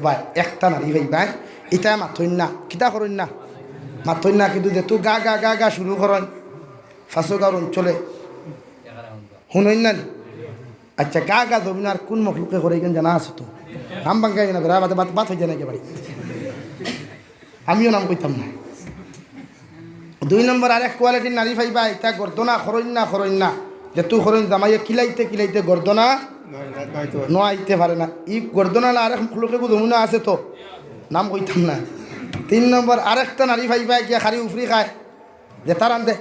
ভাই একটা নারী ভাই ভাই এটা মাথইন না কিতা করেন না মাথইন না কিন্তু যেহেতু গা গা গা গা শুরু করেন ফাঁসো গার অঞ্চলে শুনইন না আচ্ছা গা গা জমিন আর কোন মখলুকে করে এখানে জানা আছে তো নাম বাঙ্গাই না বেড়া বাত বাত হয়ে যায় না একেবারে আমিও নাম কইতাম না 2 নম্বর আরেক কোয়ালিটির নারী ভাই ভাই তা গর্দনা খরইন না যেহেতু খরইন জামাইয়া কিলাইতে গর্দনা নইতে পারে না ই গর্দনা আরেক মখলুকে জমুনা আছে তো নাম কইতাম না 3 নম্বর আরেকটা নারী ভাই ভাই গিয়া খালি উফরি খায় যে তার আনতে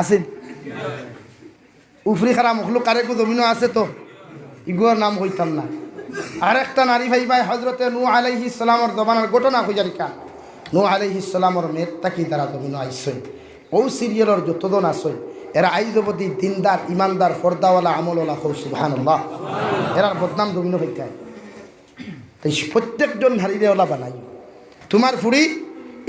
আসেন উফরি খারা মখলুক আরেক জমিনও আছে তো ইগুয়ার নাম কইতাম না আরেকটা নারী ভাই ভাই হজরতে নূহ আলাইহিস সালামের জমানার ঘটনা খুঁজারিকা নূহ আলাইহিস সালামের মেয়েটা কি দ্বারা জমিনও আইসই ও সিরিয়ালের যতজন আসই এরা আইজবতী দিনদার ইমানদার ফর্দাওয়ালা আমলওয়ালা হো সুবহানাল্লাহ এরার বদনাম জমিনও হইতে হয় তাই প্রত্যেকজন নারীরে ওলা বানাই তোমার ফুড়ি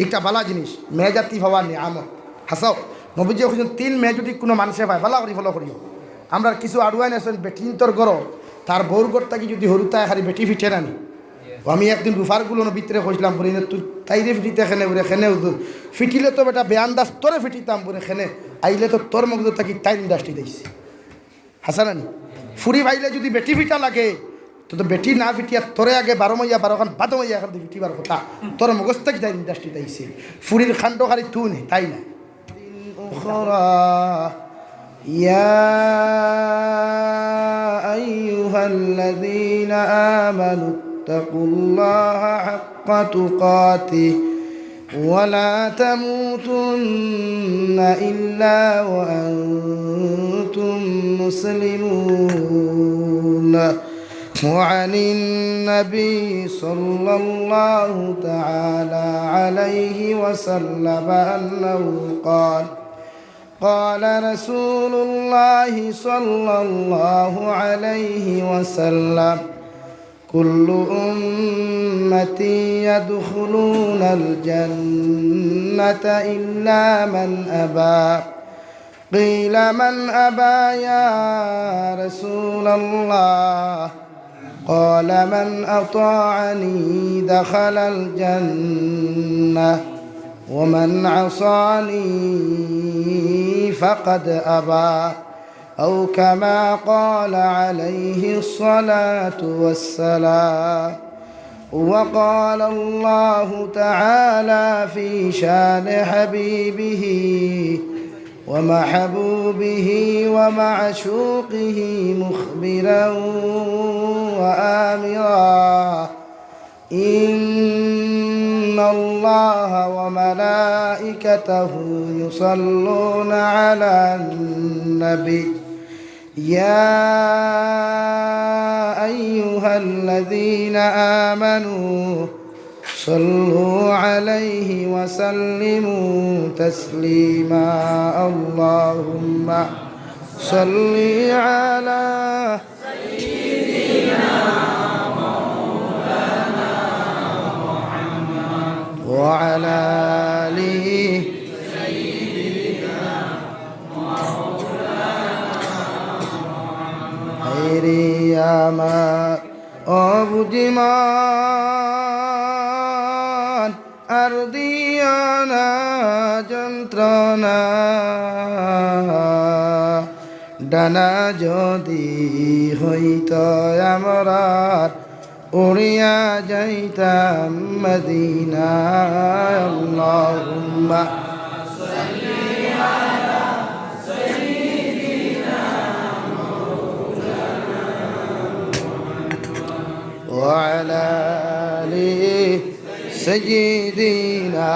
একটা বালা জিনিস মেয়ে জাতি হওয়া নিয়ামত হাসাও নবীজি ওখানে 3 মেয়ে যদি কোনো মানুষে পায় ভালো করি ফলো করিও আমরা কিছু আড়ুয়ান আছেন বেটিন তোর গড় তার বউর গড়টাকে যদি হরুতায় খালি বেটি ফিটে নানি আমি একদিন রুফারগুলো ভিতরে কইলাম বলি না তুই তাইরে ফিটিতে খেনে বলে খেনে ফিটিলে তো বেটা বেআন্দাজ তোরে ফিটিতাম বলে খেনে আইলে তো তোর মগজ থাকি তাই ইন্ডাস্ট্রি দিয়েছি হাসানানি ফুরি ভাইলে যদি বেটি ফিটা লাগে তো বেটি না ফিটিয়া তোরে আগে 12 মাইয়া 12 খান 12 মাইয়া এখন ফিটিবার কথা তোর মগজ থাকি তাই ইন্ডাস্ট্রি দিয়েছি ফুরির খান্ড খালি তুই নেই তাই না يا أيها الذين آمنوا اتقوا الله حق تقاته ولا تموتن إلا وأنتم مسلمون وعن النبي صلى الله تعالى عليه وسلم أنه قال رسول الله صلى الله عليه وسلم كل أمتي يدخلون الجنة إلا من أبى قيل من أبى يا رسول الله قال من أطاعني دخل الجنة ومن عصاني فقد أبى أو كما قال عليه الصلاة والسلام وقال الله تعالى في شان حبيبه ومحبوبه ومعشوقه مخبرا وآمرا إن الله وملائكته يصلون على النبي يا أيها الذين آمنوا صلوا عليه وسلموا تسليما اللهم صل على سيدنا وعلى آله سيدنا مولانا خير يا ما أبجمان أرضيانا যন্ত্রণা ডানা যদি হইত আমরার উড়িয়া যাইতাম মদিনা আল্লাহুম্মা সাল্লি আলা সাইয়্যিদিনা মাওলানা ওয়া আলা আলি সাইয়্যিদিনা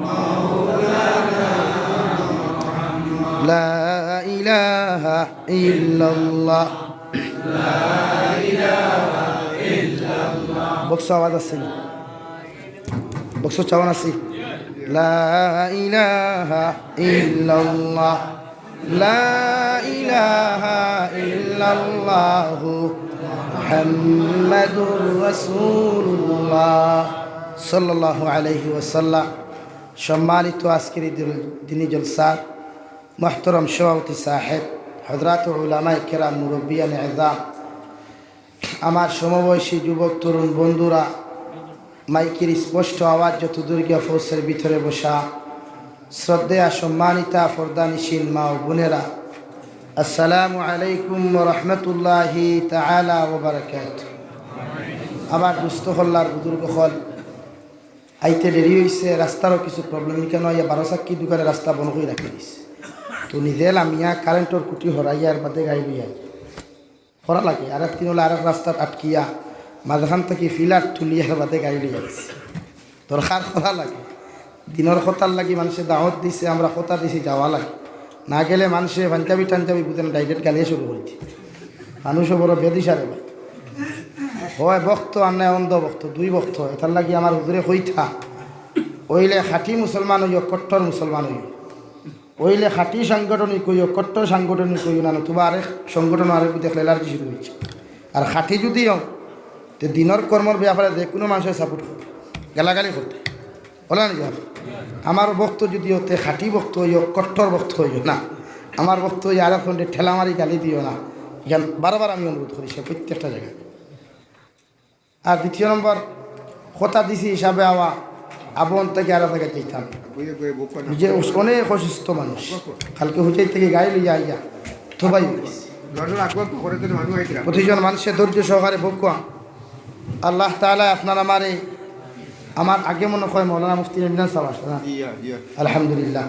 মাওলানা লা ইলাহা ইল্লাল্লাহ লা ইলাহা বক্স আওয়াজ আছে বক্স চাওয়ান আছে লা ইলাহা ইল্লাল্লাহ লা ইলাহা ইল্লাল্লাহ মুহাম্মাদুর রাসূলুল্লাহ সাল্লাল্লাহু আলাইহি ওয়াসাল্লাম। সম্মানিত আজকের দিনী জলসার মুহতারাম সভাপতি সাহেব হযরত উলামায়ে কেরাম মুরব্বিয়ান ইযাম আমার সমবয়সী যুবক তরুণ বন্ধুরা, মাইকের স্পষ্ট আওয়াজ যত দুর্গা ফৌসের ভিতরে বসা শ্রদ্ধেয়া সম্মানিতা ফরদানিশীল মা ও বোনেরা, আসসালামু আলাইকুম ওয়া রাহমাতুল্লাহি তাআলা ওয়া বারাকাতুহু। আবার দুস্থ হল্লার বুজুর্গ হল আইতে দেরি হয়েছে, রাস্তারও কিছু প্রবলেম কেন ইয়া 12 চাক্কি দোকানে রাস্তা বন্ধ করে রাখি দিছে। তো নিজে লামিয়া কারেন্টর কুটি হরাইয়ার বাদে গাড়ি লইয়া খরা লাগে, আর একদিন হলে আরেক রাস্তাত আটকিয়া মাঝখান থেকে ফিলার তুলিয়ার বাদে গাড়ি লইয়া দিছে। দরকার খরা লাগে, দিনের খতার লাগি মানুষের দাওয়াত দিছে, আমরা খতা দিছি যাওয়া লাগে। না গেলে মানুষে পাঞ্জাবি টাঞ্জাবি বুঝেন ডাইরেক্ট গালিয়ে শুরু করেছি। মানুষও বড় বেদিসারে ভাই হয় বক্ত আর নাই অন্ধ বক্ত, দুই বক্ত। এটার লাগি আমার হুজুরে কইথা ওইলে খাঁটি মুসলমান হইও, কট্টর মুসলমান হইও। ওইলে খাঁটি সাংগঠনিক হইও, কট্টর সাংগঠনিক হইও না, নতুবা আরেক সংগঠন আরেক দেখলে এলার্জি শুরু হয়েছে। আর খাঁটি যদি হও তো দিনের কর্মর ব্যাপারে যে কোনো মানুষের সাপোর্ট করতে, গালাগালি করতে বলে না। আমার বক্ত যদি হতে খাঁটি বক্ত হইও, কট্টর বক্ত হইও না। আমার বক্ত হই আরেক ফোনটে ঠেলামারি গালি দিও না। এখান বারবার আমি অনুরোধ করি সে প্রত্যেকটা জায়গায়। আর দ্বিতীয় নম্বর কথা দিছি হিসাবে আওয়া আবন থেকে আরো থেকে চাইতাম যে অনেক অসুস্থ মানুষ, কালকে হুচাই থেকে গাড়ি লইয়া আইয়া থবাই প্রতিজন মানুষের ধৈর্য সহকারে বকুয়া। আল্লাহ তাআলা আপনার আমার আগে মনে হয় মৌলানা মুফতি ইমরান সাহেব আসে না, আলহামদুলিল্লাহ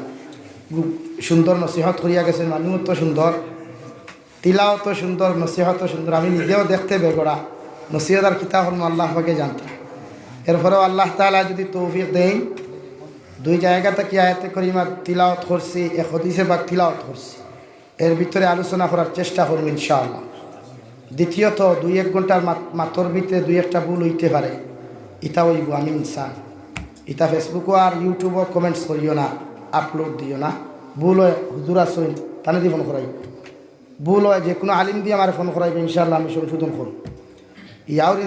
সুন্দর নসিহত করিয়া গেছেন। মানুষ তো সুন্দর, তিলাও তো সুন্দর, নসিহত সুন্দর। আমি নিজেও দেখতে বেগড়া নসিহত আর কিতাব আল্লাহ পাকে জানতাম। এরপরেও আল্লাহ তাআলা যদি তৌফিক দেন, দুই জায়গা থেকে আয়াতে করিমা তিলাওয়াত করছি, এক হাদিসে পাক তিলাওয়াত করছি, এর ভিতরে আলোচনা করার চেষ্টা করব ইনশাআল্লাহ। দ্বিতীয়ত 2-1 ঘন্টার মাত্র ভিতরে 2-1টা ভুল হইতে পারে, ইটা হইব, আমি ইনসান। ইটা ফেসবুকও আর ইউটিউবও কমেন্টস করিও না, আপলোড দিও না। ভুল হয় হুজুর আসইন তানে দিয়ে ফোন করাইব, ভুল হয় যে কোনো আলিম দিয়ে আমার ফোন করাইবে, ইনশাআল্লাহ আমি সংশোধন করব। ইয়াওর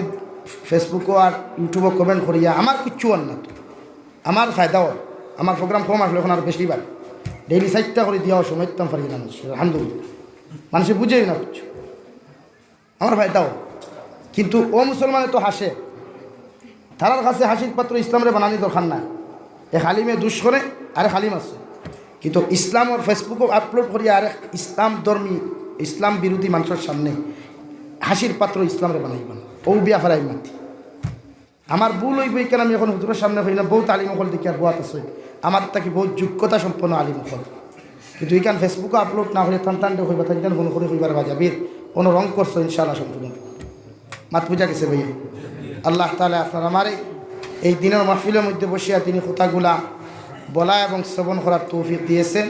ফেসবুকও আর ইউটিউবও কমেন্ট করিয়া আমার কিচ্ছু হল না, তো আমার ফায়দাও। আমার প্রোগ্রাম কম আসলে এখন আর বেশি বার ডেইলি 4টা করে দেওয়া সময় ইতাম পারি না মানুষ, আলহামদুলিল্লাহ। মানুষে বুঝেই না কিছু, আমার ফায়দাও। কিন্তু ও মুসলমানে তো হাসে, তারার কাছে হাসির পাত্র ইসলামের বানানি দরকার নাই। এক হালিমে দুষ করে আরেক হালিম আছে, কিন্তু ইসলামর ফেসবুকও আপলোড করিয়া আরেক ইসলাম ধর্মী ইসলাম বিরোধী মানুষের সামনে হাসির পাত্র ইসলামের বানাইব না, ও বিয়া ফেরাই মাতি। আমার ভুল হইব কেন আমি এখন হুজুরের সামনে হই না, বহুত আলিমকল দেখি আর বোয়াত আছে, আমার তাকে বহুত যোগ্যতা সম্পন্ন আলিমকল। কিন্তু এইখান ফেসবুকে আপলোড না হলে টানটানটে হইবা, তাই ফোন করে হইবার বাজাবির কোনো রং করছো ইনশাআল্লাহ সম্পূর্ণ মাত বুঝা গেছে ভাইয়া। আল্লাহ তাআলা আপনার আমার এই দিনের মাহফিলের মধ্যে বসিয়া তিনি কথাগুলা বলা এবং শ্রবণ করার তৌফিক দিয়েছেন।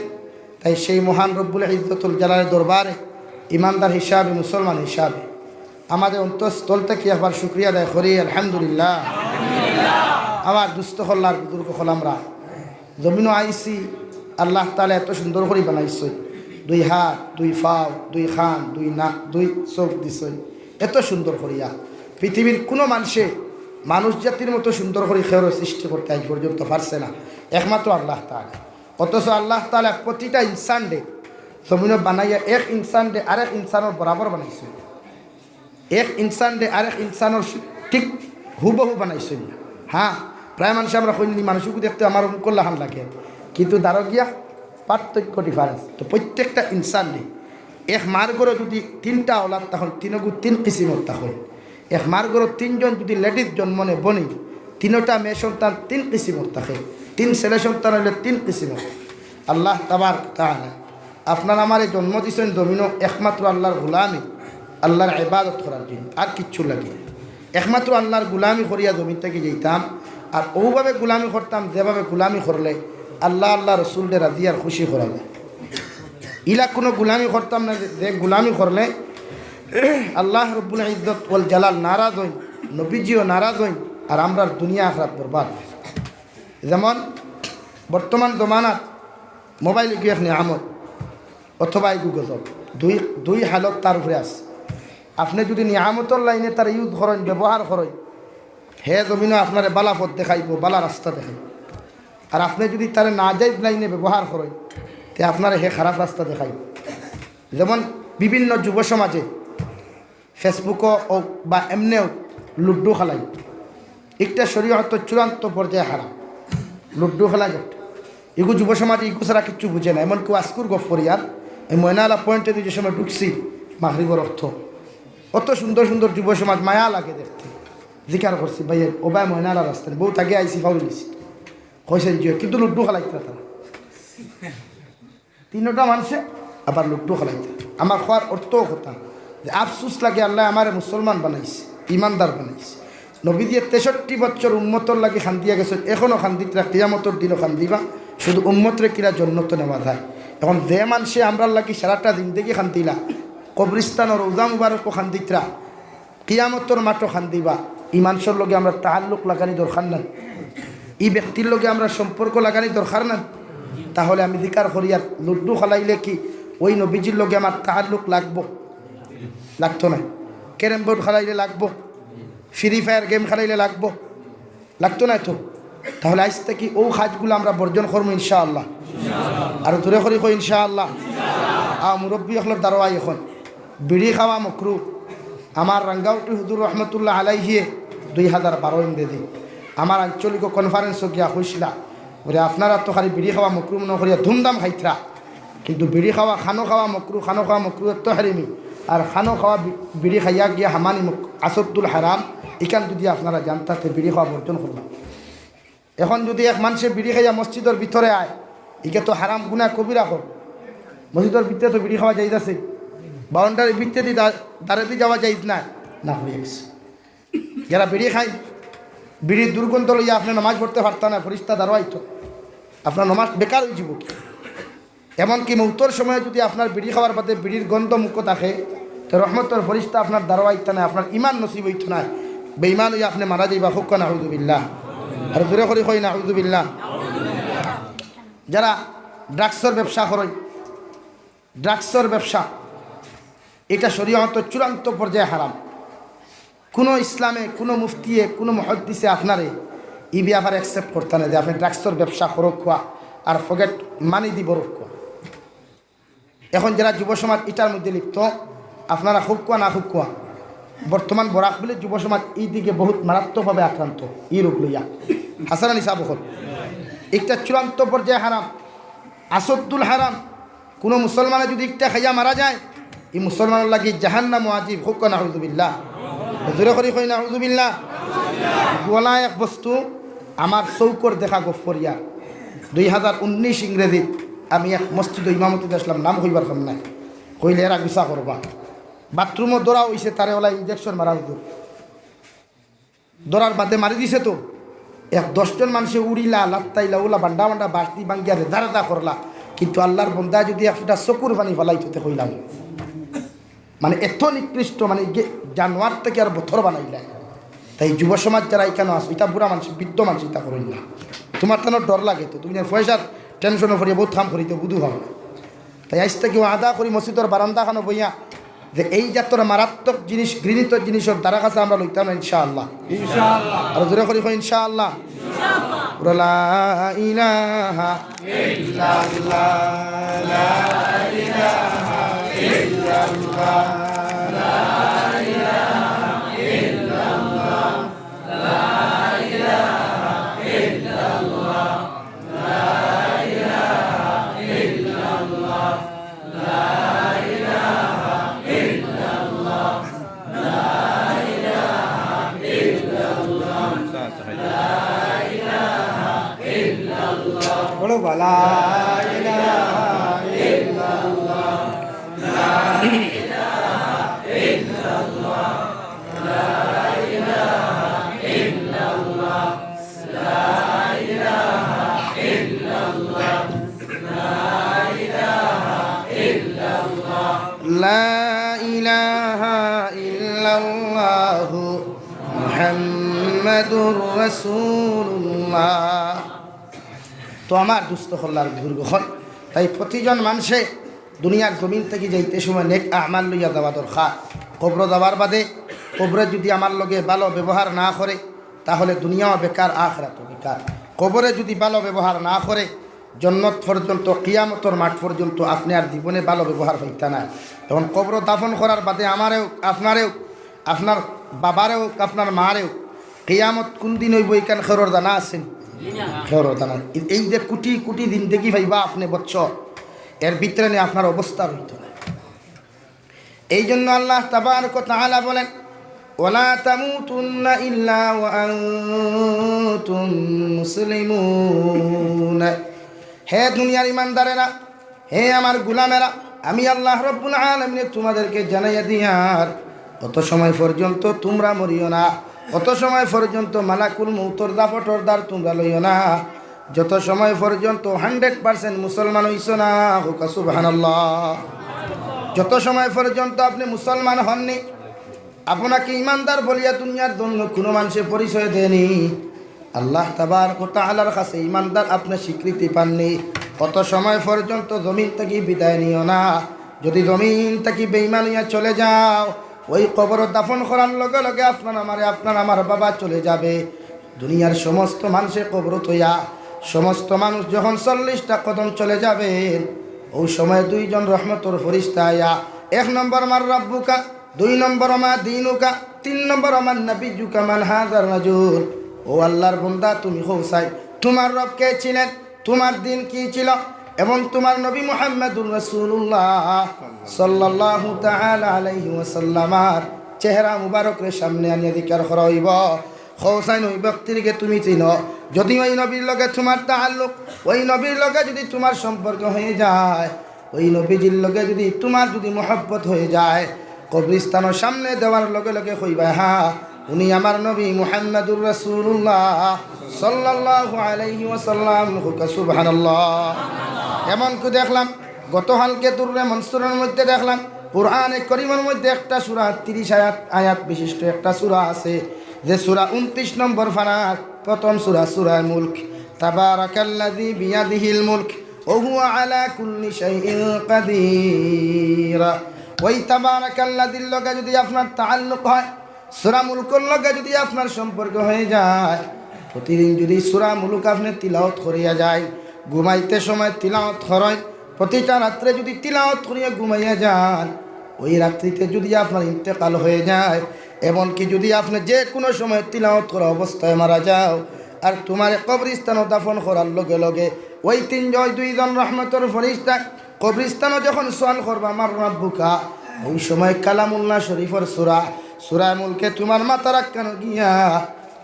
তাই সেই মহান রব্বুল ইজ্জতুল জালালের দরবারে ইমানদার হিসাবে, মুসলমান হিসাবে আমাদের অন্তঃস্থল থেকে আবার শুক্রিয়া আদায় করি, আলহামদুলিল্লাহ। আবার দুস্থ হল্লার বুজুর্গ হল, আমরা জমিনও আইসি, আল্লাহ তাআলা এত সুন্দর করে বানাইছে, 2 হাত 2 পাও 2 খান 2 নাক 2 চোখ দিছে, এত সুন্দর করিয়া পৃথিবীর কোনো মানুষ জাতির মতো সুন্দর করে খেয়ার সৃষ্টি করতে আজ পর্যন্ত পারছে না, একমাত্র আল্লাহ তাআলা। অথচ আল্লাহ তাআলা প্রতিটা ইনসান ডে জমিন বানাইয়া এক ইনসান ডে আরেক ইনসানের বরাবর বানাইছে, এক ইনসান ডে আরেক ইনসানের ঠিক হুবহু বানাইছে। হ্যাঁ, প্রায় মানুষ আমরা কইনি মানুষকে দেখতে আমার মুকল্লাহান লাগে, কিন্তু দারগিয়া পার্থক্য ডিফারেন্স। তো প্রত্যেকটা ইনসান ডে এক মার গড়ে যদি 3টা ওলাদ তখন 3 কিসিমত, তখন এক মার গড়ে 3 জন যদি লেডিস জন্ম নে বনি, 3টা মেয়ে সন্তান 3 কিসিমত থাকে, 3 ছেলে সন্তান হইলে 3 কিসিমত। আল্লাহ তাবারক তাআলা আপনার আমার জন্ম দিয়েছেন জমিনও একমাত্র আল্লাহর গোলামি, আল্লাহর ইবাদত করার জন্য, আর কিচ্ছু লাগে। একমাত্র আল্লাহর গোলামি করিয়া জমিন থেকে যেতাম, আর ওভাবে গোলামি করতাম যেভাবে গোলামি করলে আল্লাহ রসুলদের রাজি আর খুশি করা যায়। ইলা কোনো গোলামি করতাম না যে গোলামি করলে আল্লাহ রব্বুল ইজ্জত ওয়াল জালাল নারাজ হইন, নবীজিও নারাজ হইন, আর আমরা দুনিয়া আখিরাত বরবাদ। যেমন বর্তমান জমানাত মোবাইল কি এক নিয়ামত অথবা গুগল, দুই হালত তার উপরে আছে। আপনি যদি নিয়ামতর লাইনে তার ইউজ করেন, ব্যবহার করেন, হে জমিনও আপনার বালা পথ দেখাইব, বালা রাস্তা দেখাইব। আর আপনি যদি তার নাজাইজ লাইনে ব্যবহার করেন, তে আপনার হে খারাপ রাস্তা দেখাইব। যেমন বিভিন্ন যুব সমাজে ফেসবুকও হোক বা এমনিও লুড্ডু খেলাই, একটা শরীয়ত চূড়ান্ত পর্যায়ে হারাম। লুড্ডু খেলা যেটা এগু যুব সমাজ এগু ছাড়া কিচ্ছু বুঝে না। এমন কেউ আজকুর গপ ফরিয়ার এই ময়নালা পয়েন্টে দিয়ে যে সময় ঢুকছি মাগরিবের অর্থ অত সুন্দর সুন্দর যুব সমাজ মায়া লাগে দেখতে। জিকার করছি ভাই ও ভাই ময়নালা রাস্তায় বউ তাকে আইসি ফাউল দিছি কইসেন জিও, কিন্তু লুড্ডু খেলাইতে তারা তিনটা মানুষে আবার লুড্ডু খেলাইতে। আমার খাওয়ার অর্থও কথা যে আফসুস লাগে আল্লাহ আমার মুসলমান বানাইছে, ইমানদার বানাইছে। নবী দিয়ে 63 বছর উম্মতর লাগে খান্দিয়া গেছে, এখনও খান্দিতরা কিয়ামতর দিনও খান্দিবা, শুধু উম্মতরে কিরা জন্নত নেওয়া যায়। এখন যে মানুষে আমরা লাগি সারাটা জিন্দগি খান্দিলা, কবরিস্তান রোজা মুবারক খান্দিতরা কিয়ামতর মাঠও খান্দিবা, ই মানুষের লগে আমরা তাল্লুক লাগানি দরকার না, এই ব্যক্তির লগে আমরা সম্পর্ক লাগানি দরকার না। তাহলে আমি জিকার করি আর লুড্ডু খেলাইলে কি ওই নবীজির লগে আমার তাল্লুক লাগবো? লাগতো না। ক্যারেম বোর্ড খেলাইলে লাগবো, ফ্রি ফায়ার গেম খেলাইলে লাগবো, লাগতো না তো। তাহলে আজ থেকে ও কাজগুলো আমরা বর্জন করবো ইনশাআল্লাহ। আর দূরে করি কই ইনশাআল্লাহ। মুরব্বী হল দারোয়াই এখন বিড়ি খাওয়া মকরু। আমার রাঙ্গাউটি হুজুর রহমতুল্লাহ আলাইহিয়ে 2012 ইন্দে দিই আমার আঞ্চলিক কনফারেন্সও গিয়া হয়েছিল বলে আপনারা তো খালি বিড়ি খাওয়া মকরু মনে করিয়া ধুমধাম খাইতরা, কিন্তু বিড়ি খাওয়া খানো খাওয়া মকরু, খানো খাওয়া মকরু এত হারিমি, আর খানো খাওয়া বিড়ি খাইয়া গিয়া হামানি আসদ্দুল হারাম। এখান যদি আপনারা জানতাতে বিড়ি খাওয়া বর্জন করলাম। এখন যদি এক মানুষে বিড়ি খাইয়া মসজিদের ভিতরে আয়, একে তো হারাম গুনাহ কবিরা কর। মসজিদের ভিতরে তো বিড়ি খাওয়া যাইতেছে, বাউন্ডারির ভিতরে দিয়ে দাঁড়াতে যাওয়া যাইত না, না হয়ে গেছে। যারা বিড়ি খায়, বিড়ির দুর্গন্ধ লইয়া আপনি নামাজ পড়তে পারত না, ফরিস্তা দাঁড়াইতো, আপনার নামাজ বেকার হয়ে যাব। এমনকি মৌতর সময় যদি আপনার বিড়ি খাওয়ার বাদে বিড়ির গন্ধ মুখ থাকে, তো রহমতর ফরিস্তা আপনার দাঁড়াইত না, আপনার ইমান নসিব হইত না, বেঈমান হইয়া আপনি মারা যাইবা। হুক না আউযুবিল্লাহ, আর দূরে করি কই না আউযুবিল্লাহ। যারা ড্রাগসের ব্যবসা করেন, ড্রাগসের ব্যবসা এটা শরীয়ত চূড়ান্ত পর্যায়ে হারাম। কোনো ইসলামে কোনো মুফতিয়ে কোনো মুহাদ্দিসে আপনারে এই ব্যাপারে অ্যাকসেপ্ট করতে না যে আপনি ড্রাগসের ব্যবসা করক খোয়া আর ফগেট মানি দিব রক্ষা। এখন যারা যুব সমাজ এটার মধ্যে লিপ্ত, আপনারা খুব কোয়া না খুব কোয়া, বর্তমান বরাক বলে যুব সমাজ এই দিকে বহুত মারাত্মকভাবে আক্রান্ত এই রোগ লইয়া। হাসান আলী সাহেব বল একটা চূড়ান্ত পর্যায়ে হারাম, আসদ্দুল হারাম। কোনো মুসলমানে যদি একটা খাইয়া মারা যায়, এই মুসলমানের লাগি জাহান্নাম ওয়াজিব। হুক না আউযুবিল্লাহ, জোরে করি কই না আউযুবিল্লাহ। গোলা এক বস্তু আমার চৌকর দেখা গফরিয়া 2019 ইংরেজিত আমি এক মসজিদ ইমামতিতে আসলাম, নাম কইবার কাম নাই, কইলে এরা গুছা করবা। বাথরুমও দৌড়া হইছে, তারে ওলা ইঞ্জেকশন মারা হতো, দৌড়ার বাদে মারি দিছে তো। 10 জন মানুষে উড়িলা লাত্তাইলা ওলা বান্ডা বান্ডা বাস্তি বাঙ্গিয়া রেদা করলা, কিন্তু আল্লাহর বন্দা যদি একটা চকুর পানি ফেলাইতে কইলাম, মানে এত নিকৃষ্ট, মানে জানোয়ার থেকে আর বথর বানাইলা। তাই যুব সমাজ যারা এখানে আসো, এটা বুড়া মানুষ বৃদ্ধ মানুষ এটা করেন না। তোমার তেন ডর লাগে তো, তুমি পয়সার টেনশনে ভরিয়ে বহুত কাম করি তো বুধু ভাব। তাই আজ থেকে আদা করি মসজিদের বারান্দা খানো বইয়া যে এই জাতর মারাত্মক জিনিস ঘৃণিত জিনিসের দ্বারা কাছে আমরা লইতাম না ইনশাআল্লাহ। আর জোরে করি ইনশাআল্লাহ। লা ইলাহা ইল্লাল্লাহ, লা ইলাহা ইল্লাল্লাহ, লা ইলাহা ইল্লাল্লাহ, লা ইলাহা ইল্লাল্লাহ, লা ইলাহা ইল্লাল্লাহ, লা ইলাহা ইল্লাল্লাহ, লা ইলাহা ইল্লাল্লাহ, লা ইলাহা ইল্লাল্লাহ। বলো লা ইলাহা ইল্লাল্লাহ, লা ইলাহা ইল্লাল্লাহ, লা ইলাহা ইল্লাল্লাহ, লা ইলাহা ইল্লাল্লাহ, লা ইলাহা ইল্লাল্লাহ, লা ইলাহা ইল্লাল্লাহ মুহাম্মাদুর রাসূলুল্লাহ। তো আমার দুস্থ হল্লার দুর্গ হল, তাই প্রতিজন মানুষে দুনিয়ার জমিন থেকে যাইতে সময় নেক আমাল লইয়া যাওয়া দরকার। কবর যাওয়ার বাদে কবরে যদি আমার লগে ভালো ব্যবহার না করে, তাহলে দুনিয়াও বেকার, আখিরাতও বেকার। কবরে যদি ভালো ব্যবহার না করে, জন্নত পর্যন্ত কিয়ামতর মাঠ পর্যন্ত আপনি আর জীবনে ভালো ব্যবহার পাইতা না। তখন কবর দাফন করার বাদে আমারেও আপনারেও আপনার বাবারেও আপনার মারেও কিয়ামত কোন দিন হইব এইখান খেরর দানা আছেন খেরর দানা এই যে কোটি কোটি দিন দেখি ভাইবা আপনি বছর এর ভিতরে নিয়ে আপনার অবস্থা হইত না এই জন্য আল্লাহ তাবারক ওয়া তাআলা বলেন ওয়ালা তামুতুন্না ইল্লা ওয়া আনতুম মুসলিমুন হে দুনিয়ার ইমানদারেরা হে আমার গোলামেরা আমি আল্লাহ রব্বুল আলামিন তোমাদেরকে জানাইয়া দিয়ার অত সময় পর্যন্ত তোমরা মরিও না অত সময় পর্যন্ত মালাকুল মৌতর দাফটরদার তোমরা লইও না যত সময় পর্যন্ত 100% মুসলমান হইছো না হুকা সুবহানাল্লাহ যত সময় পর্যন্ত আপনি মুসলমান হননি আপনাকে ইমানদার বলিয়া দুনিয়ার জন্য কোনো মানুষের পরিচয় দেয়নি আল্লাহ তাবারক ওয়া তাআলার কাছে ইমানদার আপনি স্বীকৃতি পাননি কত সময় পর্যন্ত জমিন থেকে বিদায় নিও না যদি জমিন থেকে বেঈমান হইয়া চলে যাও ওই কবর দাফন করার লগে লগে আপনার আমার বাবা চলে যাবে দুনিয়ার সমস্ত মানুষের কবর তৈয়া সমস্ত মানুষ যখন 40টা কদম চলে যাবে ওই সময় দুইজন রহমতর ফেরেশতা আয়া 1 নম্বর আমার রাব্বুকা 2 নম্বর আমার দিনুকা 3 নম্বর আমার নবিয়ুকা মান হাযার রাজুল ও আল্লাহর বান্দা তুমি হোসাই তোমার রব কে ছিলেন তোমার দিন কি ছিল এবং তোমার নবী মুহাম্মদুর রাসূলুল্লাহ সাল্লাল্লাহু তাআলা আলাইহি ওয়াসাল্লামার চেহারা মুবারকের সামনে আনিয়ে দিকার করা হইব হোসাইন ওই ব্যক্তিকে তুমি চিনো যদি ওই নবীর লগে তোমার তাআল্লুক ওই নবীর লগে যদি তোমার সম্পর্ক হয়ে যায় ওই নবীজির লগে যদি তোমার যদি মহব্বত হয়ে যায় কবরস্থানের সামনে দেওয়ার লগে লগে কইবা হ্যাঁ উনি আমার নবী মুহাম্মদুর রাসূলুল্লাহ সাল্লাল্লাহু আলাইহি ওয়াসাল্লাম হুকা সুবহানাল্লাহ এমন কি দেখলাম গত হালকে দুররে মনসুরের মধ্যে দেখলাম কোরআনে কারীমের মধ্যে একটা সূরা 30 আয়াত বিশিষ্ট একটা সূরা আছে যে সূরা 29 নম্বর পারার প্রথম সূরা সূরা মুলক তাবারাকাল্লাযী বিয়াদিহিল মুলক ওয়া হুয়া আলা কুল্লি শাইইন কাদির ওই তাবারাকাল্লাযীর লগে যদি আপনার তাআল্লুক হয় সূরা মুলকের লগে যদি আপনার সম্পর্ক হয়ে যায় প্রতিদিন যদি সূরা মুলক আপনি তিলাওয়াত করিয়া যায় ঘুমাইতে সময় তিলাওয়াত করেন প্রতিটা রাত্রে যদি তিলাওয়াত করিয়া ঘুমাইয়া যান ওই রাত্রিতে যদি আপনার ইন্তেকাল হয়ে যায় এমনকি যদি আপনি যে কোনো সময় তিলাওয়াত করা অবস্থায় মারা যাও আর তোমার কবরস্থানও দাফন করার লগে লগে ওই দুইজন রহমতের ফেরেশতা কবরস্থানও যখন সোয়াল করবা আমার রাব্বুকা ওই সময় কালামুল্লাহ শরীফের সূরা মুলকে তোমার মাথা রাখানো গিয়া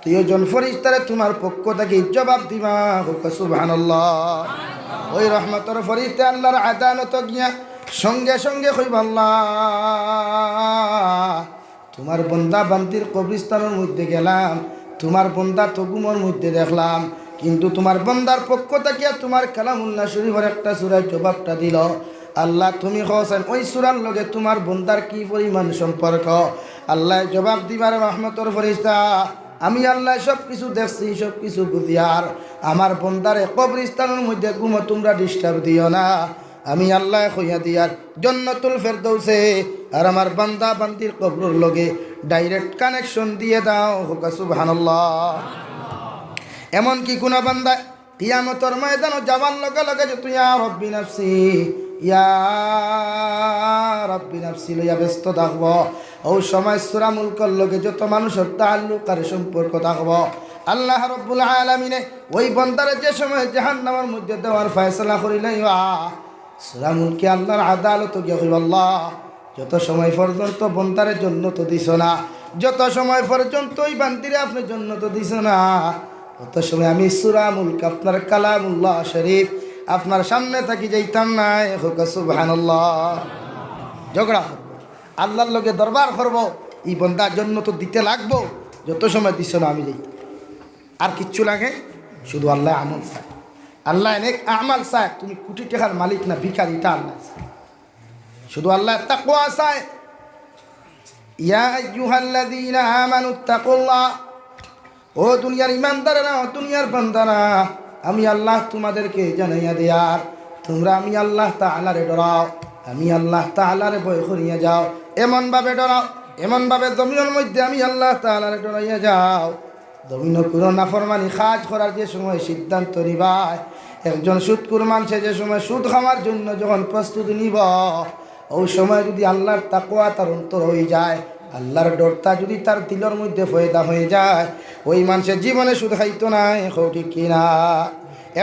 দুইজন ফেরেশতারে তোমার পক্ষ থেকে জবাব দিবা সুবহানাল্লাহ ওই রহমতের ফেরেশতা আল্লাহর আদালত গিয়া সঙ্গে সঙ্গে কইবা আল্লাহ তোমার বান্দা বান্দির কবরস্থানের মধ্যে গেলাম তোমার বান্দা তগুমর মধ্যে দেখলাম কিন্তু তোমার বান্দার পক্ষ থেকে তোমার কালামুল্লাহ শরীফের একটা সূরার জবাবটা দিল আল্লাহ তুমি কইছেন ওই সূরার লগে তোমার বান্দার কি পরিমাণ সম্পর্ক আল্লাহ জবাব দিবার রহমতের ফেরেশতা আমি আল্লাহ সব কিছু দেখছি সব কিছু বুঝি আর আমার বান্দারে কবরস্থানের মধ্যে ঘুমো তোমরা ডিস্টার্ব দিও না আমি আল্লাহ কইয়া দিয়ার জান্নাতুল ফেরদৌসে আর আমার বান্দা বান্দির কবরের লগে ডাইরেক্ট কানেকশন দিয়ে দাও হুকা সুবহানাল্লাহ এমন কি কোন বান্দা কিয়ামতের ময়দানে যাওয়ার লগে লগে যে তুই ইয়া রব্বি নাফসি লইয়া ব্যস্ত থাকব ওই সময় সূরা মুলকের লগে যত মানুষের তাআল্লুক আর সম্পর্ক থাকব আল্লাহ রাব্বুল আলামিনে ওই বান্দারে যে সময় জাহান্নামের মধ্যে দেওয়ার ফয়সালা করিলাইবা সূরা মুলকে আল্লাহর আদালত গিয়ে কইবা আল্লাহ যত সময় পর্যন্ত বান্দারে জান্নাত দিছ না যত সময় পর্যন্ত ওই বান্দিরে আপনি জান্নাত দিছ না তত সময় আমি সূরা মুলক আপনার কালামুল্লাহ শরীফ আপনার সামনে থাকি যাইতাম না হুকা সুবহানাল্লাহ ঝগড়া আল্লাহর লগে দরবার করব এই বান্দার জন্য তো দিতে লাগবো যত সময় দিছ না আমি যাই আর কিচ্ছু লাগে শুধু আল্লাহ আমল চায় আল্লাহ অনেক আমাল চায় তুমি কোটি টাকার মালিক না ভিখারি এটা আল্লাহ চায় শুধু আল্লাহ তাকওয়া চায় ইয়া আইয়ুহাল্লাযীনা আমানুত্তাকুল্লাহ ও দুনিয়ার ইমানদারেরা ও দুনিয়ার বান্দারা আমি আল্লাহ তোমাদেরকে জানাইয়া দেয়ার তোমরা আমি আল্লাহ তাআলারে ডরাও আমি আল্লাহ তাআলারে ভয় করিয়া যাও এমনভাবে ডরাও এমনভাবে জমিনের মধ্যে আমি আল্লাহ তাআলারে ডরাইয়া যাও জমিন কোনো নাফরমানি কাজ করার যে সময় সিদ্ধান্ত নিবায় একজন সুদখোর মানুষ যে সময় সুদ খাওয়ার জন্য যখন প্রস্তুতি নিব ওই সময় যদি আল্লাহর তাকওয়া তার অন্তর হয়ে যায় আল্লাহর ডরটা যদি তার দিলের মধ্যে ফয়দা হয়ে যায়, ওই মানুষের জীবনে শুধু খাইতো না, ঠিক কিনা?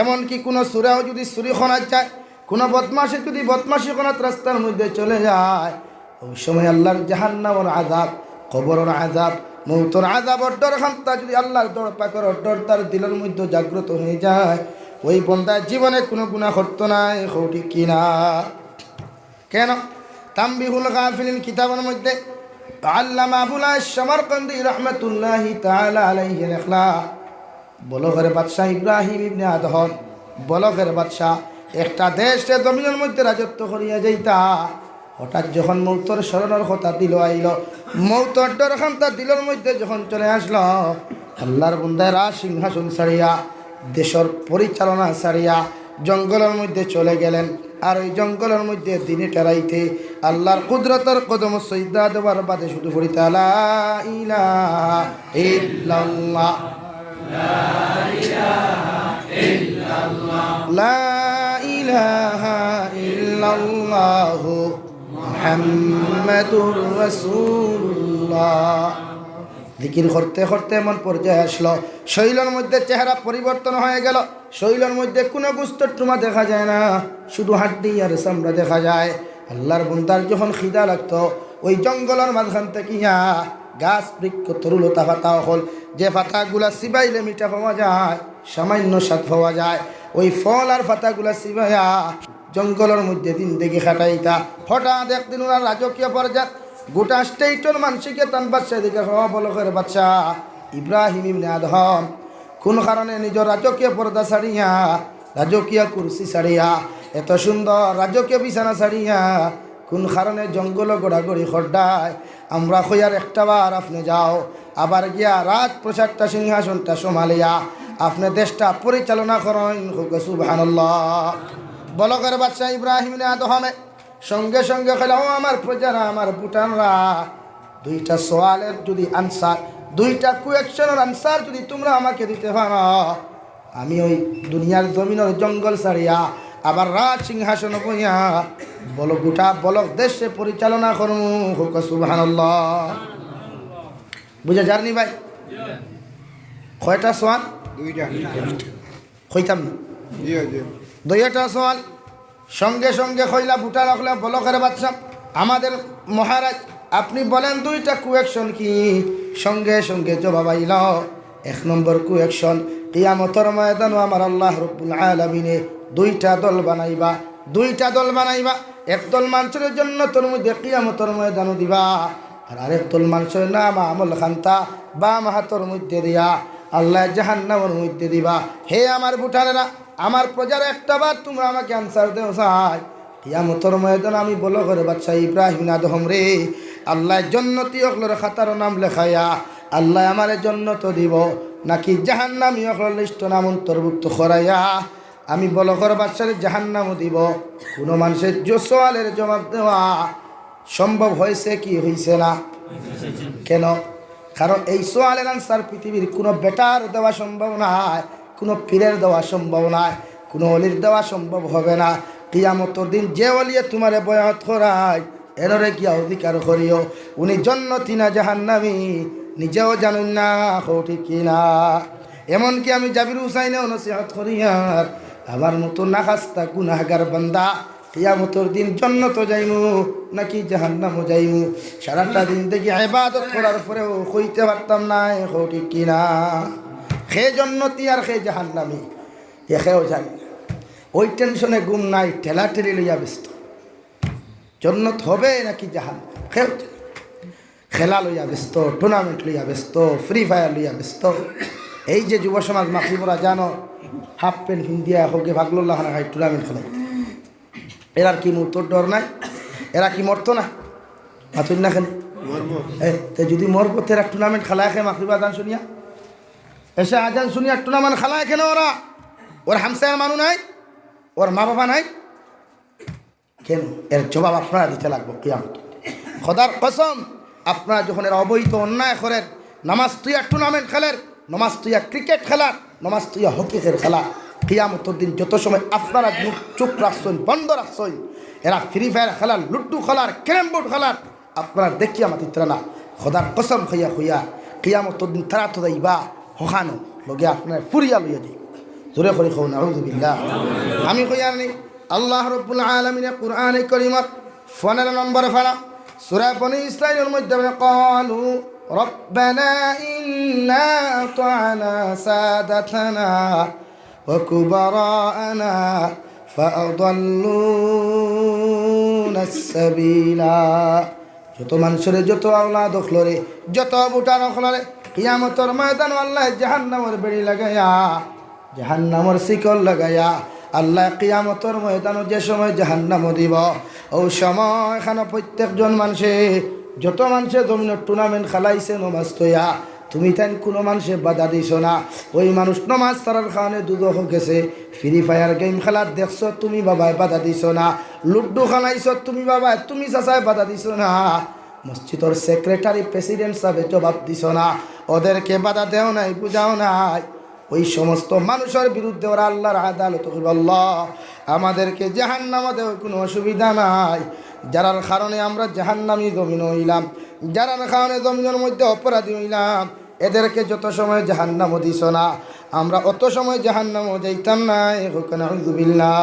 এমনকি কোনো সুরাও যদি চুরি খোনা যায়, কোনো বদমাশে যদি বদমাশি খোনাত রাস্তার মধ্যে চলে যায়, ওই সময় আল্লাহর জাহান্নামের আযাব, কবরের আযাব, মৌতের আযাবর ডর খান্তা যদি আল্লাহর ডর পাকর ডর তার দিলের মধ্যে জাগ্রত হয়ে যায়, ওই বন্দার জীবনে কোনো গুনাহ করতো না, ঠিক কিনা? কেন? তামবিহুল গাফিলিন কিতাবের মধ্যে আল্লামা আবুল আইশ সামারকান্দি রাহমাতুল্লাহি তাআলা আলাইহি লেখলা, বলগের বাদশাহ ইব্রাহিম ইবনে আদহম, বলগের বাদশাহ একটা দেশে জমিনের মধ্যে রাজত্ব করিয়া যাইতা, হঠাৎ যখন মৌতর স্মরণের কথা দিল আইল, মৌতর ডর খান্তা দিলের মধ্যে যখন চলে আসলো, আল্লাহর বন্দায় রাজ সিংহাসন ছাড়িয়া, দেশের পরিচালনা ছাড়িয়া জঙ্গলের মধ্যে চলে গেলেন। আর ওই জঙ্গলের মধ্যে দিনে টেরাইতে আল্লাহর কুদরতের কদম সজদা দেওয়ার বাদে শুধু পড়িতে লা ইলাহা ইল্লাল্লাহ, লা ইলাহা ইল্লাল্লাহ মুহাম্মাদুর রাসূলুল্লাহ। জিকির করতে করতে এমন পর্যায়ে আসলো, শৈলের মধ্যে চেহারা পরিবর্তন হয়ে গেল। শৈলের মধ্যে কোনো গুস্তর টুমা দেখা যায় না, শুধু হাড্ডি আর চামড়া দেখা যায়। আল্লাহর বন্দার যখন খিদা লাগতো, ওই জঙ্গলের মাঝখান থেকে গাছ বৃক্ষ তরুলতা পাতা হল, যে পাতাগুলা চিবাইলে মিঠা পাওয়া যায়, সামান্য স্বাদ পাওয়া যায়, ওই ফল আর পাতাগুলা চিবাইয়া জঙ্গলের মধ্যে দিন দেখে খাটাইতা। হঠাৎ একদিন ওনার রাজকীয় পর্যায়ে গোটা স্টেটের মানুষকে তান বাচ্চা দিকে হওয়া বলকের বাচ্চা ইব্রাহিম ইবনে আদহম কোন কারণে নিজের রাজকীয় পর্দা ছাড়িয়া, রাজকীয় কুরসি ছাড়িয়া, এত সুন্দর রাজকীয় বিছানা ছাড়িয়া কোন কারণে জঙ্গল গোড়াগড়ি খড্ডায়। আমরা কইয়ার একটা বার আপনি যাও, আবার গিয়া রাজপ্রসাদটা সিংহাসনটা সমালিয়া আপনি দেশটা পরিচালনা করেন। সুবহানাল্লাহ। বলকের বাচ্চা ইব্রাহিম ইবনে আদহমে সঙ্গে সঙ্গে খেলাও আমার প্রজারা, আমার ভুটানরা, দুইটা সওয়ালের যদি আনসার, দুইটা কোয়েকশনের আনসার যদি তোমরা আমাকে দিতে পারো, আমি ওই দুনিয়ার জমিনের জঙ্গল ছাড়িয়া আবার রাজ সিংহাসন বইয়া বল গোটা বলক দেশে পরিচালনা করমু। সুবহানাল্লাহ। বুঝা যারনি ভাই? কয়টা সওয়াল? কইতাম না, দুইটা সওয়াল সঙ্গে সঙ্গে কইলা বুটা রাখলে বলকের বাচ্চা আমাদের মহারাজ, আপনি বলেন দুইটা কুয়েকশন কি? সঙ্গে সঙ্গে জবাব আইল, এক নম্বর কুয়েকশন, কিয়ামতের ময়দানে আমার আল্লাহ রব্বুল আলামিনে দুইটা দল বানাইবা, দুইটা দল বানাইবা। একদল মানুষের জন্য তোর মধ্যে কিয়ামতের ময়দান দিবা, আর আরেক দল মানুষের নাম আমল খান্তা বা মাহাতর মধ্যে দিয়া আল্লাহ জাহান্নামের মধ্যে দিবা। হে আমার বুটারেরা, আমার প্রজার একটা বার তোমরা আমাকে আনসার দেও চাই, কিয়ামতের ময়দান আমি বলো করে বাচ্চা ইব্রাহিম আদহম রে, আল্লাহ জন্নতি অকলের খাতার নাম লেখাইয়া আল্লাহ আমার জন্নত দিব, নাকি জাহান্নামী অকলের লিস্ট নাম অন্তর্ভুক্ত করাইয়া আমি বলো করে বাচ্চার জাহান্নামও দিব? কোনো মানুষের সোয়ালের জবাব দেওয়া সম্ভব হয়েছে কি হয়েছে না? কেন? কারণ এই সোয়ালের আনসার পৃথিবীর কোনো বেটার দেওয়া সম্ভব নয়, কোনো পীরের দেওয়া সম্ভব নয়, কোনো অলির দেওয়া সম্ভব হবে না। কিয়ামতের দিন যে অলিয়ে তোমারে বয়াত করায় এনরে কি অধিকার করিও, উনি জন্নতি না জাহান্নামী নিজেও জানুন না, ঠিক কিনা? এমনকি আমি জাবির হুসাইনেও নসিহত করিয়ার আমার মতো নাখাস্তা গুনাহগার বান্দা কিয়ামতের দিন জন্নত যাইমু নাকি জাহান্নামও যাইমু, সারাটা দিন থেকে ইবাদত করার পরেও কইতে পারতাম না, ঠিক কিনা? খে জন্নতি আর খে জাহান্নামী এখেও জানি না। ওই টেনশনে ঘুম নাই, ঠেলা ঠেলি লইয়া ব্যস্ত, জন্নত হবে নাকি জাহান্নাম খেও, খেলা লইয়া ব্যস্ত, টুর্নামেন্ট লইয়া ব্যস্ত, ফ্রি ফায়ার লইয়া ব্যস্ত। এই যে যুব সমাজ মাতৃপরা জানো, হাফ প্যান্ট হিন্দিয়া হোকে ভাগল্লাহ না খাই টুর্নামেন্ট খেলাই, এরার কি মৃত্যুর ডর নাই? এরা কি মরতো না? মাতুন না খেলে যদি মরবো তেরা টুর্নামেন্ট খেলায় খেয়ে মাতৃপা আজান শুনিয়া এসে আজান শুনিয়া টুর্নামেন্ট খেলায় কেন? ওরা ওর হামসায়ের মানুষ নাই, ওর মা বাবা নাই, কেন? এর জবাব আপনারা দিতে লাগবো কিয়ামত। খোদার কসম, আপনারা যখন এর অবৈধ অন্যায় করেন, নামাজ তুইয়া টুর্নামেন্ট খেলের, নামাজ তুইয়া ক্রিকেট খেলার, নামাজ তুইয়া হকিকের খেলা, কিয়ামতের দিন যত সময় আপনারা চুপ রাখছেন, বন্ধ রাখছেন, এরা ফ্রি ফায়ার খেলার, লুড্ডু খেলার, ক্যারাম বোর্ড খেলার, আপনারা দেখিয়া মাতিত্রা না। খোদার কসম খাইয়া খুইয়া কিয়ামত দিন তারা তো যাইবা হখানো লগে আপনার ফুরিয়া লইয়া যাই জোরে করে খাও নাউযুবিল্লাহ আমি কইয়া নি আল্লাহ রাব্বুল আলামিন কুরআনে কারীমত 15 নম্বর ফারা সূরা বনী ইসরাঈলের মধ্যে ক্বালু রব্বানা ইন্না আতা'না সাদাতানা ওয়া কুবারানা ফাআদাল্লুনা আস-সাবিলা যত মানুষের যত আওলাদ হলরে যত বুটার হলরে কিয়ামতের ময়দান আল্লাহ জাহান্নামের বেড়ি লাগায়া জাহান্নামের শিকল লাগায়া আল্লাহ কিয়ামতের ময়দান যে সময় জাহান্নাম দিব ও সময় এখানে প্রত্যেকজন মানুষে যত মানুষে জমিনের টুর্নামেন্ট খেলাইছে নমাজ তৈয়া তুমি তাই কোনো মানুষে বাধা দিছ না ওই মানুষ নমাজ তারার কারণে দুদক গেছে ফ্রি ফায়ার গেম খেলার দেখছ তুমি বাবায় বাধা দিছ না লুড্ডু খেলাইছ তুমি বাবায় তুমি চাচায় বাধা দিছ না মসজিদের সেক্রেটারি প্রেসিডেন্ট সাহেব জবাব দিছ না ওদেরকে বাধা দেও নাই বুঝাও নাই ওই সমস্ত মানুষের বিরুদ্ধে ওরা আল্লাহর আদালত করবে আল্লাহ আমাদেরকে জাহান্নামে দেওয়া কোনো অসুবিধা নাই যারার কারণে আমরা জাহান্নামী জমিন হইলাম যারার কারণে জমিনের মধ্যে অপরাধী হইলাম এদেরকে যত সময় জাহান্নাম দিছ না আমরা অত সময় জাহান্নাম যাইতাম না নাউযুবিল্লাহ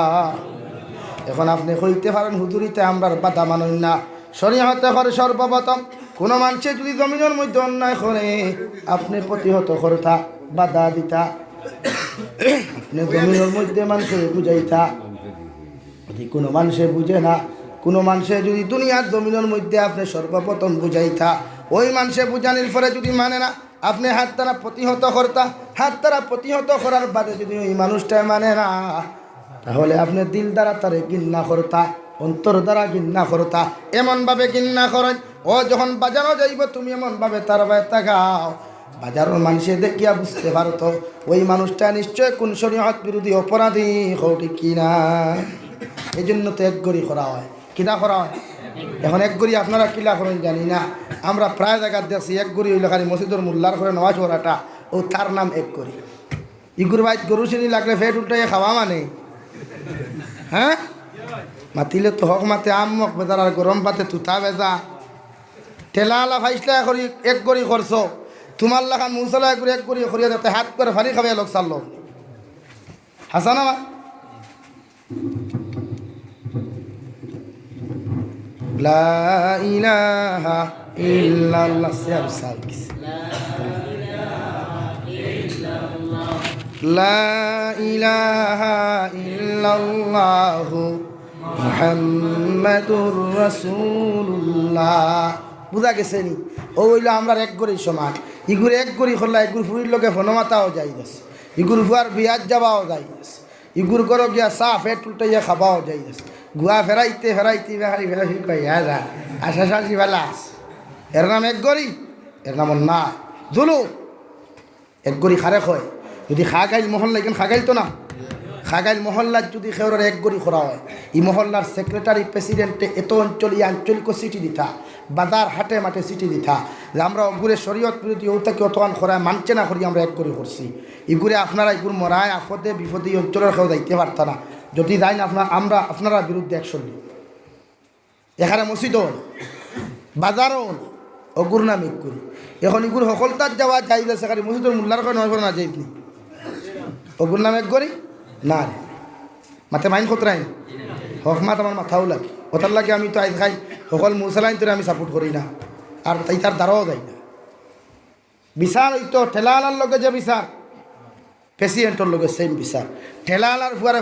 এখন আপনি কইতে পারেন হুজুরিতে আমরা বাধা মানই না শরীয়তে করে সর্বপ্রথম কোনো মানুষে যদি জমিনের মধ্যে অন্যায় করে আপনি প্রতিহত করতা বাধা দিতা আপনি জমিনের মধ্যে মানুষের বুঝাইতা যদি কোনো মানুষে বুঝে না কোনো মানুষে যদি দুনিয়ার জমিনের মধ্যে আপনি সর্বপ্রথম বুঝাইতা ওই মানুষে বুঝানির পরে যদি মানে না আপনি হাত দ্বারা প্রতিহত করতা হাত দ্বারা প্রতিহত করার বাদে যদি ওই মানুষটাই মানে না তাহলে আপনি দিল দ্বারা তারে ঘৃণা করতা অন্তর দ্বারা ঘৃণা করতা এমনভাবে ঘৃণা করেন ও যখন বাজানো যাইব তুমি এমনভাবে তার বাইরে তাকাও বাজারের মানুষে দেখিয়া বুঝতে পারতো ওই মানুষটা নিশ্চয় কোন শরীয়ত বিরোধী অপরাধী হৌটি কিনা এই জন্য তো এক গড়ি করা হয় কিনা করা হয় এখন এক গড়ি আপনারা কিলা করেন জানি না আমরা প্রায় জায়গায় দেখছি এক গড়ি হইলে খালি মসজিদের মোল্লার করে নেওয়া চোরাটা ও তার নাম এক গড়ি ইগুর বাইত গরু চিনি লাগলে ফেট উল্টাইয়ে খাওয়া মানে হ্যাঁ মাতিলে তো হক মাতে আম মক বেজার আর গরম পাতে তুতা বেজা ঠেলা আলা ফাইসলা করি এক গড়ি করছো তোমার লাখান মুসলা এক গড়ি করিয়া যাতে হাত করে ফানি খাবে লোক চাললো হাসান আমার লা ইলাহা ইল্লাল্লাহ সিয়ার সালকিস লা ইলাহা ইল্লাল্লাহ মুহাম্মাদুর রাসূলুল্লাহ বুঝা গেছে নি ও হইলো আমরা এক গড়ি সমান ইগুর এক গড়ি করলা এগুর ফুরির লোকে ফনমাতাও যাই গেছে ইগুর ফুয়ার বিয়াত যাবাও যাই গেছে ইগুর করো গিয়া চা ফেট উল্টাইয়া খাবাও যাই গেছে গুয়া ফেরাইতে ফেরাইতে বেহারি ফেরাই কইয়া যা আশা সাজি বেলা এর নাম এক গড়ি এর নাম না জুলু এক গড়ি খারে হয় যদি খাগাইল মহল্লা এখানে খাগাইল তো না খাগাইল মহল্লার যদি খেউরের এক গড়ি করা হয় এই মহল্লার সেক্রেটারি প্রেসিডেন্টে এত অঞ্চল এই আঞ্চলিক সিটি দিতা বাজার হাটে মাঠে সিটি দিতা যে আমরা অগুরে শরীয়ত বিরোধী ওটাকে অতমান করায় মানছে না করি আমরা এক গড়ি করছি এগুলো আপনারা এগুলো মরায় আফদে বিপদে এই অঞ্চলের কেউ যাইতে পারত না যদি যাই না আপনারা বিরুদ্ধে অ্যাকশন নিই এখানে মসজিদও হল বাজারও হল অগুর নাম এক করি এখন এগুলো সকলতার যাওয়া যাই সেখানে মসজিদের মূল্যার করে নয় করে না যাইনি অগুর নাম এক করি না রে মাথে মাইন খতরাইন হক মাত আমার মাথাও লাগে ওটার লাগে আমি তো আইজ খাই সকল মুসলাইন তোরে আমি সাপোর্ট করি না আর তাই তার দ্বারাও যাই না বিচার ওই তো ঠেলাওয়ালার লগে যে বিচার প্রেসিডেন্টর লগে সেম বিচার ঠেলাওয়ালার ফুয়ারে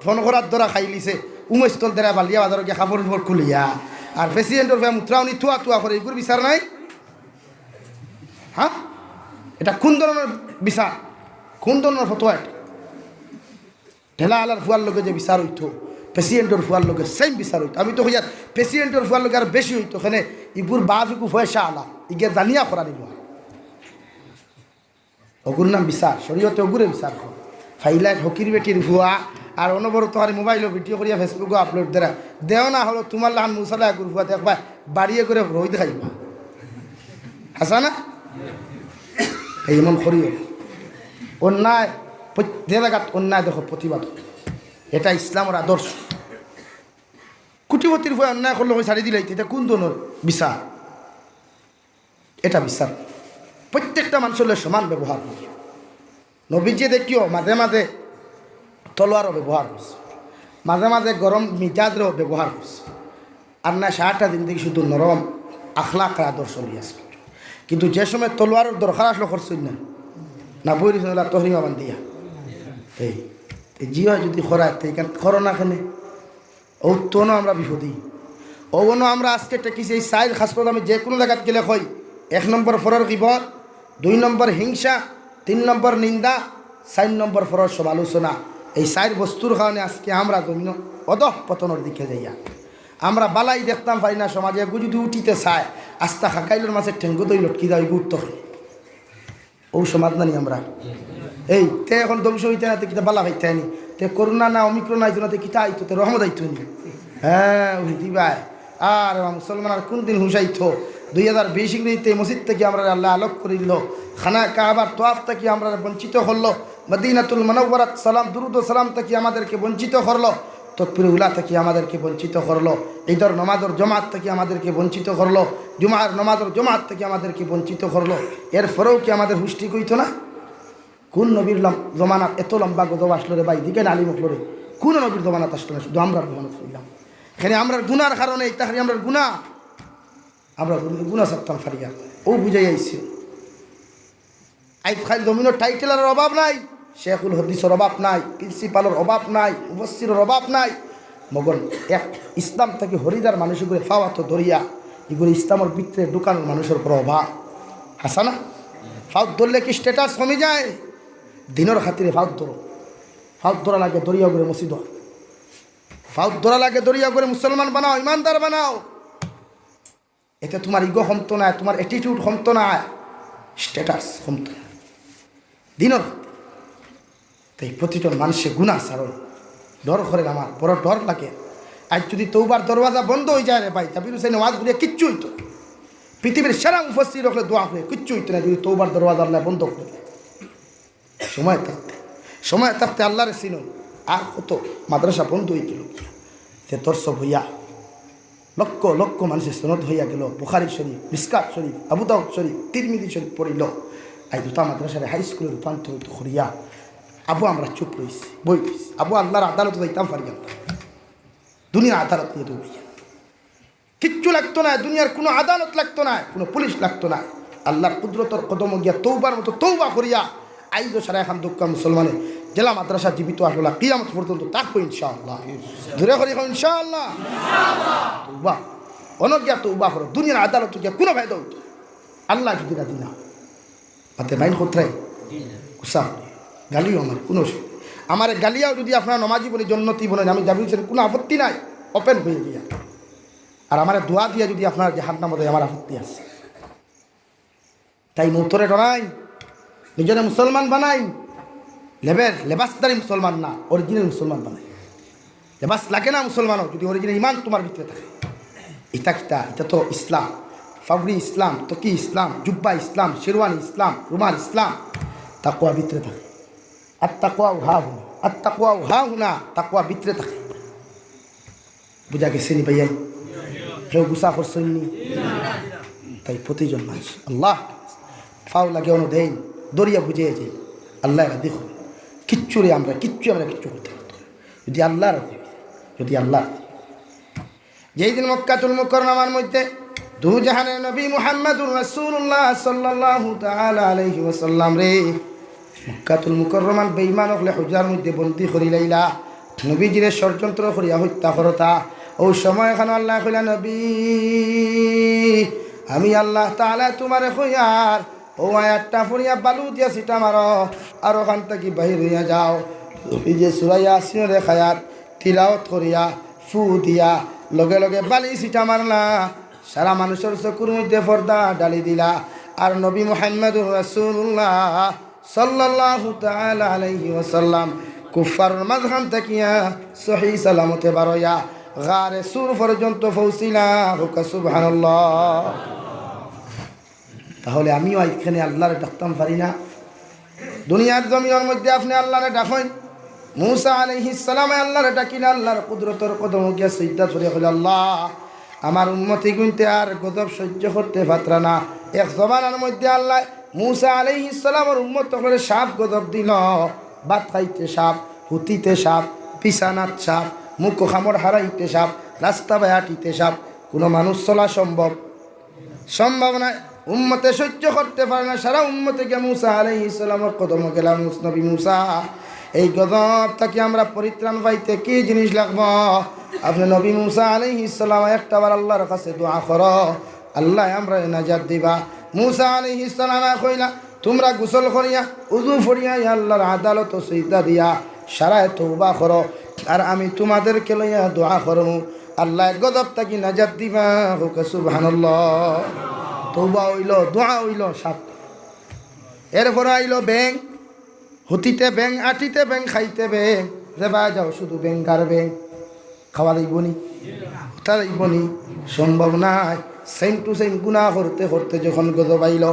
ফোন করার দ্বারা খাই লিছে উমেশতল দ্বারা বালিয়া বাজার গিয়ে খাবার উপর খুলিয়া আর প্রেসিডেন্টর ফুয়া মুত্রাউনি থুয়া থুয়া করে এগুলো বিচার নাই হ্যাঁ এটা কোন ধরনের বিচার কোন ধরনের ফতোয়া এটা ঠেলা আলার ফুয়ার লোকে যে বিচার হইতো প্রেসিডেন্টর ফুয়ার লোকের সেম বিচার হইতো আমি তো হইয়ার প্রেসিডেন্টর ফুয়ার লোকে আর বেশি হইতো ওখানে ইগুর বাপ ইগু পয়সা আলা ইগে জানিয়া করা নিব অগুর নাম বিচার শরীয়তে অগুরে বিচার ফাইলাইট হকির বেটির ভুয়া আর অনবরত আর মোবাইলও ভিডিও করিয়া ফেসবুকে আপলোড দেরা দেও না হলো তোমার লাহান মুসালা এগুর ভুয়া দেখবা বাড়িয়ে করে রই দেখাইবা হাসা না এই এমন করিও অন্যায় যে জায়গাত অন্যায় দেখো প্রতিবাদ এটা ইসলামের আদর্শ কোটিপতির ভয় অন্যায় করলে ছাড়ি দিলে এটা কোন ধরনের বিচার এটা বিচার প্রত্যেকটা মানুষের সমান ব্যবহার করি। নবীজি দেখিও মাঝে মাঝে তলোয়ারও ব্যবহার করছে, মাঝে মাঝে গরম মিজাজেরও ব্যবহার করছে, আর না সারাটা জিন্দগি শুধু নরম আখলাক আদর্শ লিয়াছে। কিন্তু যে সময় তলোয়ারের দরকার আসলো করছেন না বই তহরিমা বান্ধিয়া এই জিও যদি খরায় তো এখানে করোনা খানে ও তোনো আমরা বিপদী ওনো আমরা আজকে টেকিছি এই সাইল খাসপদ আমি যে কোনো জায়গায় গেলে কই 1 নম্বর ফরর গিবত, 2 নম্বর হিংসা, 3 নম্বর নিন্দা, 4 নম্বর ফরর সমালোচনা। এই 4 বস্তুর কারণে আজকে আমরা জমিন অধঃ পতনের দিকে যাইয়া আমরা বালাই দেখতাম পারি না সমাজে এগু যদি উঠিতে চায় আস্তা খাকাইলের মাঝে ঠেঙ্গু দই লটকি দেয় গুরুত্ব ও সমাজ নানি আমরা এই তে এখন ধ্বংস হইতে না কিতা বালা হইতে নি তে করোনা না অমিক্রণ আইতো না তে কিতা আইতো তে রহমত আইতো নি হ্যাঁ দিবাই আর মুসলমান আর কোন দিন হুসাইতো 2020 ইংরেজিতে মসজিদ থেকে আমরা আল্লাহ আলোক করে দিল, খানা কাবার তোয়াফ থেকে আমরা বঞ্চিত করলো, মদিনাতুল মুনাওয়ারাত সালাম দুরুদ ও সালাম থেকে আমাদেরকে বঞ্চিত করলো, তকবীর উলা থেকে আমাদেরকে বঞ্চিত করলো, ঈদের নামাজের জমাত থেকে আমাদেরকে বঞ্চিত করলো, জুমার নামাজের জমাত থেকে আমাদেরকে বঞ্চিত করলো। এরপরেও কি আমাদের হুষ্টি কইতো না? কোন নবীর জমানাত এত লম্বা গজব আসলো রে ভাই, দিকে আলী মুখলো রে, কোন নবীর জমানাত আসলো না, শুধু আমরা জমানাত করলাম। এখানে আমরা গুনার কারণে তাহলে আমরা গুণা আমরা গুণা সারতাম ফারিয়া ও বুঝাই আইছি। আই খালি জমিনের টাইটেলের অভাব নাই, শেখুল হদিসের অভাব নাই, প্রিন্সিপালের অভাব নাই, মুফাসসিরের অভাব নাই, মগন এক ইসলাম থেকে হরিদার মানুষের করে ফাওয়াত ধরিয়া এগুলো ইসলামের ভিতরে ঢুকানোর মানুষের উপর অভাব হাসা না। ফাউত ধরলে কি স্ট্যাটাস কমে যায়? দিনের খাতিরে ফাউত ধরো, ফাউত ধরা লাগে দরিয়া করে মসজিদ, ফাউত ধরা লাগে দরিয়া করে মুসলমান বানাও, ইমানদার বানাও। এতে তোমার ইগো কমতো না, তোমার অ্যাটিটিউড কমতো না, স্ট্যাটাস কমতো না দিনের। তাই প্রতিজন মানুষের গুনাহ ছাড়ো ডর করে, আমার বড় ডর লাগে। আজ যদি তৌবার দরওয়াজা বন্ধ হয়ে যায় রে ভাই, জাবির হুসেন ওয়াজ ঘুরিয়ে কিচ্ছু হইতো, পৃথিবীর সেরা মুফাসসির রাখলে দোয়া করে কিচ্ছু হইতো না যদি তৌবার দরওয়াজা আল্লাহ বন্ধ করে দেয়। সময় থাকতে আল্লাহরে চিনো। আর কত মাদ্রাসা বন্ধ হয়ে গেল, সে দর্শক হইয়া লক্ষ লক্ষ মানুষের সনদ হইয়া গেল, বুখারী শরীফ, মিসকাত শরীফ, আবু দাউদ শরীফ, তিরমিজি শরীফ পড়িল। আই দুটা মাদ্রাসারে হাই স্কুলে রূপান্তরিত করিয়া আবু আমরা চুপ রয়েছি, বই রয়েছি। আবু আল্লাহর আদালত যাইতাম পারি, দুনিয়ার আদালত নিয়ে দৌড়াইয়া কিচ্ছু লাগতো না, দুনিয়ার কোনো আদালত লাগতো না, কোনো পুলিশ লাগতো না। আল্লাহর কুদরতর কদম গিয়া তৌবার মতো তৌবা করিয়া আইজ সারা এখন দক্কা মুসলমানে জেলা মাদ্রাসা জীবিত আসলো কিয়ামত পর্যন্ত থাকবো ইনশাআল্লাহ। দূরে করি ইনশাআল্লাহ। তৌবা অনজ্ঞা তৌবা করো, দুনিয়ার আদালত গিয়া কোনো ফায়দা হইতো আল্লাহ যদি রাজি না হাতে মাইন কোথায় উৎসাহ গালিও আমার কোনো আমার গালিয়াও যদি আপনার নমাজি বলে জন্নতি বলেন, আমি যাবি কোনো আপত্তি নাই, ওপেন হয়ে গিয়া। আর আমার দোয়া দিয়া যদি আপনার জাহান্নাম দেয় আমার আপত্তি আছে। তাই মৌতরে ডরাই, নিজেরা মুসলমান বানাই, লেবাসদারি মুসলমান না, অরিজিনাল মুসলমান বানাই। লেবাস লাগে না মুসলমানও যদি অরিজিনাল ইমান তোমার ভিতরে থাকে। এটা তো ইসলাম, ফাবরি ইসলাম, তকি ইসলাম, জুব্বা ইসলাম, শেরওয়ানি ইসলাম, রুমাল ইসলাম, তাকওয়া ভিতরে থাকে। আর তাকওয়া হা হুনা তাকওয়া ভিতরে থাকে। বুঝা গেছে নি ভাইয়া? কেউ গুসা করছেননি? তাই প্রতিজন মানুষ আল্লাহ ফাও লাগে অন্য দেয়, দরিয়া বুঝে যায় আল্লাহ দেখো কিচ্ছু আমরা কিচ্ছু করতে পারতো যদি আল্লাহ যদি আল্লাহ। যেই দিন মক্কাতুল মুকাররমার মধ্যে দু জাহানের নবী মুহাম্মদুর রাসূলুল্লাহ সাল্লাল্লাহু তাআলা আলাইহি ওয়াসাল্লাম রে মক্কাতুল মুকাররমার বেঈমান হলে হুজার মধ্যে বন্দী করি লাইলা, নবীজিরে ষড়যন্ত্র করিয়া হত্যা করতা। ও সময় এখানে আল্লাহ কইলা, নবী আমি আল্লাহ তাআলা তোমারে কইয়ার ও আয়াতটা পড়িয়া বালু দিয়া সিটা মারো আর ওখান থেকে বাহির হইয়া যাও। তুমি যে সূরা ইয়াসিনের আয়াত তিলাওয়াত করিয়া ফু দিয়া লগে লগে বালি সিটা মারলা, সারা মানুষের চকুর মধ্যে পর্দা ডালি দিলা। আর নবী মুহাম্মদুর রাসূলুল্লাহ সাল্লাল্লাহু তাআলা আলাইহি ওয়াসাল্লাম কুফারের মাঝখান থাকিয়া সহি সালামতে বারইয়া গারে সুর পর্যন্ত পৌঁছিলা। হুকা সুবহানাল্লাহ। তাহলে আমিও এখানে আল্লাহরে ডাকতাম পারি না? দুনিয়ার জমিনের মধ্যে আপনি আল্লাহরে ডাকেন। মুসা আলাইহিস সালামে আল্লাহরে ডাকিলে আল্লাহর কুদরতের কদম গিয়া সিজদা করে কইল, আল্লাহ আমার উম্মতি গুনতে আর গজব সহ্য করতে পারত না। এক জমানার মধ্যে আল্লাহ মুসা আলাইহিস সালামের উম্মত করে সাপ গজব দিল। ভাত খাইতে সাপ, হুতিতে সাপ, বিছানাত সাপ, মুখ খামড় হারাইতে সাপ, রাস্তা বাই হাঁটিতে সাপ। কোনো মানুষ চলা সম্ভব নয়। উম্মতে সহ্য করতে পারে না। সারা উম্মতিকে মুসা আলাইহিস সালামের কদম গেলাম নবী মুসা, এই গজব থেকে আমরা পরিত্রাণ পাইতে কি জিনিস লাগবো? আপনি নবী মুসা আলাইহিস সালাম একটাবার আল্লাহর কাছে দোয়া করো, আল্লাহ আমরা নাজাত দিবা। মুসা আলাইহিস সালাম কইলা, তোমরা গোসল করিয়া উযু ফরিয়া আল্লাহর আদালত সিজদা দিয়া সারায় তওবা করো, আর আমি তোমাদেরকে লইয়া দোয়া করমু, আল্লাহ গজব থেকে নাজাত দিবা। হোক সুবহানাল্লাহ। তওবা হইল, দোয়া হইল সাপ। এরপরে আইল ব্যাং, হুতিতে ব্যাং, আটিতে ব্যাং, খাইতে ব্যাং। যেবা যাও শুধু ব্যাং আর ব্যাং, খাওয়া দিবনি, উঠা দিবনি, সম্ভব নাই। সেম টু সেম গুনাহ করতে করতে যখন গজব আইল,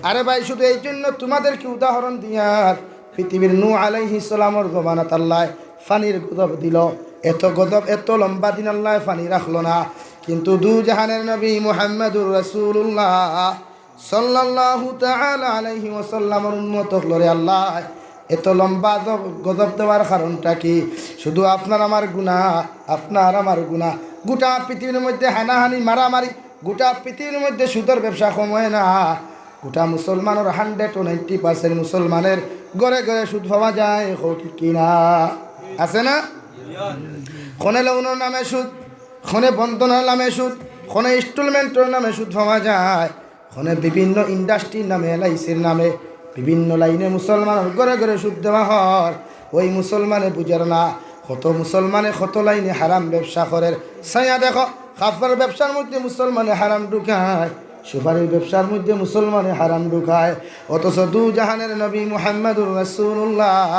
আরে ভাই শুধু এই জন্য তোমাদেরকে উদাহরণ দিয়ার, পৃথিবীর নূহ আলাইহিস সালামের জমানাত আল্লাহ ফানির গজব দিল। এত গজব, এত লম্বা দিন আল্লাহ ফানি রাখলো না। কিন্তু দু জাহানের নবী মুহাম্মদুর রাসূলুল্লাহ সাল্লাল্লাহু তাআলা আলাইহি ওয়াসাল্লামের উম্মত হলরে আল্লাহ এত লম্বা গজব দেওয়ার কারণটা কি? শুধু আপনার আমার গুনাহ, আপনার আমার গুনাহ। গোটা পৃথিবীর মধ্যে হানাহানি, মারামারি, গোটা পৃথিবীর মধ্যে সুদের ব্যবসা কময় না। গোটা মুসলমানের 190% মুসলমানের ঘরে ঘরে সুদ পাওয়া যায়, কিনা আছে না? খনে লোনের নামে সুদ, খনে বন্ধনের নামে সুদ, খনে ইনস্টলমেন্টের নামে সুদ পাওয়া যায়, খনে বিভিন্ন ইন্ডাস্ট্রির নামে, এলআইসির নামে বিভিন্ন লাইনে মুসলমানের ঘরে ঘরে সুদ দেওয়া হয়। ওই মুসলমানে বুঝার না, কত মুসলমানে কত লাইনে হারাম ব্যবসা করে। সাইয়া দেখো, খাফার ব্যবসার মধ্যে মুসলমানে হারাম ঢুকায়, সুপারির ব্যবসার মধ্যে মুসলমানে হারাম ঢুকায়। অথচ দু জাহানের নবী মুহাম্মদুর রাসূলুল্লাহ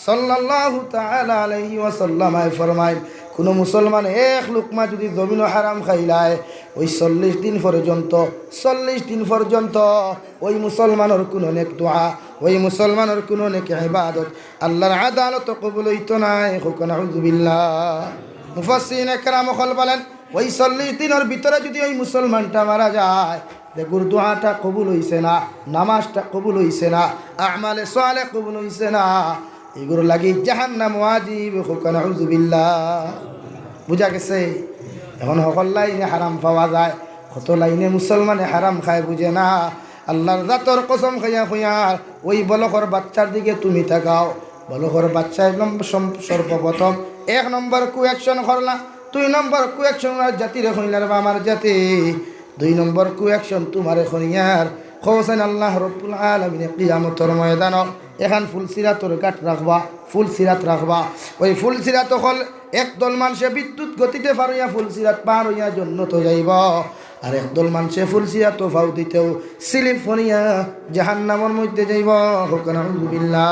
সাল্লাল্লাহু তাআলা আলাইহি ওয়াসাল্লাম ফরমায়, কোনো মুসলমান এক লুকমা যদি জমিন হারাম খাইলায়, ওই 40 দিন পর্যন্ত ওই মুসলমানের কোনো নেক দোয়া, ওই মুসলমানের কোনো নেক ইবাদত আল্লাহর আদালত কবুল হইতো না। নাউযুবিল্লাহ। মুফাসসিরিনে কেরাম বলেন, ওই 40 দিনের ভিতরে যদি ওই মুসলমানটা মারা যায়, দেখুর দোয়াটা কবুল হইছে না, নামাজটা কবুল হইছে না, আমালে সালেহ কবুল হইছে না, এগুলো লাগি জাহান্নাম ওয়াজিব। নাউযুবিল্লাহ। বুঝা গেছে? এখন সকল লাইনে হারাম পাওয়া যায়, কত লাইনে মুসলমানে হারাম খায় বুঝে না। আল্লাহর জাতর কসম খাইয়া খুঁয়ার ওই বলকর বাচ্চার দিকে তুমি তাকাও। বলকর বাচ্চা সর্বপ্রথম 1 নম্বর কুঅ্যাকশন করলা, 2 নম্বর কুঅ্যাকশন জাতির খুঁইলার বা আমার জাতি, 2 নম্বর কুঅ্যাকশন তোমারে খুঁইয়ার খোসেন আল্লাহ রব্বুল আলামিন কিয়ামতের ময়দান এখান ফুলসিরাতর গাঁট রাখবা, ফুলসিরাত রাখবা। ওই ফুলসিরাত হল একদল মানুষে বিদ্যুৎ গতিতে পারইয়া ফুলসিরাত পার হইয়া জন্নত যাইব, আর একদল মানুষে ফুলসিরাত ফাউ দিতেও স্লিপ হইয়া জাহান্নামের মধ্যে যাইব। নাউযুবিল্লাহ।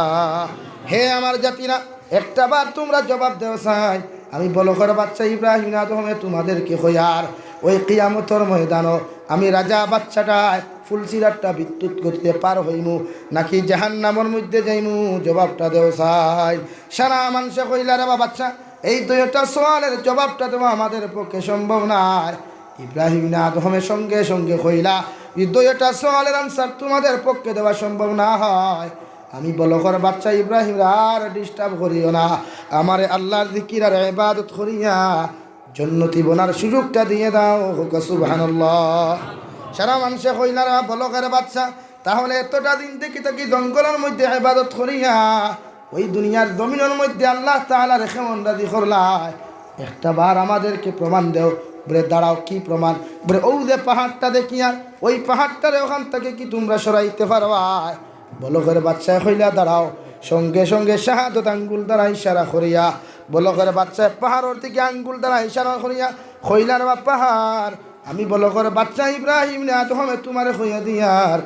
হে আমার জাতিরা, একটা বার তোমরা জবাব দেও চাই, আমি বলকর বাচ্চা ইব্রাহিম আদমে তোমাদেরকে হইয়ার ওই কিয়ামতের ময়দানও আমি রাজা বাচ্চাটায় ফুলসিরাতটা বিদ্যুৎ গতিতে পার হইমু নাকি জাহান্নামের মধ্যে যাইমু? জবাবটা দেও চাই। সারা মানুষে কইলা, রে বাচ্চা, এই দুইটা সওয়ালের জবাবটা দেওয়া আমাদের পক্ষে সম্ভব নয়। ইব্রাহিম আদমের সঙ্গে সঙ্গে কইলা, এই দুইটা সওয়ালের আনসার তোমাদের পক্ষে দেওয়া সম্ভব না হয়। আমি বলকর বাচ্চা ইব্রাহিম আর ডিস্টার্ব করিও না, আমারে আল্লাহর জিকির আর ইবাদত করিয়া জান্নাতি বনার সুযোগটা দিয়ে দাও। সুবহানাল্লাহ। সারা মানুষে কইলা, রে বলকের বাচ্চা, তাহলে এতটা দিন দেখি তো কি জঙ্গলের মধ্যে ইবাদত করিয়া ওই দুনিয়ার জমিনের মধ্যে আল্লাহ তাআলার কেমন রাজি করলাই? একটা বার আমাদেরকে প্রমাণ দেও। বলে দাঁড়াও, কি প্রমাণ? বলে ও যে পাহাড়টা দেখি, আর ওই পাহাড়টারে ওখান থেকে কি তোমরা সরাইতে পারবা? বলকের বাচ্চা কইলা, দাঁড়াও। সঙ্গে সঙ্গে শাহাদত আঙ্গুল দ্বারা ইশারা করিয়া বলকের বাচ্চা পাহাড়ের দিকে আঙ্গুল দ্বারা ইশারা করিয়া কইলার, বা পাহাড়, আমি বলকের বাচ্চা ইব্রাহিম না আদমে তোমারে কইয়া দিয়ার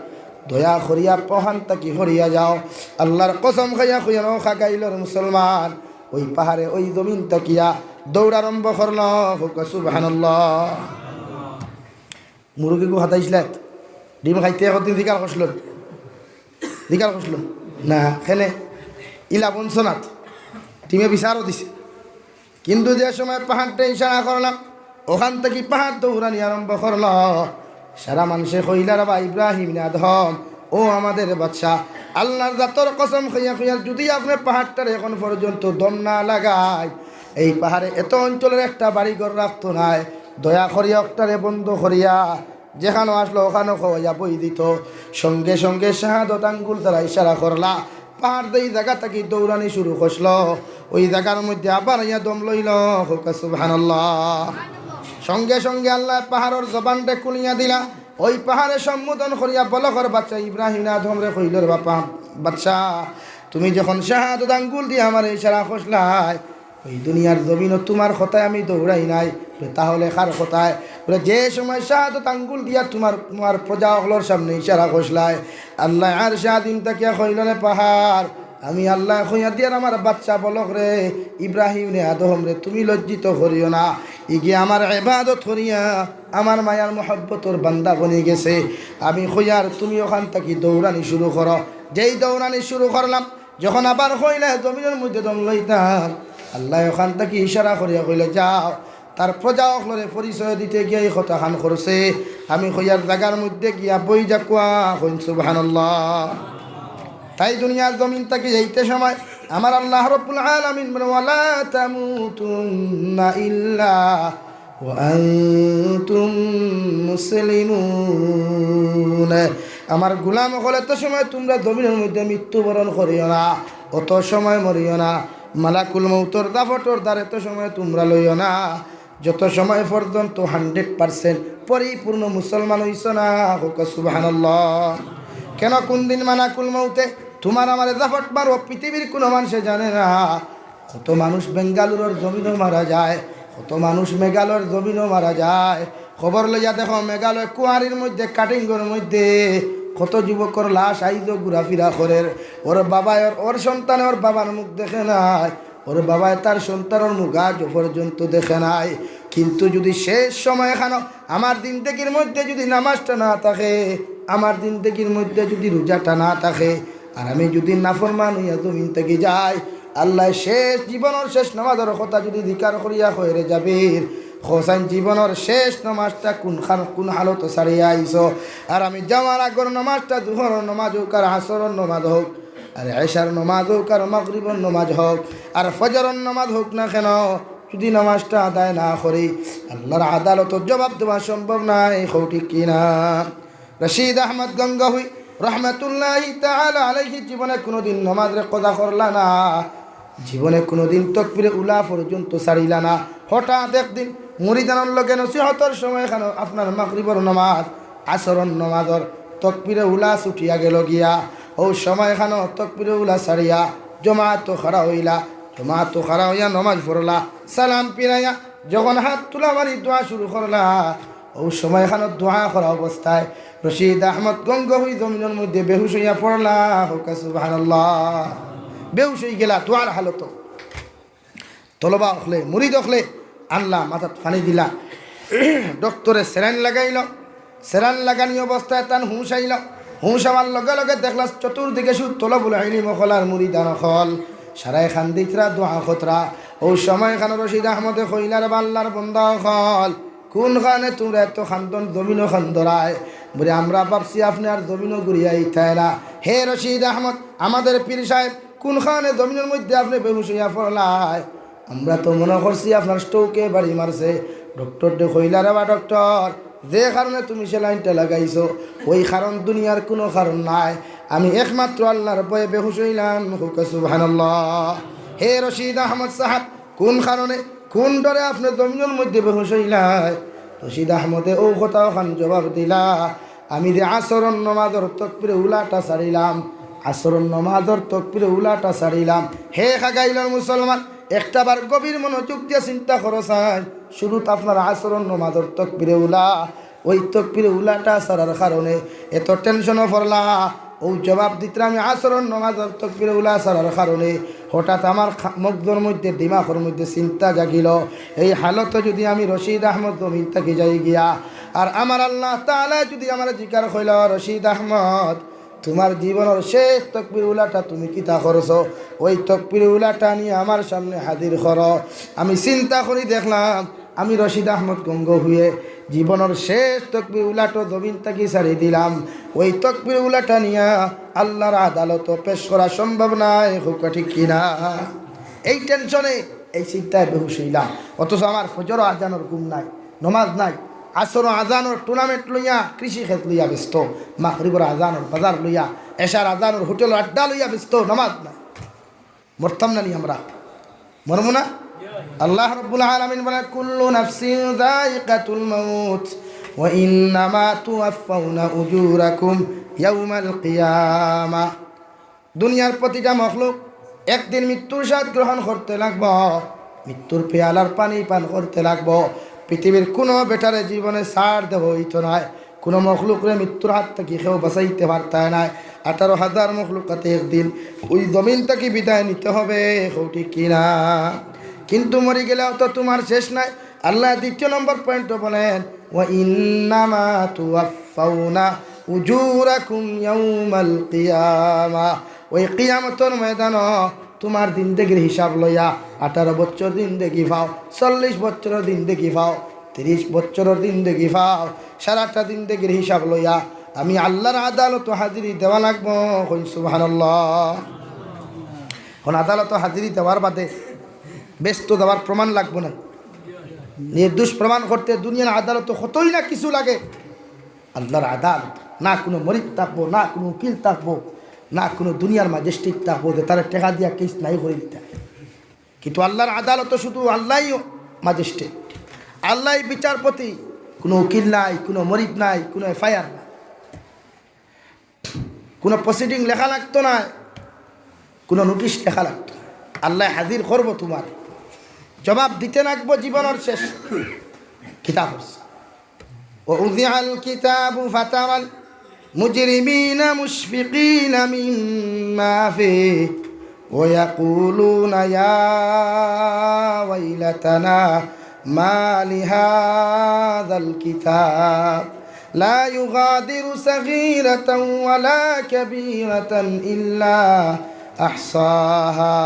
দয়া করিয়া পহান তাকি হরিয়া যাও। আল্লাহর কসম খাইয়া কইয়া খা গাইলর মুসলমান ওই পাহাড়ে ওই জমিন তাকিয়া দৌড় আরম্ভ করল। সুবহানাল্লাহ। মুরগি গু হাতাইছিলাত, ডিম খাইতে একদিন দিকার কষল না, খেনে ইলা বনসনাথ ডিমে বিচারও দিছে। কিন্তু যে সময় পাহাড়টা ইশারা করলাম, ওখান থেকে পাহাড় দৌড়ানি আরম্ভ করল। সারা মানুষে কইলার বা ইব্রাহিম আদম ও আমাদের বাচ্চা, আল্লাহর জাতর কসম খাইয়া খাইয়া যদি আপনি পাহাড়টার এখন পর্যন্ত দম না লাগায়, এই পাহাড়ে এত অঞ্চলের একটা বাড়িঘর রাখতো নাই, দয়া করিয়া একটারে বন্ধ করিয়া যেখানে আসলো ওখানে খাওয়াইয়া বই দিত। সঙ্গে সঙ্গে শাহাদত আঙ্গুল দ্বারা ইশারা করলা, পাহাড় দিয়ে জায়গা থেকে দৌড়ানি শুরু করল। ওই জায়গার মধ্যে আবার ইয়া দম লইল। সুবহানাল্লাহ। সঙ্গে সঙ্গে আল্লাহ পাহাড়ের জবানটা খুলিয়া দিলা। ওই পাহাড়ে সম্বোধন করিয়া বলকর বাচ্চা ইব্রাহিম আদম রে কইলর বাপা বাচ্চা, তুমি যখন শাহাদত আঙ্গুল দিয়ে আমার ইশারা করলাই, ওই দুনিয়ার জমিনও তোমার কথায় আমি দৌড়াই নাই, তাহলে কার কথায়? বলে যে সময় শাহাদত আঙ্গুল দিয়া তোমার প্রজা হলোর সামনে ইশারা করলাই, আল্লাহ আর শাহাদিম তাকিয়া কইলরে পাহাড়, আমি আল্লাহ কইয়া দিয়ার আমার বাচ্চা বলক রে ইব্রাহিম রে আদম রে তুমি লজ্জিত করিও না, ইগে আমার ইবাদত করিয়া আমার মায়ার মহব্বতর বান্দা বনে গেছে। আমি কইয়ার তুমি ওখান থেকে দৌড়ানি শুরু করো। যেই দৌড়ানি শুরু করলাম, যখন আবার কইলে জমিনের মধ্যে দম লইতাম, আল্লাহ ওখান থেকে ইশারা করিয়া কইলে যাও। তার প্রজা অকলরে পরিচয় দিতে গিয়ে এই কথা খান করছে। আমি কইয়ার জায়গার মধ্যে গিয়া বই যা কুয়া কইন সুবহানাল্লাহ। তাই দুনিয়ার জমিন থেকে যাইতে সময় আমার আল্লাহ রাব্বুল আলামিন বলেন, ওয়ালা তামুতুন্না ইল্লা ওয়া আনতুম মুসলিমুন। আমার গোলাম হলে তো সময় তোমরা জমিনের মধ্যে মৃত্যুবরণ করিও না, অত সময় মরিও না। মালাকুল মৌতর দাফটর দ্বারে তো সময় তোমরা লইও না, যত সময় পর্যন্ত 100% পরিপূর্ণ মুসলমান হইছ না। সুবহানাল্লাহ। কেন কোন দিন মালাকুল মৌতে তোমার আমার দাফট মারো পৃথিবীর কোনো মানুষে জানে না। কত মানুষ বেঙ্গালুরুর জমিনও মারা যায়, কত মানুষ মেঘালয়ের জমিনও মারা যায়। খবর লইয়া দেখো মেঘালয় কুয়ারির মধ্যে কাটিংয়ের মধ্যে কত যুবকর লাশ আইজো ঘুরাফিরা করে। ওর বাবা ওর সন্তান ওর বাবার মুখ দেখে নাই, ওর বাবায় তার সন্তানের মুখ আজ পর্যন্ত দেখে নাই। কিন্তু যদি শেষ সময় এখানে আমার জিন্দেগির মধ্যে যদি নামাজটা না থাকে, আমার জিন্দেগির মধ্যে যদি রোজাটা না থাকে, আর আমি যদি নাফরমান হইয়া জমিন থেকে যাই, আল্লাহ শেষ জীবনের শেষ নামাজের কথা যদি ধিকার করিয়া হয়ে যাবে, হোসাইন জীবনের শেষ নামাজটা কোন হালত ছাড়িয়া আইস। আর আমি যাওয়ার আগর নামাজটা দুহর নামাজ হোক, আর আসরের নামাজ হোক, আর এশার নামাজ হোক, আর মাগরিবের নামাজ হোক, আর ফজরের নামাজ হোক না কেন, যদি নামাজটা আদায় না করি, আল্লাহর আদালতর জবাব দেওয়া সম্ভব নাই। ঠিক কিনা? রশিদ আহমদ গঙ্গাহুই রহমতুল্লাহি তাআলা আলাইহি জীবনে কোনোদিন নামাজের কদা করলা না, জীবনে কোনোদিন তাকবীরে উলা পর্যন্ত ছাড়িলা না। হঠাৎ একদিন মুরিদানের লগে নসিহতের সময় এখানে আপনার মাগরিবের নামাজ আসরের নামাজের তাকবীরে উলা ছুটিয়া গেল গিয়া, ও সময় এখানে তাকবীরে উলা ছাড়িয়া জমাত খাড়া হইলা, জমাত খাড়া হইয়া নামাজ পড়লা, সালাম পিরাইয়া যখন হাত তুলা মারি দোয়া শুরু করলা, ও সময় এখানে দোয়া করা অবস্থায় রশিদ আহমদ গঙ্গাহুই জমিনের মধ্যে বেহুশ হইয়া পড়লা। সুবহানাল্লাহ। বেহুশ হয়ে গেলা দোয়ার হালত। তলবা হলে মুরিদ হলে আনলা, মাথাত ফানি দিলা, ডক্টরে সেলাইন লাগাইল, সেলাইন লাগানি অবস্থায় তান হুঁশ আইল। হুঁশ আমার লগে লগে দেখলা চতুর্দিকে শুধু তলবুল আইনি মখলার মুরিদান হল, সারাই খান দিকরা দোয়া খতরা। ও সময় এখানে রশিদ আহমদে কইলার বাল্লার বন্ধা হল, কোন খানে তোমরা এত খান্দন জমিনও খান্দরায়? বলে আমরা ভাবছি আপনি আর জমিনও ঘুরিয়া ইথায় না। হে রশিদ আহমদ, আমাদের পীর সাহেব, কোন খানে জমিনের মধ্যে আপনি বেহুশ হইয়া পড়লায়? আমরা তো মনে করছি আপনার স্ট্রোকে বাড়ি মারছে। ডক্টর ডে কইলারে বা ডক্টর, যে কারণে তুমি সেলাইনটা লাগাইছো ওই কারণ দুনিয়ার কোনো কারণ নাই, আমি একমাত্র আল্লাহর ভয়ে বেহুশ হইলাম। সুবহানাল্লাহ। হে রশিদ আহমদ সাহেব, কোন কারণে কোন ডরে আপনি জমিনের মধ্যে বেহুশ হইলাই? রশিদ আহমদে ও কথা ওখান জবাব দিলা, আমি যে আসরন নমাজর তকবীরে উলাটা ছাড়িলাম, আসরন নমাজর তকবীরে উলাটা ছাড়িলাম। হে খাগাইলার মুসলমান, একটা বার গভীর মনোযোগ দিয়ে চিন্তা করো চাই, শুধু তো আপনার আসরন নমাজর তকবীরে উলা, ওই তকবীরে উলাটা ছাড়ার কারণে এত টেনশনও পড়লা। ও জবাব দিতে আমি আসরন নমাজর তকবীরে উলা ছাড়ার কারণে হঠাৎ আমার মগজের মধ্যে দিমাগের মধ্যে চিন্তা জাগিল, এই হালতে যদি আমি রশিদ আহমদ জমিন থেকে যাই গিয়া, আর আমার আল্লাহ তাআলা যদি আমার জিকার কইল, রশিদ আহমদ তোমার জীবনের শেষ তকবীর উলাটা তুমি কিতা করছো, ওই তকবীর উলাটা নিয়ে আমার সামনে হাজির করো। আমি চিন্তা করি দেখলাম আমি রশিদ আহমদ গঙ্গ হয়ে জীবনের শেষ তকবির উলাটো জমিন তাকি ছাড়ি দিলাম। ওই তকবির উলাটা নিয়া আল্লাহর আদালত পেশ করা সম্ভব নয়, হোক ঠিক কিনা? এই টেনশনে এই চিন্তায় বেহুশ হইলাম। অথচ আমার ফজর আজানোর ঘুম নাই, নমাজ নাই, আসর আজানোর টুর্নামেন্ট লইয়া, কৃষি ক্ষেত লইয়া ব্যস্ত, মাগরিবের আজানোর বাজার লইয়া, এশার আজানোর হোটেল আড্ডা লইয়া ব্যস্ত, নমাজ নাই। মরতাম না নি আমরা? মরমু না? আল্লাহ রাব্বুল আলামিন বলে কুল্লু নাফসিন যায়িকাতুল মাউত ওয়া ইন্নামা তুওয়াফাউনা উজুরাকুম ইয়াউমাল কিয়ামা। দুনিয়ার প্রতিটা মখলুক একদিন মৃত্যুর স্বাদ গ্রহণ করতে লাগব, মৃত্যুর পেয়ালার পানি পান করতে লাগব। পৃথিবীর কোনো বেটারে জীবনে ছাড় দেব হইতো নয়, কোনো মখলুকরে মৃত্যুর হাত থেকে কেউ বাঁচাইতে পারতায় না। 18,000 মখলুকাতে একদিন ওই জমিন থেকে বিদায় নিতে হবে, ঠিক কিনা? কিন্তু মরে গেলেও তো তোমার শেষ নাই। আল্লাহ 2 নম্বর পয়েন্ট বলেন ওয়া ইন্নামা তুওয়াফাউনা উজুরাকুম ইয়াউমাল কিয়ামা। ওই কিয়ামতের ময়দান তোমার জিন্দেগির হিসাব লইয়া 18 বছর জিন্দেগি পাও, 40 বছরের জিন্দেগি পাও, 30 বছরের জিন্দেগি পাও, সারাটা জিন্দেগির হিসাব লইয়া আমি আল্লাহর আদালত হাজিরি দেওয়া লাগবো। সুবহানাল্লাহ। এখন আদালত হাজিরি দেওয়ার বাদে ব্যস্ত দেওয়ার প্রমাণ লাগবো না? নির্দোষ প্রমাণ করতে দুনিয়ার আদালত কতই না কিছু লাগে। আল্লাহর আদালত না কোনো মরিদ থাকবো, না কোনো উকিল থাকবো, না কোনো দুনিয়ার ম্যাজিস্ট্রেট থাকবো যে তারা টেকা দিয়া কেস নাই করে দিতে। কিন্তু আল্লাহর আদালত শুধু আল্লাহই ম্যাজিস্ট্রেট, আল্লাহই বিচারপতি, কোনো উকিল নাই, কোনো মরিদ নাই, কোনো এফআইআর নাই, কোনো প্রসিডিং লেখা লাগতো না, কোনো নোটিশ লেখা লাগতো না। আল্লাহ হাজির করবো, তোমার জবাব দিতে লাগবো জীবনের শেষ কিতাব। ووضع الكتاب فترى المجرمين مشفقين مما فيه ويقولون يا ويلتنا ما لهذا الكتاب لا يغادر صغيرة ولا كبيرة إلا أحصاها।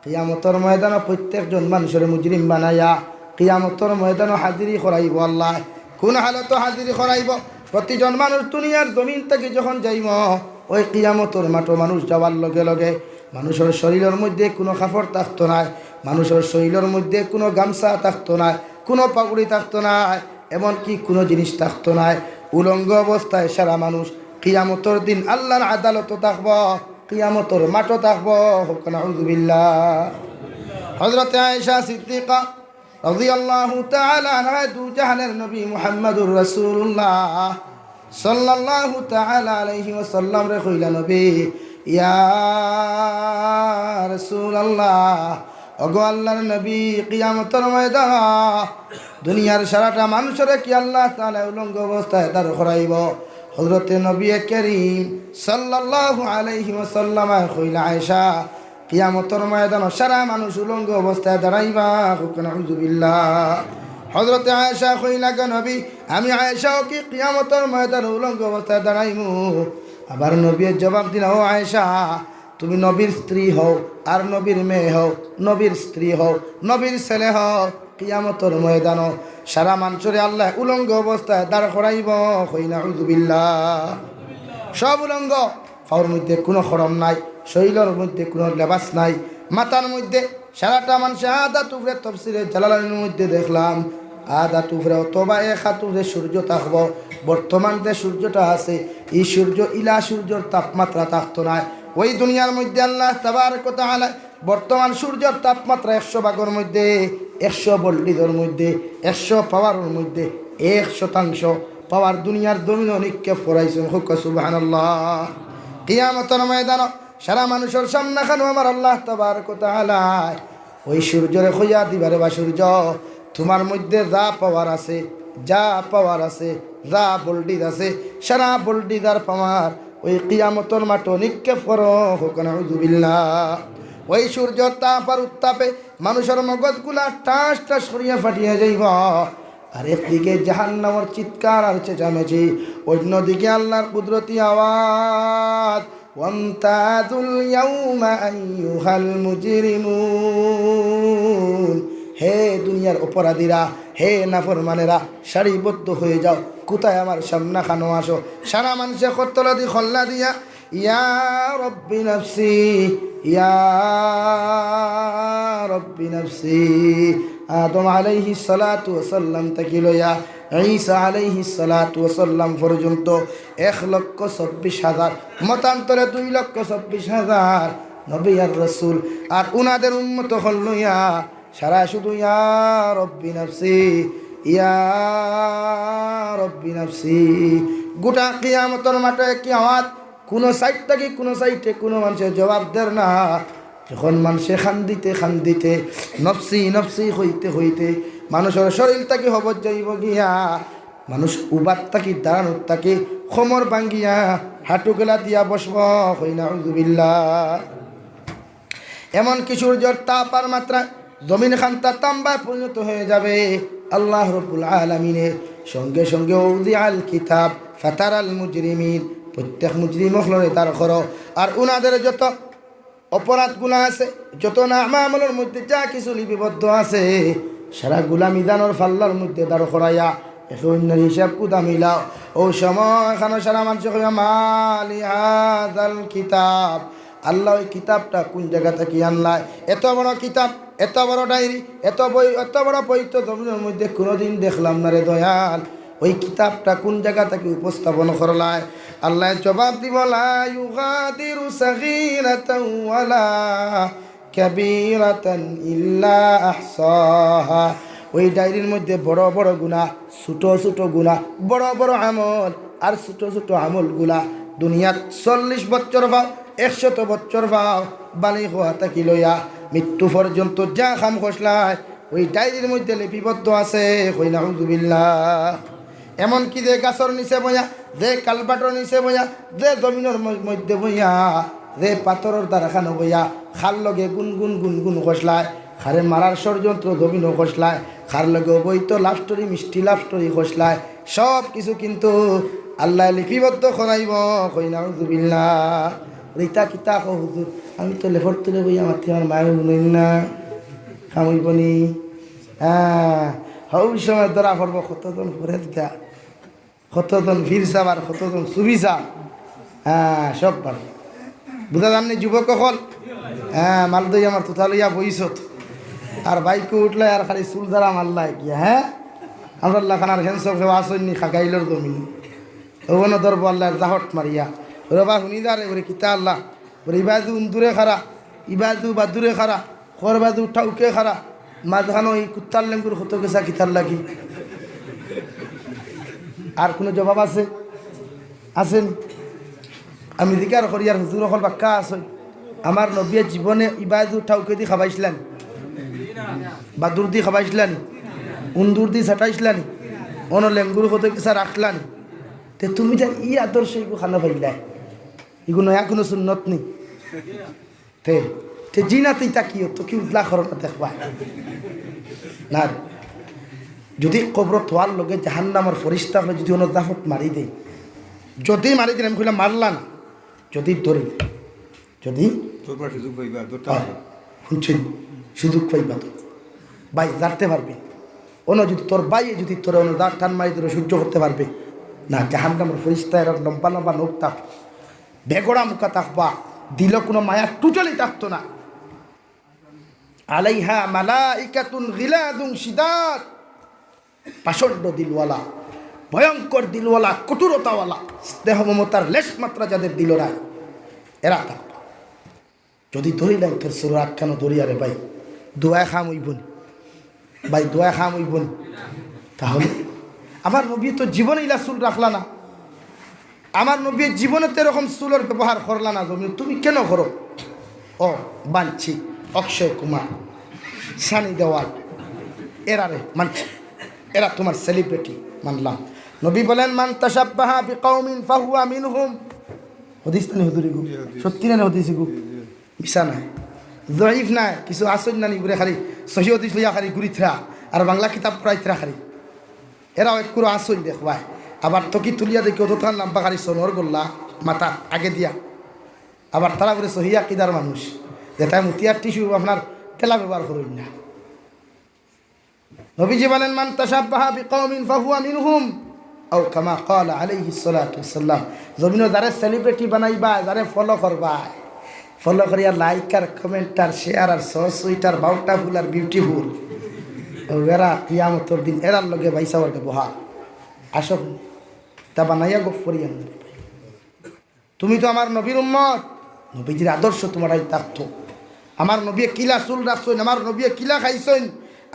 কিয়ামতের ময়দানে প্রত্যেকজন মানুষের মুজরিম বানাইয়া কিয়ামতের ময়দানে হাজিরি করাইব আল্লাহ। কোন হালত হাজিরি করাইব? প্রতিজন মানুষ দুনিয়ার জমিন থেকে যখন যাইব, ওই কিয়ামতের মাঠে মানুষ যাওয়ার লগে লগে মানুষের শরীরের মধ্যে কোনো কাপড় থাকতো না, মানুষের শরীরের মধ্যে কোনো গামছা থাকতো না, কোনো পাগড়ি থাকতো না, এমনকি কোনো জিনিস থাকতো না। উলঙ্গ অবস্থায় সারা মানুষ কিয়ামতের দিন আল্লাহর আদালত থাকব, কিয়ামতের মাঠও থাকব। নাউযুবিল্লাহ। হযরত আয়েশা সিদ্দিকা রাদিয়াল্লাহু তাআলা আনহা দু জাহানের নবী মুহাম্মদুর রাসূলুল্লাহ সাল্লাল্লাহু তাআলা আলাইহি ওয়াসাল্লাম রে কইলা, নবী ইয়া রাসূলুল্লাহ, ওগো আল্লাহর নবী, কিয়ামতের ময়দান দুনিয়ার সারাটা মানুষের কি আল্লাহ তাআলা উলঙ্গ অবস্থায় দাঁড় করাইব? হযরতে নবী করিম সাল্লাল্লাহু আলাইহি ওয়াসাল্লাম কইলা, আয়েশা, কিয়ামতের ময়দান সারা মানুষ উলঙ্গ অবস্থায় দাঁড়াইবা। নাউযুবিল্লাহ। হযরতে আয়েশা কইলা, নবী আমি আয়েশাও কি কিয়ামতের ময়দান উলঙ্গ অবস্থায় দাঁড়াইমু? আবার নবী জবাব দিলা, ও আয়েশা, তুমি নবীর স্ত্রী হও আর নবীর মেয়ে হও, নবীর স্ত্রী হও, নবীর ছেলে হও, কিয়ামতের ময়দান সারা মানুষরে আল্লাহ উলঙ্গ অবস্থায় দাঁড় করাইব। নাউযুবিল্লাহ। সব উলঙ্গ, পাওয়ার মধ্যে কোনো খরম নাই, শরীরের মধ্যে কোনো লেবাস নাই, মাথার মধ্যে সারাটা মানুষ আদা টুকরে তফসিরে জালালাইনের মধ্যে দেখলাম আদা টুকরে অথবা 1 হাত টুকরে সূর্য থাকব। বর্তমান যে সূর্যটা আছে, এই সূর্য ইলা সূর্যর তাপমাত্রা থাকতো না। ওই দুনিয়ার মধ্যে আল্লাহ তাবারক ওয়া তাআলা বর্তমান সূর্যের তাপমাত্রা 100 ভাগের মধ্যে 100 ভোল্টেজের মধ্যে 100 পাওয়ারের মধ্যে 1% পাওয়ার দুনিয়ার জমিনে নিক্ষেপ করাইছেন। সুবহানাল্লাহ। কিয়ামতের ময়দান সারা মানুষের সামনে খানো আমার আল্লাহ তাবারক ওয়া তাআলা ওই সূর্যরে খোঁজা দিবারে, বা সূর্য তোমার মধ্যে যা পাওয়ার আছে, যা পাওয়ার আছে, যা ভোল্টেজ আছে, সারা ভোল্টেজার পাওয়ার ওই কিয়ামতের মাঠে নিক্ষেপ করো। নাউযুবিল্লাহ। ওই সূর্যর তাপ আর উত্তাপে মানুষের মগজগুলা টাস টাস করিয়া ফাটিয়া যাইব। আর একদিকে জাহান্নামের চিৎকার আর চেঁচামেচি, অন্যদিকে আল্লাহর কুদরতি আওয়াজ, ওয়ামতাজুল ইয়াউমা আইয়ুহাল মুজরিমুন। হে দুনিয়ার অপরাধীরা, হে নাফরমানেরা, সারিবদ্ধ হয়ে যাও, কোথায় আমার সামনা খানো আসো। সারা মানুষে কতলা দি খল্লা দিয়া ইয়া রব্বি নাফসি, ইয়া রব্বি নাফসি। আদম আলাইহিস সালাতু ওয়াসাল্লাম থেকে লইয়া ঈসা আলাইহিস সালাতু ওয়াসাল্লাম পর্যন্ত 1,26,000, মতান্তরে 2,26,000 নবী আর রাসূল আর উনাদের উম্মত হল লইয়া সারা শুধু ইয়া রব্বি নাফসি, ইয়া রব্বি নাফসি। গোটা কিয়ামতের মাঠে কি আওয়াজ, কোনো সাইড থেকে কোনো সাইডে কোনো মানুষের জবাব দেয় না। যখন মানুষে খান্দিতে নফসি নফসি হইতে হইতে মানুষের শরীর তাকে হবর যাইব গিয়া, মানুষ উবাদ তাকি দাঁড়ানোর তাকে খমর ভাঙ্গিয়া হাঁটু গেলা দিয়া বসব, হই না আউযুবিল্লাহ। এমন কি সূর্যের তাপ আর মাত্রা জমিন খান্তা তাম্বায় পরিণত হয়ে যাবে। আল্লাহ রাব্বুল আলামিনের সঙ্গে সঙ্গে উদি আল কিতাব ফাতারাল মুজরিমিন, প্রত্যেক মুজরিম হলরে তার করো আর উনাদের যত অপরাধগুলো আছে, যত না আমলের মধ্যে যা কিছু লিপিবদ্ধ আছে, সারা গুলা মিজানোর ফাল্লার মধ্যে দাঁড় করাইয়া এখন হিসাব কুদা মিলাও। ও সময় এখানে সারা মানুষ মালি হাযাল কিতাব, আল্লাহ ওই কিতাবটা কোন জায়গা থেকে আনলায়? এত বড় কিতাব, এত বড় ডায়েরি, এত বই, এত বড় বই তো জমিনের মধ্যে কোনোদিন দেখলাম না রে দয়াল। ওই কিতাবটা কোন জায়গা থেকে উপস্থাপন করলায়? আল্লাহ জবাব দিব লা ইউগাদিরু সাগীরাতান ওয়ালা কাবীরাতান ইল্লা আহসাহা। ওই ডায়েরির মধ্যে বড় বড় গুনাহ, ছোট ছোট গুনাহ, বড় বড় আমল আর ছোট ছোট আমলগুলা দুনিয়াত 40 বছর পাও, 100 বছর পাও, বালি হওয়া থাকি লইয়া মৃত্যু পর্যন্ত যা খাম খসলায় ওই ডায়েরির মধ্যে লিপিবদ্ধ আছে, কই না আউযুবিল্লাহ। এমনকি যে গাছর নিচে বইয়া, যে কালবাটর নিচে বইয়া, যে জমিনের মধ্যে বইয়া, যে পাথরের দ্বারা খানো বইয়া, খার লগে গুনগুন গুনগুন খসলায়, খারে মারার ষড়যন্ত্র জমিনও খসলায়, খার লগে বইত লাভ স্টোরি, মিষ্টি লাভ স্টোরি খসলায়, সব কিছু কিন্তু আল্লাহ লিপিবদ্ধ করাইব, কই না আউযুবিল্লাহ। রিতা কিতা কো হুজুর, আমি তো লেফর তুলে বই আমার থেকে আমার মায়ের শুনেন না, খামইবনি। হ্যাঁ, হৌ সময় ধরা পড়ব কতজন ঘুরে দিতা, কতজন ভিড় সাবার, কতজন সুবিসা, হ্যাঁ সব পারব। বুঝা জাননি যুবক হল, হ্যাঁ মাল দই আমার তোতা লইয়া বইছত আর বাইকে উঠলে আর খালি চুল দ্বারা মারলাই গিয়া। হ্যাঁ আমরা আল্লাহ খানার হ্যান্সব সেবা আসনি খাগাইলর জমিন ওখানে ধরবো আল্লাহ জাহট মারিয়া রবা শুনি দারে বলে কিতা আল্লাহ বলে ইবাজু উন্দুরে খারা, ইবাজু বাদুরে খারা, খর বাজু ঠাউকে খারা, মাঝখানো এই কুত্তার লেঙ্গুর হতো গেছা কিতার লাগি। আর কোনো জবাব আছে? আসেন? আমি জিকার করি আর হুজুর অকল বাক্কা আসই, আমার নবীর জীবনে ইবাজু ঠাউকে দি খাবাইছিলেন, বাদুর দি খাবাইছিলেন, উন্দুর দি ছাটাইছিলানি, অন লেঙ্গুর হতো গেছা রাখলানি। তে তুমি যান ই আদর্শ এগুলো খানা পাইলাই, এগুলো নয়া কোনো সুন্নত নেই। তে জিনাতেই তাকিও তো কি উদলা করো না দেখবা না। যদি কবর তোয়ার লগে জাহান্নামের ফরিস্তা হলে যদি ওনার জাফট মারি দেয়, যদি মারি দিন আমি কইলাম মারলা না, যদি ধরি, যদি শুনছেন সুযোগ পাইবা তো ভাই জানতে পারবে, অন্য যদি তোর বাইয়ে যদি তোর অন্য দাঁত টান মারি তোর সহ্য করতে পারবে না। জাহান্নামের ফরিস্তা এরা লম্বা লম্বা নোখ থাক, বেগড়া মুখা থাকবা, দিল কোনো মায়া টোটালি থাকতো না। আলাইহা মালাইকাতুন গিলাদুন শিদাদ, পাষণ্ড দিলওয়ালা, ভয়ঙ্কর দিলওয়ালা, কঠোরতাওয়ালা, স্নেহ মমতার লেশ মাত্রা যাদের দিল নাই এরা থাকতো। যদি ধরিলেন তোর সুর আটখানো দরিয়ারে ভাই দোয়া খাম হইবন, ভাই দোয়া খাম হইবন। তাহলে আমার নবী তো জীবনে ইলা চুল রাখলা না, আমার নবীর জীবনে তো এরকম চুলের ব্যবহার করলা না, তুমি কেন করো? ও বাঞ্ছি, অক্ষয় কুমার, সানি দেওয়াল, এরা রে মানছি, এরা তোমার সেলিব্রিটি মানলাম। নবী বলেন মান তাশাব্বাহা বিকওমিন ফাহুয়া মিনহুম। হদিস না হুজুরি গু, সত্যি না হদিস গু, মিশা নাই, জয়ীফ নাই, কিছু আসল না নিগুরে খালি সহি হদিস লইয়া খালি ঘুরিথরা আর বাংলা কিতাব পড়াইথরা খালি, এরাও এক করে আসল দেখবাই। আবার তকি তুলিয়া দেখি অত তার নাম্পা খালি সোনর গোল্লা মাথা আগে দিয়া, আবার তারা করে সহিয়া কিদার মানুষ যেটা মুতিয়ার টিস্যু আপনার তেলা ব্যবহার করুন না। নবীজি বলেন মান তাশাব্বাহা বিকওমিন ফাহুয়া মিনহুম আও কামা ক্বালা আলাইহিস সালাতু ওয়াসসালাম। জমিনো যারে সেলিব্রিটি বানাইবা, যারে ফলো করবা, ফলো করিয়া লাইক আর কমেন্ট আর শেয়ার আর সুইটার বাউটাফুল আর বিউটিফুল, এরা কিয়ামতের দিন এরার লগে বাইসা ওরকে বহা আসো তা বানাইয়া গপ করিয়া। তুমি তো আমার নবীর উম্মত, নবীজির আদর্শ তোমার থাকতো। আমার নবী কিলা চুল রাখছেন, আমার নবী কিলা খাইছেন,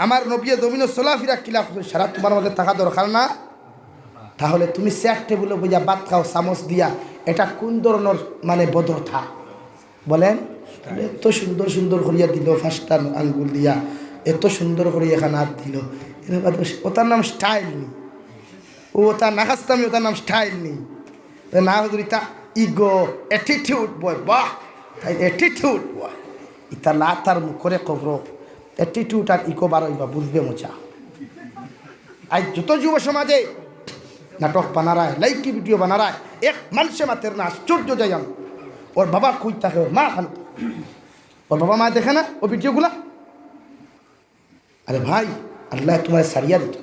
আমার নবী জমিনে চলাফিরা কিলা খাইছেন, সারা তোমার মধ্যে থাকা দরকার না? তাহলে তুমি চেয়ার টেবিলে বুঝা ভাত খাও চামচ দিয়া, এটা কোন ধরনের মানে ভদ্রতা বলেন? এত সুন্দর সুন্দর করিয়া দিল, ফার্স্ট আঙ্গুল দিয়া এত সুন্দর করে এখানে হাত দিল, ওটার নাম স্টাইল নেই। ও ওটা না খাস্তামি, ওটার নাম স্টাইল নেই। না হুজুর ইতা ইগো অ্যাটিটিউড বয়, বাহ অ্যাটিটিউড বয়, ইতা লা তার মুখ করে কবর অ্যাটিটিউড আর ইকো বারইবা বুঝবে মোচা। আজ যত যুব সমাজে নাটক বানারায়, লাইকি ভিডিও বানারায়, এক মানুষে মাতের না আশ্চর্য যাই আমি। ওর বাবা কই থাকে, ওর মা খান, ওর বাবা মা দেখে না ও ভিডিওগুলা? আরে ভাই আল্লাহ তোমার সারিয়া দিত,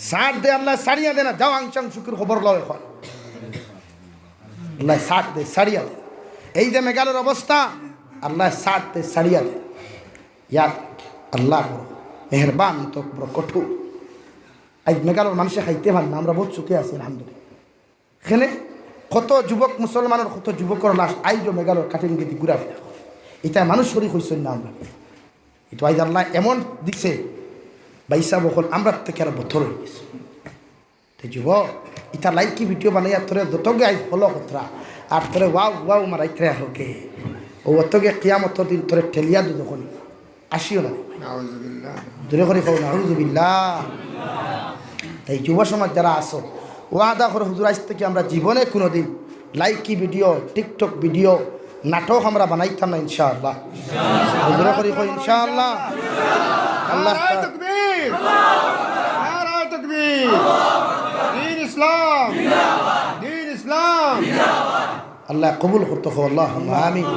সার দে আল্লাহ সারিয়া দে না, যাও আংশাং শুকুর খবর লও এখন, আল্লাহ সার দে সারিয়া দে। এই যে মেঘালয়ের অবস্থা, আল্লাহ সার দে সারিয়া দে। ইয়াদ আল্লাহ বড় মেহরবান, তো বড় কঠোর। আজ মেঘালয়ের মানুষে খাইতে পার না, আমরা বহুত সুখে আছি আলহামদুলিল্লাহ। এখানে কত যুবক মুসলমানের, কত যুবকের লাশ আইজ মেঘালয়ের কাটিং গেদি ঘুরাফিরা, এটা মানুষ শরীর হয়েছেন না আমরা। এটা আইজ আল্লাহ এমন দিচ্ছে বাইসা বকল আমরা থেকে আর বথর হয়ে গেছে। তো যুবক ইটা লাইকি ভিডিও বানাইয়া তোরে যতগে আইজ ফলো কতরা আর তোরে ওয়াও ওয়াও মারাইতে হোকে, ও অতগে কিয়ামতর দিন তোরে ঠেলিয়া দু যখন আসিও না দূরে করে কও নাউযুবিল্লাহ। তাই যুব সমাজ যারা আসো, ওয়াদা করে হুজুর আজ থেকে আমরা জীবনে কোনো দিন লাইকি ভিডিও, টিকটক ভিডিও, নাটক আমরা বানাইতাম না ইনশাআল্লাহ। দূরে করে কও ইনশাআল্লাহ। আল্লাহ তাকবীর, নারায়ে তাকবীর, দ্বীন ইসলাম, দ্বীন ইসলাম আল্লাহ কবুল করতে হো, আল্লাহুম্মা আমিন।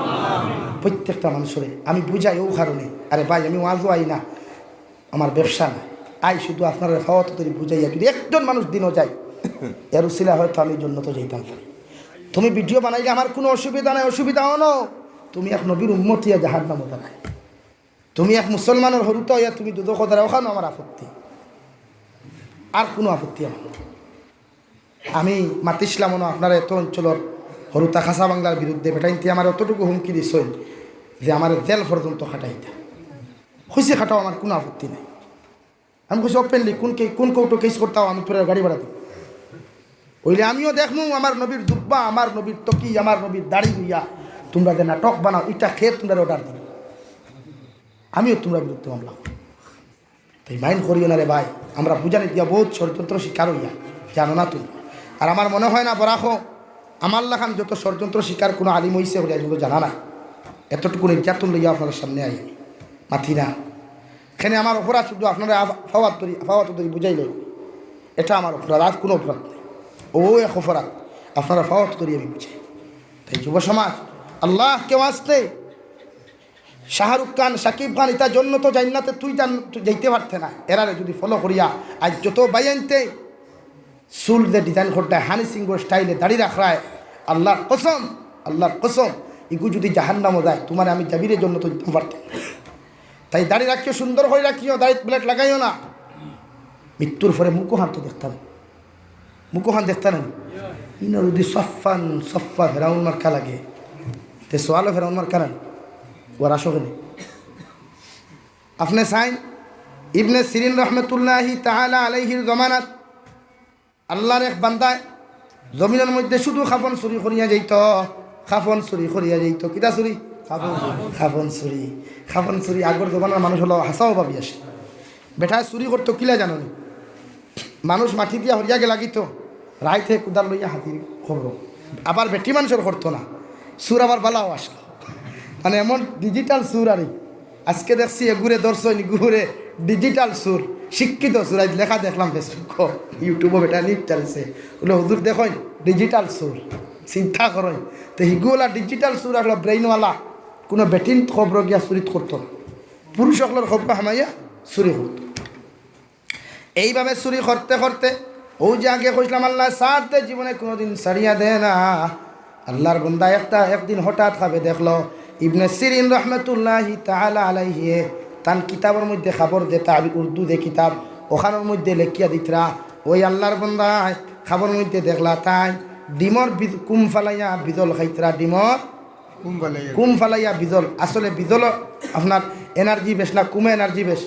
প্রত্যেকটা মানুষের আমি বুঝাই ও কারণে, আরে ভাই আমি ওয়াজও আই না, আমার ব্যবসা না, আই শুধু আপনার ফাওয়াত তৈরি বুঝাইয়া, যদি একজন মানুষ দিনও যায় এর উসিলা হয়তো আমি জন্য তো যেতাম পারি। তুমি ভিডিও বানাইলে আমার কোনো অসুবিধা নাই, অসুবিধা হনো তুমি এক নবীর উম্মত হইয়া জাহান্নামে দাঁড়ায়, তুমি এক মুসলমানের হরুত হইয়া তুমি দুদক দ্বারা, ওখানে আমার আপত্তি, আর কোনো আপত্তি আমার। আমি মাতিছিলাম না আপনার এত অঞ্চলের হরুতা খাসা বাংলার বিরুদ্ধে বেটাইতে আমার অতটুকু হুমকি দিছেন যে আমার জেল পর্যন্ত খাটাইতা, খুশি খাটাও, আমার কোনো আপত্তি নেই। আমি খুশি ওপেনলি কোন কৌটো কেস করতাও, আমি তোর গাড়ি ভাড়া দিই, ওইলে আমিও দেখমু আমার নবীর দুব্বা, আমার নবীর তকি, আমার নবীর দাড়ি হইয়া তোমরা যে নাটক বানাও, এটা খেয়ে তোমরা অর্ডার দিই, আমিও তোমরা বিরুদ্ধে মামলা। তাই মাইন্ড করিও না রে ভাই, আমরা বুঝানি দিয়া বহুত ষড়যন্ত্র শিকার হইয়া, জানো না তুমি। আর আমার মনে হয় না বরাখো আমার লাখান যত ষড়যন্ত্র শিকার কোনো আলিম হইছে বলে এগুলো জানা না, এতটুকু নির্যাতন লইয়া আপনাদের সামনে আই মাথি না। এখানে আমার অপরাধ শুধু আপনারা ফাওয়াত তরি বুঝাইলে এটা আমার অপরাধ, আর কোনো অপরাধ নেই, ও এক অপরাধ আপনারা ফাওয়াত তরি আমি বুঝাই। তাই যুব সমাজ আল্লাহ কেউ আসতে, শাহরুখ খান, শাকিব খান, ইতার জন্য তো জান্নাতে তুই যাইতে পারতে না, এরারে যদি ফলো করিয়া আজ যত বাইনতে চুল যে ডিজাইন করতে হানি সিংহ স্টাইলে দাড়ি রাখায়, আল্লাহর কসম, আল্লাহর কসম ইগু যদি জাহান্নামও যায় তোমার আমি জাবিরের জন্য তো দিতে পারতাম। তাই দাড়ি রাখিও, সুন্দর করে রাখিও, দাড়ি প্লেট লাগাইও না। মৃত্যুর পরে মুখোহান তো দেখতাম, মুখোহান দেখতাম ইনো যদি সফান সফা ফেরাউন মার্কা লাগে তে সোয়ালো ফেরাউন মার্কা না ওর আসোখানে আপনি সাইন ইবনে সিরিন রহমতুল্লাহি তাআলা আলাইহির জমানাত আল্লাহর এক বান্দায় জমিনের মধ্যে শুধু খাফন চুরি করিয়া যাইত, খাফন চুরি করিয়া যাইত। কিতা চুরি? খাফন চুরি। খাফন চুরি আগর জমানার মানুষ হলো হাসাও ভাবি আসে, বেটায় চুরি করতো কিলা জানো নি? মানুষ মাটি দিয়া হরিয়াকে লাগিত, রাইতে কুদাল লইয়া হাতির খবর, আবার বেটি মানুষের করতো না, সুর আবার বালাও আসলো, মানে এমন ডিজিটাল সুর। আর আজকে দেখছি এগুরে দর্শন গুরে ডিজিটাল সুর, শিক্ষিত সুর। আজ লেখা দেখলাম ফেসবুক ইউটিউবও বেটা নিট চালিছে, বলে হুজুর দেখুন ডিজিটাল সুর, চিন্তা করেন তো হিগুলা ডিজিটাল সুর আসলো ব্রেইনওয়ালা, কোনো বেটিন খবর গিয়া চুরিত করতো না, পুরুষ সকলের খবর হামাইয়া চুরি করতো। এইভাবে চুরি করতে করতে ও যে আগে কইলাম আল্লাহ সাথে জীবনে কোনোদিন ছাড়িয়া দেয় না। আল্লাহর বন্দা একদিন হঠাৎ খাবে দেখলো ইবনে সিরিন রহমতুল্লাহি তাআলা আলাইহি তান কিতাবের মধ্যে খবর দে তাবি উর্দু দে কিতাব ওখানের মধ্যে লেখিয়া দিতরা ওই আল্লাহর বন্দায় খবর মধ্যে দেখলা তাই ডিমর কুম ফালাইয়া বিদল খাইতরা ডিমর কুম ফালাইয়া বিদল। আসলে বিদল আপনার এনার্জি বেশ না কুমে এনার্জি বেশ,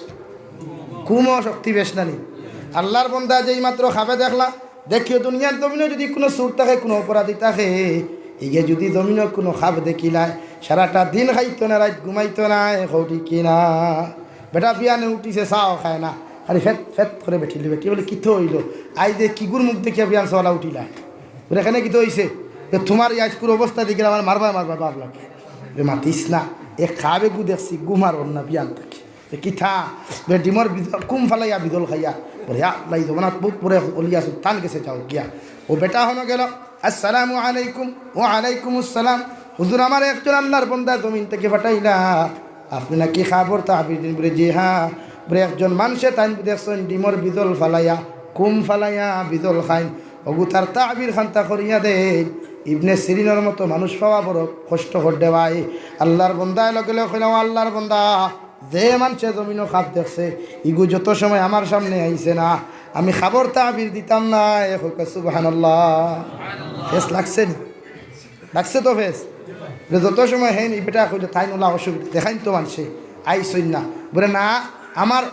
কুমও শক্তি বেশ না নি। আল্লাহর বন্দা যেই মাত্র খাবে দেখলা দেখিও দুনিয়ার জমিনে যদি কোনো সুর থাকে কোনো অপরাধী থাকে ইগে যদি জমিনে কোনো খাব দেখিলায় সারাটা দিন খাইতো না রাত ঘুমাইতো না কৌটি কিনা বেটা বিয়ানে উঠিছে চাও খায় না আরে ফেট ফেট করে বেঠিলি বেটি বলে কিতো হইল আই যে কিগুর মুখ দেখিয়া বিয়ান চলা উঠিলায় বলে এখানে কিতো হইছে তোমার এই আজকুর অবস্থা দেখে আমার মারবা বাপ লাগে মাতিস না এ খাবে গু দেখছি গুমার না বিয়ান থাকে কিথা ডিমর বিদল কুম ফালাইয়া বিদল খাইয়া বলে লাই জগন্নাথ বহুত পরে অলিয়া সুলতান গেছে যাও গিয়া ও বেটা হনো গেল আসসালামু আলাইকুম ও আলাইকুম আসসালাম হুজুর আমার একজন আল্লাহর বন্দা জমিন থেকে ফাটাইলা আপনি নাকি খাবর তাহবির দিন বলে জি হ্যাঁ বলে একজন মানুষে তাই দেখছেন ডিমর বিদল ফালাইয়া কুম ফালাইয়া বিদল খাইন অগু তার তাহবির খান্তা করিয়া দেন ইবনে সিরিনের মতো মানুষ পাওয়া বড় কষ্ট করতে ভাই। আল্লাহর বন্দা লগে কইলাম আল্লাহর বন্দা যে মানুষে জমিনও খাপ দেখছে ইগু যত সময় আমার সামনে আইছে না আমি খাবর তাহবির দিতাম না। সুবহানাল্লাহ ফেস লাগছে নি লাগছে তো ফেস যত সময় হেন এই বেটা কইলে তাই নোলা অসুবিধা দেখাইন তো মানুষে আইসই না বলে না আমার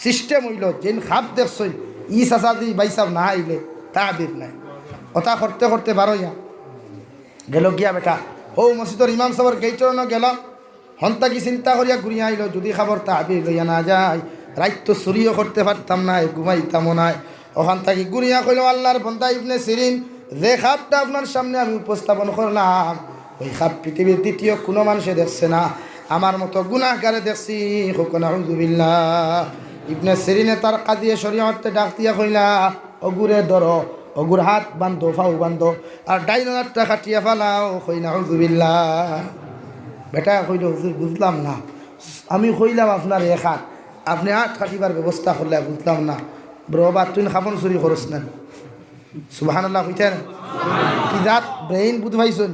সিস্টেম হইল যেন খাপ দেখছই ই চাচা দি বাইসাব না আইলে তাহবির নাই কথা করতে করতে বারোইয়া গেল গিয়া বেটা ও মসজিদর ইমাম সাহেবের গেইটরনো গেল হন্তা কি চিন্তা করিয়া ঘুরিয়া আইল যদি খাবার তাহবির লইয়া না যায় রাত তো চুরিও করতে পারতাম না ঘুমাইতামও নাই ওখান থেকে ঘুরিয়া কইল আল্লাহর বন্দা ইবনে সিরিন যে খাপটা আপনার সামনে আমি উপস্থাপন করলাম ওই খাপ পৃথিবীর দ্বিতীয় কোনো মানুষে দেখছে না আমার মতো গুনাহগারে দেখছি নাউযুবিল্লাহ। ইবনে সিরিনে তার কাদিয়ে শরীয়তে ডাক দিয়া কইলা অগুরে ধরো অগুর হাত বান্ধো ফাউ বান্ধো আর ডাইনারটা কাটিয়া ফালাও কই নাউযুবিল্লাহ। বেটা কইল হুজুর বুঝলাম না আমি কইলাম আপনার এক হাত আপনি হাত কাটিবার ব্যবস্থা করলে বুঝলাম না ব্রবা তুই খাফন চুরি করস না সুবহানাল্লাহ কইতেন কি জাত ব্রেইন বুঝ পাইছুন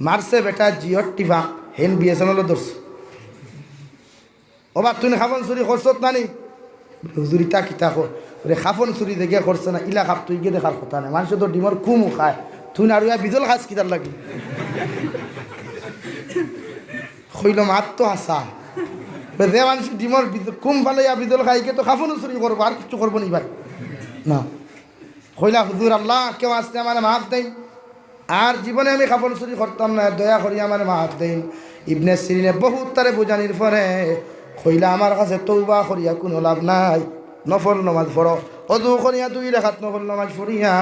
মারছে বেটা জিওর টিফা হেন বিএসএনএল ধরছ ওবা তুই খাফন চুরি করছত না নি হুজুরিটা কিতা কর রে খাফন চুরি দেখে করছে না ইলা খাপ তুই গিয়ে দেখার কথা নাই মানুষ তো ডিমর কুমু খায় তুই আর বিজল খাস কিতার লাগি হইল মাত তো আসা যে মানুষ ডিমর কুম ফালাইয়া বিদল খাইকে তো খাফনও চুরি করবো আর কিছু করবো নি ভাই না কইলা হুজুর আল্লাহ কেউ আসতে আমার মাফ দেন আর জীবনে আমি খাফন চুরি করতাম না দয়া করি আমার মাফ দেন। ইবনে সিরিনে বহুত তারে বোঝানির পরে কইলা আমার কাছে তৌবা করিয়া কোনো লাভ নাই নফল নমাজ পড়ো অজু করিয়া 2 রাকাত নফল নমাজ পড়িয়া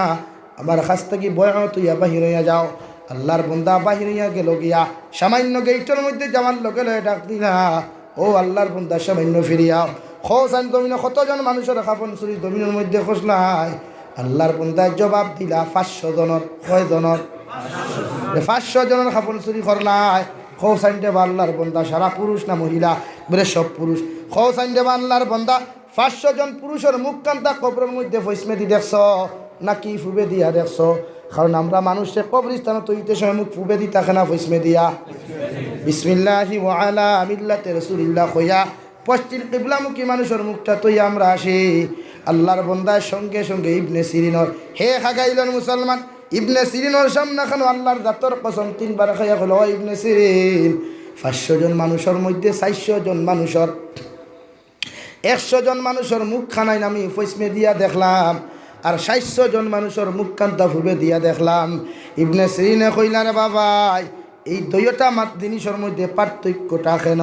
আমার কাছ থেকে বয় তুইয়া বাহির হইয়া যাও। আল্লাহর বন্দা বাহির হইয়া গেল গিয়া সামান্য গেইটের মধ্যে যাওয়ার লোকে ডাক দিলা ও আল্লাহর বন্দা সামান্য ফিরিয়াও খোসান জমিনে কতজন মানুষের খাফন চুরি জমিনের মধ্যে খসলাই আল্লাহর বন্দায় জবাব দিলা 500 জনের কয় জনের 500 জনের খাফন চুরি করলাই খোসাইন দেবা আল্লাহর বন্দা সারা পুরুষ না মহিলা বলে সব পুরুষ খোসাইন দেবা আল্লাহর বন্দা 500 জন পুরুষের মুখ কান্তা কবরের মধ্যে ফইসমেদি দেখছ নাকি ফুবে দিয়া দেখছ কারণ আমরা মানুষের কবরস্থানে তৈরিতে সময় মুখ ফুবে দি থাকে না ফইসমে দিয়া বিসমিল্লাহি ওয়া আলা মিল্লাতি রাসূলিল্লাহ কইয়া পশ্চিম কিবলামুখী মানুষের মুখটা তৈ আমরা আসি আল্লাহর বন্দার সঙ্গে সঙ্গে ইবনে সিরিনর হে খাগাইলন মুসলমান ইবনে সিরিনর সামনে খানো আল্লাহর জাতর কসম 3 বার খাইয়া হলো ইবনে সিরিন 500 জন মানুষের মধ্যে 400 জন মানুষের 100 জন মানুষের মুখ খানাই আমি ফইসমে দিয়া দেখলাম আর 400 জন মানুষের মুখ কান্তা ফুবে দিয়া দেখলাম। ইবনে সিরিনে কইলা রে বাবা এই দুইটা মাত জিনিসের মধ্যে পার্থক্যটা কেন?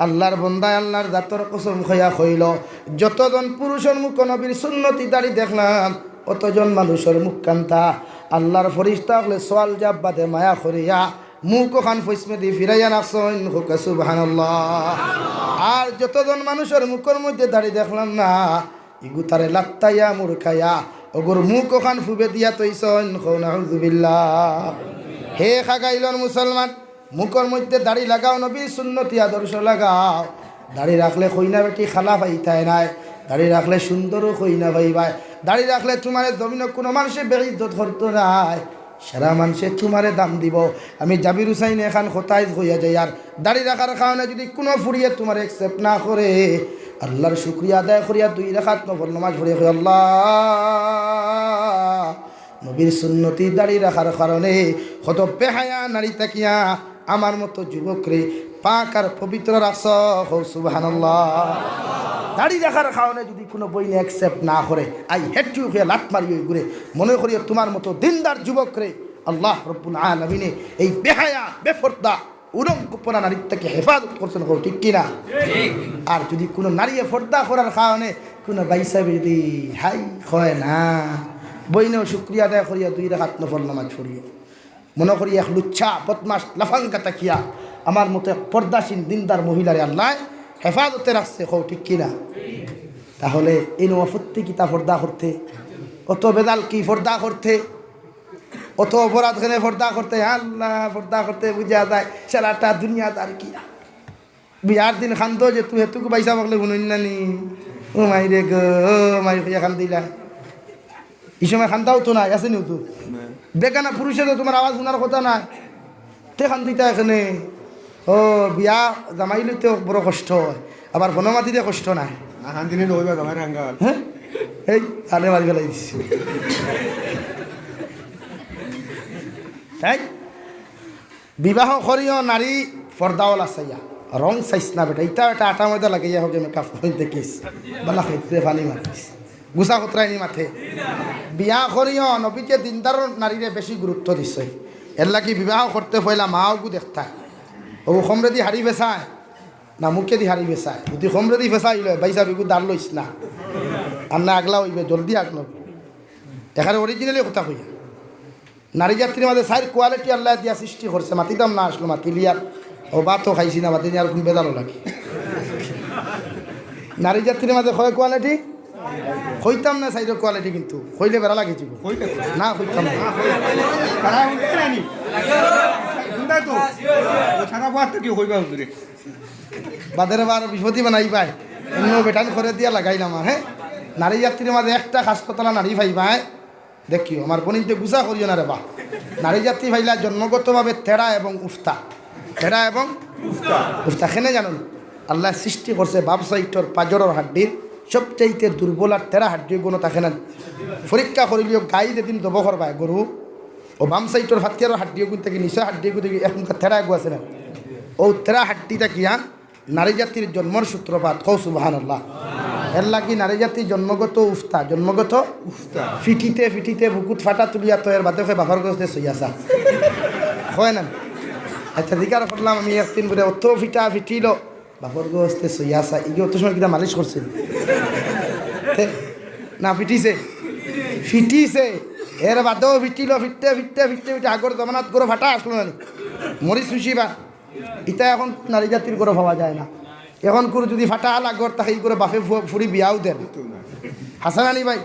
আল্লাহর বন্দায় আল্লাহর জাতর কসম খাইয়া কইল যতজন পুরুষের মুখ নবীর সুন্নতি দাড়ি দেখলাম অতজন মানুষের মুখ কান্তা আল্লাহর ফরিস্তা হলে সোয়াল জাব বাদে মায়া করিয়া মুখ ওখান ফইসমে দিয়ে ফিরাইয়া নাকছেন সুবহানাল্লাহ। আর যতজন মানুষের মুখের মধ্যে দাড়ি দেখলাম না ইগু তারে লাত্তাইয়া মুরখাইয়া ওগুর মুখ ওখান ফুবে দিয়া তৈছন নাউযুবিল্লাহ। হে খাগাইলন মুসলমান মুখের মধ্যে দাড়ি লাগাও নবী সুন্নতি আদর্শ লাগাও দাড়ি রাখলে কইনা বেটি খালা পাইতায় নাই, দাড়ি রাখলে সুন্দরও কইনা পাইবাই, দাড়ি রাখলে তোমার জমিন কোনো মানুষের বেইজ্জত করতো নাই, সারা মানুষে তোমারে দাম দিব। আমি জাবির হুসাইন এখান খোতাইজ হইয়া যাই, আর দাড়ি রাখার কারণে যদি কোনো ফুরিয়ে তোমার একসেপ্ট না করে, আল্লাহর শুকরিয়া আদায় করিয়া 2 রাকাত নফল নামাজ পড়িয়া কই আল্লাহ নবীর সুন্নতি দাড়ি রাখার কারণে কত বেহায়া নারী তাকিয়া আমার মতো যুবকরে পাক আর পবিত্র রাখছ, সুবহানাল্লাহ। দাড়ি রাখার কারণে যদি কোনো বইনে অ্যাকসেপ্ট না করে, আই হেড ইউ হয়ে লাত মারি ওই ঘুরে মনে করি তোমার মতো দিনদার যুবকরে আল্লাহ রব্বুল আলামিনে এই বেহায়া বেফর্দা উলঙ্কপনা নারীর থেকে হেফাজত করছেন, ঠিক কিনা? আর যদি কোনো নারী ফর্দা করার কারণে কোনো বাইসা যদি হাই হয় না, বইনেও শুক্রিয়া আদায় করিয়া 2 রাকাত নফল নামাজ পড়িও, মনে করি এক লুচ্ছা বদমাস লাফাঙ্গা তাকিয়া আমার মতো এক পর্দাসীন দিনদার মহিলারে আল্লাহ হেফাজতে রাখছে, ঠিক কিনা? তাহলে এই নফত্তি কিতা ফর্দা করতে, অত বেদাল কি ফর্দা করতে, অত অপরাধ খেলে ফর্দা করতে, আল্লাহ ফর্দা করতে বুঝা যায় সারাটা দুনিয়া তার কি। বিয়ার দিন খান্দ যে তুই হেতুক বাইসা পাকলে শুনুন নানি, ও মাই রে গো মাই খুঁজা খান দিলা, এই সময় খান্দাও তো নাই, আছে নিও তো বেগানা পুরুষে তো তোমার আওয়াজ শোনার কথা নাই, তে খান দিতা এখানে। ও বিয়া জামাইলে তো বড় কষ্ট হয়, আবার বনমাতিতে কষ্ট নাই। হ্যাঁ এই আলে মারি ফেলাই দিচ্ছি, তাই বিবাহ করিও নারী ফর্দাওয়ালা চাইয়া, রং চাইস না বেটা, ইটা একটা আটা ময়দা লাগাইয়া হোক মেকআপ দেখিস বালা খেতে পানি মারিস গুছা কতরাইনি মাথে। বিয়া করিও নবীকে দিনদার নারীরে বেশি গুরুত্ব দিছে, এর লাগি বিবাহ করতে পয়লা মাওগু দেখতা, ও সমরেদি হারি বেসায় না মুখে দি হারি বেসায়, যদি সমরেদি ফেসাই লয় বাইসা বিগু দাঁড় লইস না, আর না আগলা হইবে জলদি আগ নব। এখানে অরিজিনালি কথা কইয়া নারী যাত্রীর মাঝে সাইড কোয়ালিটি আল্লাহ দিয়া সৃষ্টি করছে, মাতিতাম না আসলো মাতি লিয়ার ও ভাতও খাইছি না, মাতি আর কোন বেদারও লাগে। নারী যাত্রীর মাঝে হয় কোয়ালিটি হইতাম না, সাইডের কোয়ালিটি কিন্তু হইলে বেড়া লাগিয়েছিল না, হইতাম না বাদের বার বিপত্তি বানাই পায় অন্য বেটান করে দিয়া লাগাইলাম। আর হ্যাঁ নারী যাত্রীর মাঝে একটা হাসপাতাল নারী ভাই পায় দেখিও, আমার বোনিতে গুছা করিও না রে বা। নারী যাত্রী ভাইলা জন্মগতভাবে তেরা এবং উফতা, তেরা এবং উফতা খেনে জানুন আল্লাহ সৃষ্টি করছে বাপ সাইটর পাজরের হাড্ডির সবচাইতে দুর্বল আর তেরা হাড্ডি কোনো তাকে না। পরীক্ষা করিলেও গাই যেদিন দবখর পায় গরু ও বাম সাইটর ফাতিয়ার হাড্ডিও কিন্তু নিচে হাড্ডিও কিন্তু এখনকার তেরা গু আছে না, ও তেরা হাড্ডিটা কিয়া নারী জাতির জন্মর সূত্রপাত, কৌ সুবহানাল্লাহ। এর লাগি নারী জাতির জন্মগত উফতা, জন্মগত উফতা ফিটিতে ফিটিতে বুকুত ফাটা তুলিয়া তো এর বাদে বাফার গস্তে সইয়াছা হয় না। আচ্ছা দিকার করলাম আমি একদিন বলে অত ফিটা ফিটিল বাফর গস্তে সইয়াছা, ইগে অত সময় কিনা মালিশ করছিল না, ফিটিছে ফিটিছে এর বাদেও ফিটিল, ফিটতে ফিটতে ফিটতে ফিটতে আগর জমানাত করে ফাটা আসলো না মরিচ খুশিবা। ইটা এখন নারী জাতির করে ভাবা যায় না, এখন করে যদি ফাটা আগর তাকে ই করে বাপে ফুরি বিয়াও দেন হাসান আলী ভাই।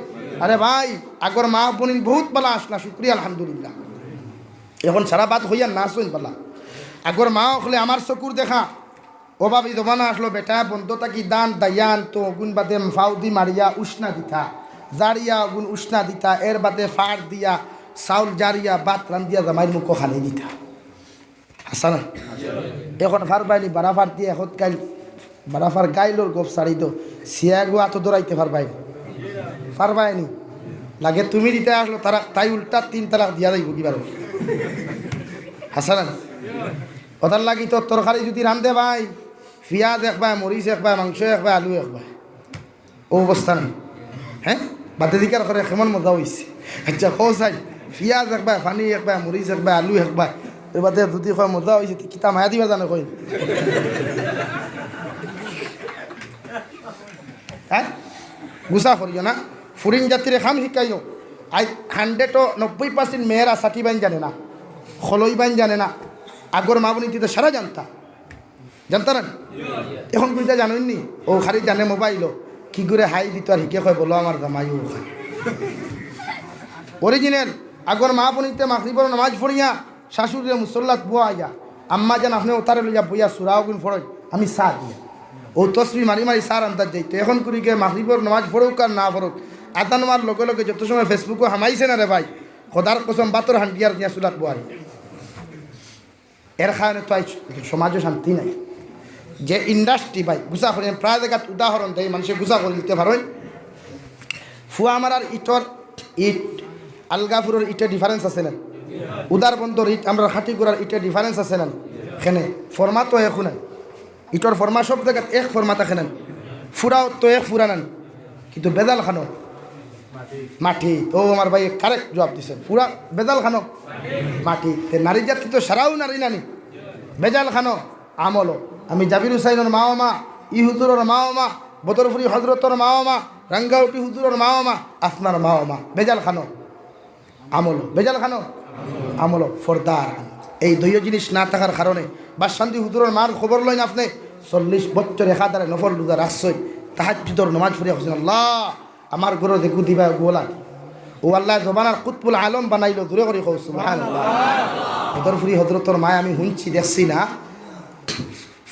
আরে ভাই আগর মা বোনিন বহুত বালা আসলা, শুক্রিয়া আলহামদুলিল্লাহ। এখন সারা বাদ হইয়া না শুন পালা, আগর মা হলে আমার চকুর দেখা অভাবী জমানা আসলো বেটা বন্ধ থাকি দান দায়ান তো গুণ বাদে ফাউদি মারিয়া উষ্ণা দিতা, জারিয়া গুণ উষ্ণা দিতা, এর বাদে ফাড় দিয়া চাউল জারিয়া বাত রান্দিয়া জামাইর মুখ খানি দিতা হাসান। এখন ফার বাইনি বারাফার দিয়ে এখন গাইল বারাফার গাইলোর গোপ সারি তো সিয়াগো এত দৌড়াইতে পারবাইনি লাগে তুমি দিতে আসলো তারা তাই উল্টা 3 তালাক দিয়া যাইব কিবার হাসান। ওটার লাগি তো তরকারি যদি রান্ধে ভাই পিঁয়াজ একবার, মরিচ একবার, মাংস একবার, আলু একবার, ও অবস্থা নেই। হ্যাঁ বাদে দিকার করে কেমন মজা হয়েছে। আচ্ছা খো চাই পিঁয়াজ একবার, পানি একবার, মরিচ একবার, আলু একবার, এর বাদে যদি কয় মজা হয়েছে কিতা মায়া দিবা জানো কই। হ্যাঁ গুছা করিও না, ফুরিন জাতিরে খাম শিকাইও। 90% মেয়েরা ষাটি বাইন জানে না, খলই বাইন জানে না। আগর মা বোনি তো সারা জানতা না, এখন বুঝতে জানেননি ও খালি জানে মোবাইলও কি করে হাই দিত আর শিখে কয় বলো আমার জামাই ও অরিজিনাল। আগর মা বোনিতে মাগরিবর নামাজ পড়িয়া শাশুড়িরে মুসল্লাত বুয়া আইয়া আম্মা জান আপনি ওতারে লইয়া বইয়া সুরাও গুণ ফড়ই আমি চা দিয়া ও তসবি মারি মারি সার আন্দাজ যাইতো এখন করি গিয়ে মাগরিবর নামাজ পড়ুক আর না পড়ুক আধা নামার লগে লগে যত সময় ফেসবুকে হামাইছে না রে ভাই খোদার কসম বাতর হান্ডিয়ার দিয়া চুলাত বোয়ারি এর কারণে তো সমাজও শান্তি নাই যে ইন্ডাস্ট্রি ভাই গুছা করেন প্রায় জায়গাত উদাহরণ দেয় মানুষে গুছা করে দিতে পারেন ফুয়ামারার ইটর ইট আলগাপুরের ইটের ডিফারেন্স আছে না উদার বন্দর ইট আমরা খাটিগুড়ার ইটের ডিফারেন্স আছে না এখানে ফরমা তো এখন ইটর ফরমা সব জায়গাত এক ফরমা থাকে না ফুরাও তো এক ফুরা নেন কিন্তু বেদাল খানো মাটি তো আমার ভাই কারেক্ট জবাব দিচ্ছেন পুরা বেজাল খানো মাটি নারী জাতি তো সারাও নারী নানি বেজাল খানো আমলো আমি জাবির হুসাইনের মা মা ই হুজুরের মা মা বদরপুরি হজরতর মা মা রাঙ্গাউটি হুজুরের মা মা আপনার মা মা বেজাল খানো আমলো বেজাল খানো আমলো ফরদার এই দুইও জিনিস না থাকার কারণে বাসশান্তি হুজুরের মার খবর লইন আপনি 40 বছর একাধারে নফল রোজা রাখছই তাহাজ্জুদের নামাজ পড়ে হোসেন আল্লাহ আমার ঘরে দেখু দিবা গোলা ও আল্লাহ জবানার কুতবুল আলম বানাইলো দূরে করে কৌ সুবহানাল্লাহ বদরপুরি হজরতর মায় আমি শুনছি দেখছি না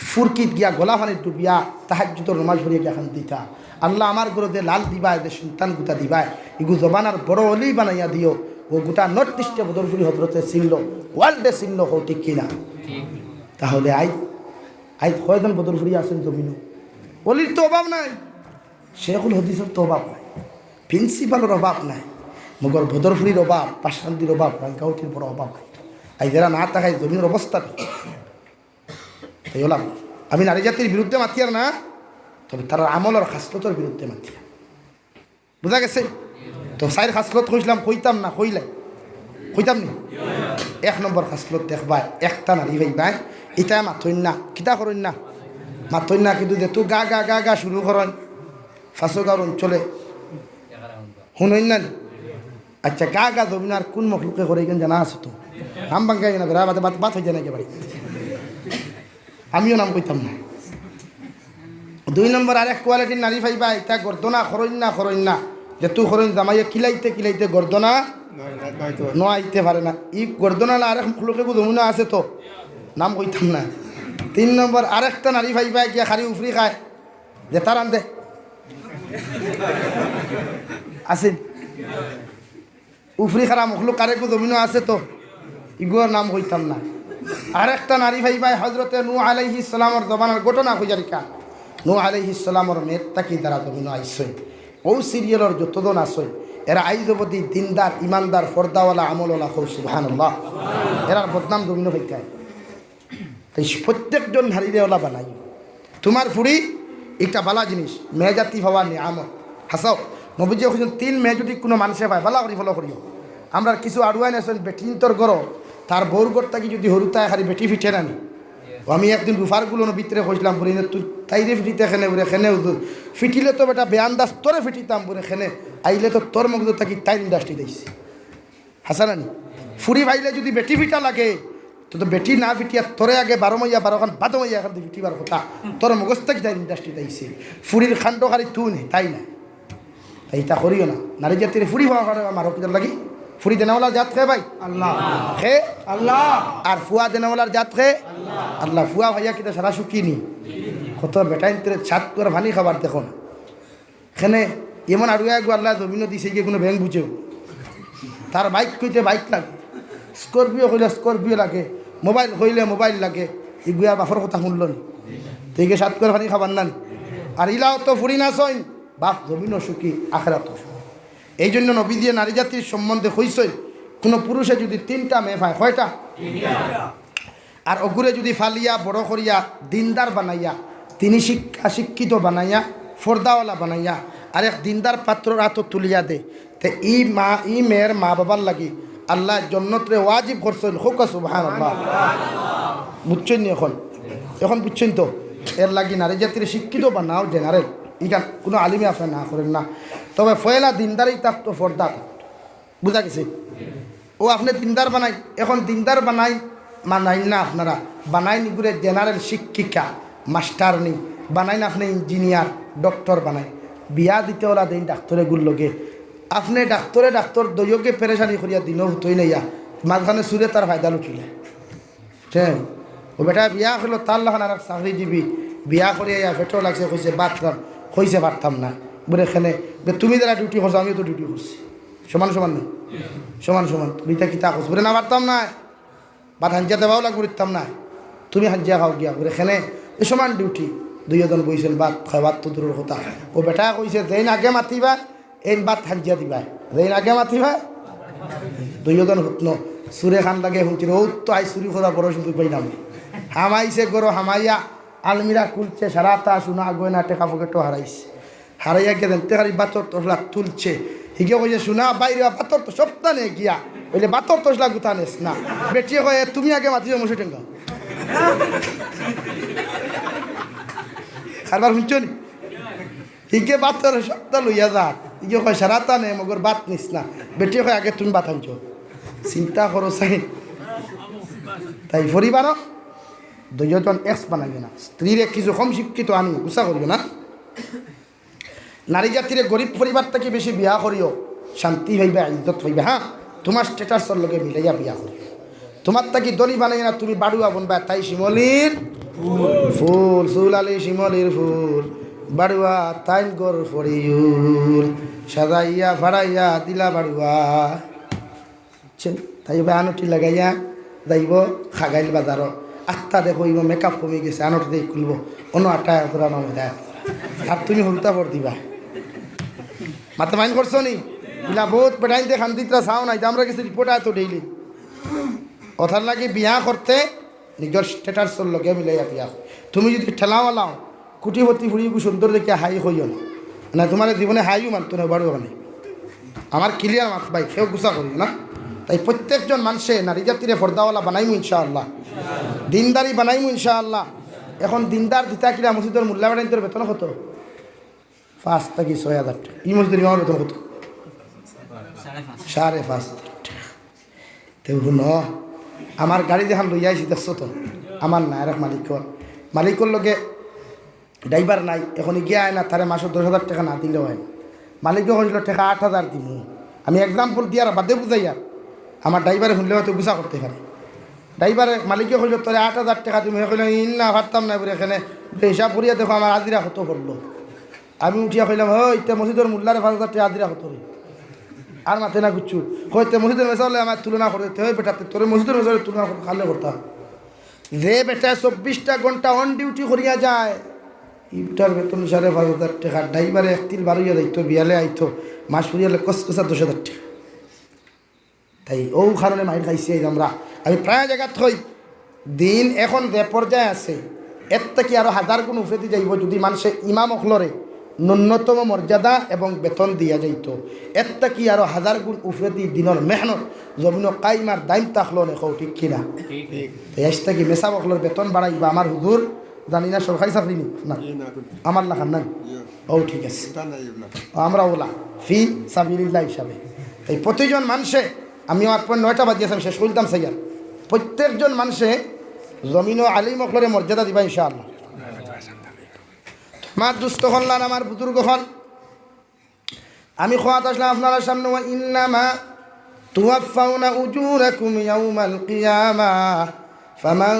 ফুরকিত গিয়া গলা ফানি ডুবিয়া তাহাজ্জুদের নামাজ পড়িয়া গিয়া খান দিতা আল্লাহ আমার ঘরে দে লাল দিবা এদের সন্তান গুতা দিবাই এগু জবানার বড় অলি বানাইয়া দিও ও গোটা নর্থ ইস্টে বদরপুরি হজরতে চিনল ওয়ার্ল্ডে চিনল হো ঠিক কিনা তাহলে আই কয়জন বদরপুরি আছেন জমিন অলির তো অভাব নাই শেখুল হদিসের তো অভাব নাই প্রিন্সিপালের অভাব নাই মগর বদরপুরির অভাব পাশান্তির অভাব রাঙ্কাউটির বড় অভাব নাই আই যারা না থাকায় জমির অবস্থা তাই ওলাম আমি নারী জাতির বিরুদ্ধে মাতিয়ার না তবে তার আমলের খাসলতের বিরুদ্ধে মাতিয়া বুঝা গেছে তো সাইর খাসলত কইছিলাম কইতাম না কইতাম নি 1 নম্বর খাসলত দেখবা একটা নারী ভাই এটা মাথইন না কিতা করেন না মাথইন না কিন্তু যে তুই গা গা গা গা শুরু করেন ফাঁসগার অঞ্চলে শুনইন না আচ্ছা গা গা জমিনার কোন মখলুকে করে গেন জানা আছে তো নাম বাঙ্গাই না বেড়া বাত হয়ে যায় না একেবারে আমিও নাম কইতাম না 2 নম্বর আরেক কোয়ালিটির নারী ভাইবা এটা গর্দনা খরইন না যে তুই খরইন জামাইয়া কিলাইতে গর্দনা নইতে পারে না ই গর্দনা আরেক মখলুকে জমিনা আছে তো নাম কইতাম না 3 নম্বর আরেকটা নারী ভাইবা গিয়া খালি উফরি খায় যে তার আনতে আছে উফরি খারা মখলুক কারেকু জমিনও আছে তো ইগুয়ার নাম হইতাম না আরেকটা নারী ভাই ভাই হজরতে নূহ আলাইহিস সালামর জবানের ঘটনা খুঁজারিকা নূহ আলাইহিস সালামর মেয়েটাকি দ্বারা জমিনও আইসই ও সিরিয়ালের যতজন আসই এরা আইজবতী দিনদার ইমানদার ফর্দাওয়ালা আমলওয়ালা হো সুবহানাল্লাহ এরার বদনাম জমিনও হইতায় তাই প্রত্যেকজন নারীরে ওলা বানাই তোমার ফুড়ি একটা বালা জিনিস মেয়ে জাতি হওয়া নিয়ামত হাসাও নবীজি ওখানে 3 মেয়ে যদি কোনো মানুষে পায় বালা করি ফলো করিও আমরা কিছু আড়ুয়াই নেছেন বেটিন্তর গড় তার বউর গড় থাকি যদি হরুতায় খালি বেটি ফিটে নানি ও আমি একদিন রুফারগুলো ভিতরে কইছিলাম বলে তুই তাইরে ফিটিতে খেনে বলে খেনে ফিটিলে তো বেটা বেআন্দাজ তোরে ফিটিতাম বলে খেনে আইলে তো তোর মগজ থাকি তাই ইন্ডাস্ট্রি দিয়েছি হাসানানি ফুরি ভাইলে যদি বেটি ফিটা লাগে তো বেটি না ফিটিয়া তোরে আগে 12 মাইয়া 12 খান 12 মাইয়া এখন ফিটিবার কথা তোর মগজ থাকি তাই ইন্ডাস্ট্রি দিয়েছি ফুরির খান্ড খালি তুই নেই তাই না তাই তা করিও না নারী জাতির ফুরি হওয়া করে আমার হকিদার লাগি ফুরি দেনাওয়ালার জাত খে ভাই আল্লাহ খে আল্লাহ আর ফুয়া দেনাওয়ালার জাত খে আল্লাহ ফুয়া ভাইয়া কিতা সারা শুকিনি কত বেটাইন ছাদ করে ভানি খাবার দেখো না এখানে এমন আরো এক আল্লাহ জমিনও দিছে গিয়ে কোনো ব্যাংক বুঝেও তার বাইক কইতে বাইক লাগে স্করপিও কইলে স্করপিও লাগে মোবাইল কইলে মোবাইল লাগে ইগুয়া বাফর কথা শুনল নি তুই সাত করে ভানি খাবার নান আর ইলাও তো ফুরি না সইন বাপ জমিনও সুখী আখেরাত এই জন্য নবী দিয়ে নারী জাতির সম্বন্ধে কইসই কোনো পুরুষে যদি 3টা মেয়ে পায় কয়টা আর অগুরে যদি ফালিয়া বড় করিয়া দিনদার বানাইয়া তিনি শিক্ষিত বানাইয়া ফর্দাওয়ালা বানাইয়া আর এক দিনদার পাত্রর হাত তুলিয়া দে তে ই মেয়ের মা বাবার লাগি আল্লাহ জন্নতরে ওয়াজিব করছেন হোক সুবহানাল্লাহ বুঝছেন নি এখন বুঝছেন তো এর লাগি নারী জাতির শিক্ষিত বানাও জেনারেল ইখান কোনো আলিমে আপনার না করেন না তবে ফয়লা দিনদারই থাকতো ফর্দা বুঝা গেছে ও আপনি দিনদার বানাই এখন দিনদার বানাই মানাই না আপনারা বানাই নিগুড়ে জেনারেল শিক্ষিকা মাস্টার নি বানাই না আপনি ইঞ্জিনিয়ার ডক্টর বানাই বিয়া দিতে ওলা দিন ডাক্তরে গুলোকে আপনি ডাক্তর দইয়কে পেরেশানি করিয়া দিনও হতোই নাইয়া মাঝখানে সুরে তার ফায়দা লুকিলে ঠিক ও বেটা বিয়া হলো তার লাখান আর চাকরি দিবি বিয়া করে ফেটো লাগছে কইছে বাথরাম কইছে পারতাম না বলে এখানে তুমি যারা ডিউটি করছো আমিও তো ডিউটি করছি সমান সমান নেই সমান সমান তুমি তা কিতা করছো বলে না পারতাম না ভাত হাঞ্জিয়া দেওয়াও লাগবে দিতাম না তুমি হাঞ্জিয়া খাও গিয়া বলে এখানে এই সমান ডিউটি দুইজন বইছেন ভাত খাওয়ার তো দূরের কথা ও বেটা কইছে যেইন আগে মাতিবা এই ভাত হাঞ্জিয়া দিবা যেইন আগে মাতিবা দুইজন হুতনো সুরে খান লাগে শুনছিল ও তো আই চুরি করা বড় শুধু পাইলাম হামাইছে গরো হামাইয়া আলমিরা খুলছে সারাটা সোনা গয়না টেকা পকেটও হারাইছে হারাইয়া গেলেন তেহারি বাতর তসলা তুলছে হিগে কইছে সোনা বাইরে বাতর তো সপ্তাহ নে গিয়া বলে বাতর তসলা গুতা নেস না বেটিয়ে কয়ে তুমি আগে মাতিও মশে টেঙ্গা খারবার শুনছো নি হিগে বাতর সপ্তাহ লইয়া যা হিগে কয় সারাটা নে মগর বাত নিস না বেটিয়ে কয় আগে তুমি বাত আনছো চিন্তা করো চাই তাই পরিবার দুইজন এক্স বানাবে না স্ত্রীর কিছু কম শিক্ষিত আমি গুছা করিও না নারী জাতির গরিব পরিবার থেকে বেশি বিয়া করিও শান্তি হইবে ইজ্জত হইবে হ্যাঁ তোমার স্ট্যাটাসের লগে মিলাইয়া বিয়া করিও তোমার তাকি দলি বানাই না তুমি বাড়ুয়া বনবা তাই শিমলির ফুল চুল আলি শিমলির ফুল বাড়ুয়া তাই গর ফরিউল সাজাইয়া ফাড়াইয়া দিলা বাড়ুয়া তাই আনটি লাগাইয়া যাইব খাগাইল বাজার আটটা দেখো ইব মেকআপ কমে গেছে আনটি দিয়ে খুলব অন্য আটটা তোরা নামে দেয় আর তুমি হলুতা পর দিবা মাথা মাইন করছো নি ইলা বহুত বেটাইতে খান্দিতরা চাও নাই আমরা কিছু রিপোর্ট আয় তো ডেইলি কথার লাগে বিয়া করতে নিজের স্ট্যাটাসের লগে মিলাইয়া বিয়া তুমি যদি ঠেলাওয়ালাও কুটিপতি ফুড়ি সুন্দর দেখে হাই হইও না তোমার জীবনে হাইও মানতো না বাড়ো মানে আমার ক্লিয়ার মাত ভাই সেও গুছা করিও না তাই প্রত্যেকজন মানুষে নারী জাতিরে পর্দাওয়ালা বানাইমু ইনশাআল্লাহ দিনদারি বানাইমু ইনশাআল্লাহ এখন দিনদার দিতা কিনা মসজিদের মূল্যা বাড়াইতে বেতন কত 5 থেকে 6,000 টাকা এই মসজিদের ইমামের বেতন কত 5.5 তো শুন আমার গাড়ি দেখান লইয়া আইসি দেখছো তো আমার না আর মালিকর লগে ড্রাইভার নাই এখন গিয়া আয় না তারে মাসে 10,000 টাকা না দিলেও হয় না মালিকও হয়েছিল টাকা 8,000 দিব আমি এক্সাম্পল দিয়ার বাদে বুঝাই আর আমার ড্রাইভারে শুনলেও হয়তো গুছা করতে পারে ড্রাইভারে মালিকে কইল তোরে 8,000 টাকা তুমি কইল না পারতাম না বলে এখানে হিসাব করিয়া দেখো আমার হাজিরা কত করলো আমি উঠিয়া কইলাম হইতে মসজিদের মূল্যারে 5,000 টাকা হাজিরা কত আর মাথে না গুচ্ছু হইতে মসজিদের মেসালে আমার তুলনা করে দিতে হয় বেটা তোর মসজিদের মেসালে তুলনা খালে করতাম যে বেটা 24টা ঘন্টা অন ডিউটি করিয়া যায় ইটার বেতন 5,500 টাকা ড্রাইভারে একতিল বারোইয়া যাইতো বিয়ালে আইতো মাস ফুরিয়ালে কসকসা 10,000 টাকা তাই ও কারণে মাইর খাইছি আমরা আমি প্রায় জায়গা থই দিন এখন যে পর্যায়ে আছে এর থেকে আরও 1000 গুণ উফেতে যাইব যদি মানুষে ইমাম অখলরে ন্যূনতম মর্যাদা এবং বেতন দিয়া যাইত এর থেকে আরও 1000 গুণ উফেতি দিনের মেহনত জমিন কাইমার দায়িত্ব থাকলো নেখো ঠিক কিনা এস থেকে মেসাব অখলর বেতন বাড়াইবা আমার হুজুর জানি না সরকারি চাকরি নি না আমার লাখান নাই ও ঠিক আছে আমরা ওলা ফি সাবিলিল্লাহ হিসাবে এই প্রতিজন মানুষে আমি আমার 9টা বাজিয়েছিলাম শেষ করতাম সাইয়ার প্রত্যেকজন মানুষে জমিন ও আলিম অখলরে মর্যাদা দিবা ইনশাআল্লাহ আমার দুস্থ হল্লান আমার বুজুর্গ হল আমি খোয়াত আসলাম আপনার সামনে ইন্নামা তুওয়াফাউনা উজুরাকুম ইয়াউমাল কিয়ামাহ ফামান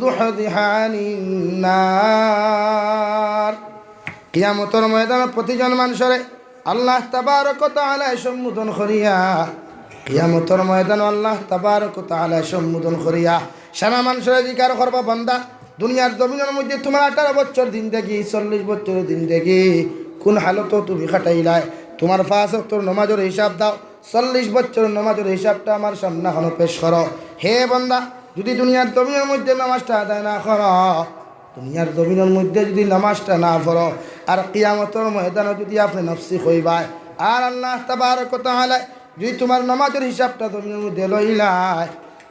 যুহদিহা আনিন নার কিয়ামতের ময়দানে প্রতিজন মানুষরে আল্লাহ তাবারক ওয়া তাআলা সম্বোধন করিয়া কিয়ামতের ময়দানে আল্লাহ তাবারক ওয়া তাআলা সম্বোধন করিয়া সারা মানুষের জিকার করবা বান্দা দুনিয়ার জমিনের মধ্যে তোমার 18 বছর দিন দেখি 40 বছর দিন দেখি কোন হালত তুমি কাটাইলাই তোমার 5 ওয়াক্তের নামাজের হিসাব দাও 40 বছর নামাজের হিসাবটা আমার সামনে হলো পেশ করো হে বান্দা যদি দুনিয়ার জমিনের মধ্যে নামাজটা আদায় না করো দুনিয়ার জমিনের মধ্যে যদি নামাজটা না পড়ো আর কিয়ামতের ময়দানে যদি আপনি নফসি হইবা আর আল্লাহ তাবারক ওয়া তাআলা যদি তোমার নামাজের হিসাবটা জমিনের মধ্যে লইলাই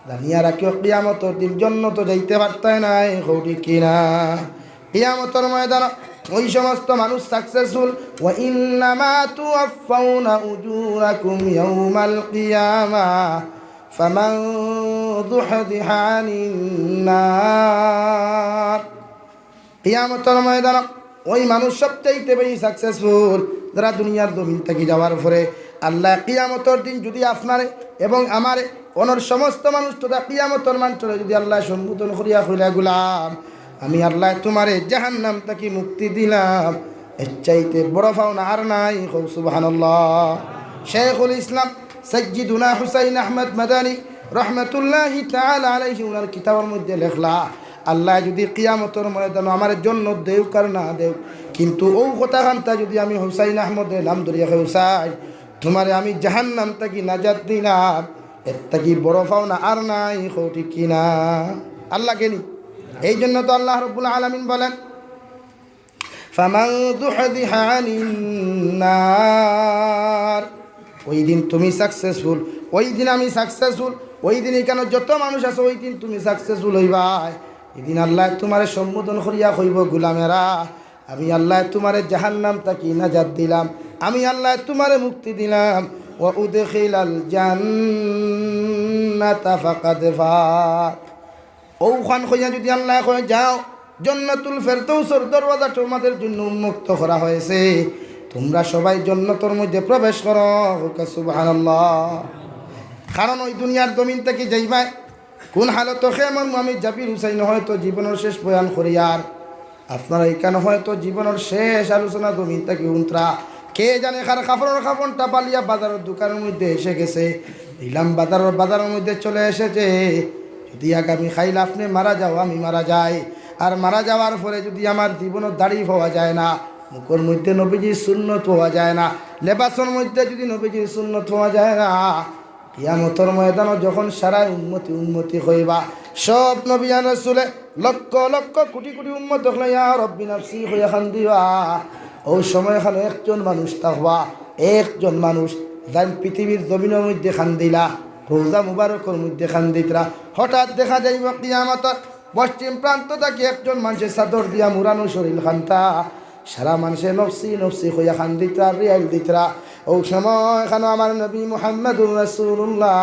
জানিয়া রাখিও কিয়ামতের দিন জান্নাতে যাইতে পারতাই নাই কৌটি কিনা কিয়ামতের ময়দানে ওই সমস্ত মানুষ সাকসেসফুল ওয়া ইন্নামা তুওয়াফাউনা উজুরাকুম ইয়াউমাল কিয়ামাহ ফামান যুহদিহা আনিন নার কিয়ামতের ময়দানে ওই মানুষ সবচাইতে বেশি সাকসেসফুল যারা দুনিয়ার জমিন থেকে যাওয়ার পরে আল্লাহ কিয়ামতের দিন যদি আপনারে এবং আমারে অনর সমস্ত মানুষ তোরা কিয়ামতের মানুষরা যদি আল্লাহ সম্বোধন করিয়া কইলা গুলাম আমি আল্লাহ তোমারে জাহান্নাম থেকে মুক্তি দিলাম, এর চাইতে বড় পাওনা আর নাই। সুবহানাল্লাহ। শেখুল ইসলাম সাইয়্যিদুনা হুসাইন আহমদ মাদানী রহমতুল্লাহি তাআলা আলাইহি ওনার কিতাবের মধ্যে লেখলা, আল্লাহ যদি কিয়ামতের ময়দানে আমার জন্য দেউ কার না দেউ, কিন্তু ও কথা খান্তা যদি আমি হুসাইন আহমদের নাম ধরিয়া হুসাইন তোমারে আমি জাহান্নাম থেকে নাজাত দিলাম, এর থেকে বড় পাওনা আর নাই। ঠিক কিনা? আল্লাহ কেনি। এই জন্য তো আল্লাহ রাব্বুল আলামিন বলেন, ফামান যুহযিহা আনিন নার, ওই দিন তুমি সাকসেসফুল, ওই দিন আমি সাকসেসফুল, ওই দিন এখানে যত মানুষ আছে ওই দিন তুমি সাকসেসফুল হইবা। এদিন আল্লাহ তোমারে সম্বোধন করিয়া কইব, গোলামেরা আমি আল্লাহ তোমারে জাহান্নাম থেকে নাজাত দিলাম, আমি আল্লাহ তোমারে মুক্তি দিলাম। ওয়া উদখিলাল জান্নাতা ফাকাদ ফাত, ওখান কইয়া যদি আল্লাহ কয় যাও জান্নাতুল ফেরদৌসের দরওয়াজা তোমাদের জন্য উন্মুক্ত করা হয়েছে, তোমরা সবাই জান্নাতের মধ্যে প্রবেশ করো। সুবহানাল্লাহ। কারণ ওই দুনিয়ার জমিন থেকে যাইবাই কোন হালত খেমন আমি জাবির হুসাইন হয়তো জীবনের শেষ বয়ান করিয়ার, আপনারা এখানে হয়তো জীবনের শেষ আলোচনা জমিন থেকে উন্ত্রা, কে জানে কার কাপড়ের কাপড়টা পালিয়া বাজারের দোকানের মধ্যে এসে গেছে, দিলাম বাজারের মধ্যে চলে এসেছে। যদি আগামী খাইলে আপনি মারা যাও, আমি মারা যাই, আর মারা যাওয়ার পরে যদি আমার জীবনের দাড়ি পাওয়া যায় না, মুখের মধ্যে নবীজির সুন্নত পাওয়া যায় না, লেবাসের মধ্যে যদি নবীজির সুন্নত পাওয়া যায় না, কিয়ামতের ময়দানে যখন সারা উম্মতি হইবা, সব নবী আর রাসূলে লক্ষ লক্ষ কোটি কোটি উম্মত দেখলে ইয়া রব্বি নাফসি হইয়া খান্দিবা। ওই সময় এখানে একজন মানুষ থাকবা, একজন মানুষ যান পৃথিবীর জমিনের মধ্যে খান্দিলা, রোজা মুবারকের মধ্যে খান্দিতরা, হঠাৎ দেখা যাইব কিয়ামতের পশ্চিম প্রান্ত থেকে একজন মানুষের চাদর দিয়া মুরানো শরীর খান্তা, সারা মানুষে নফসি নফসি হইয়া খান্দিতরা, রিয়াল দিতরা। ওই সময় এখানে আমার নবী মুহাম্মদুর রাসূলুল্লাহ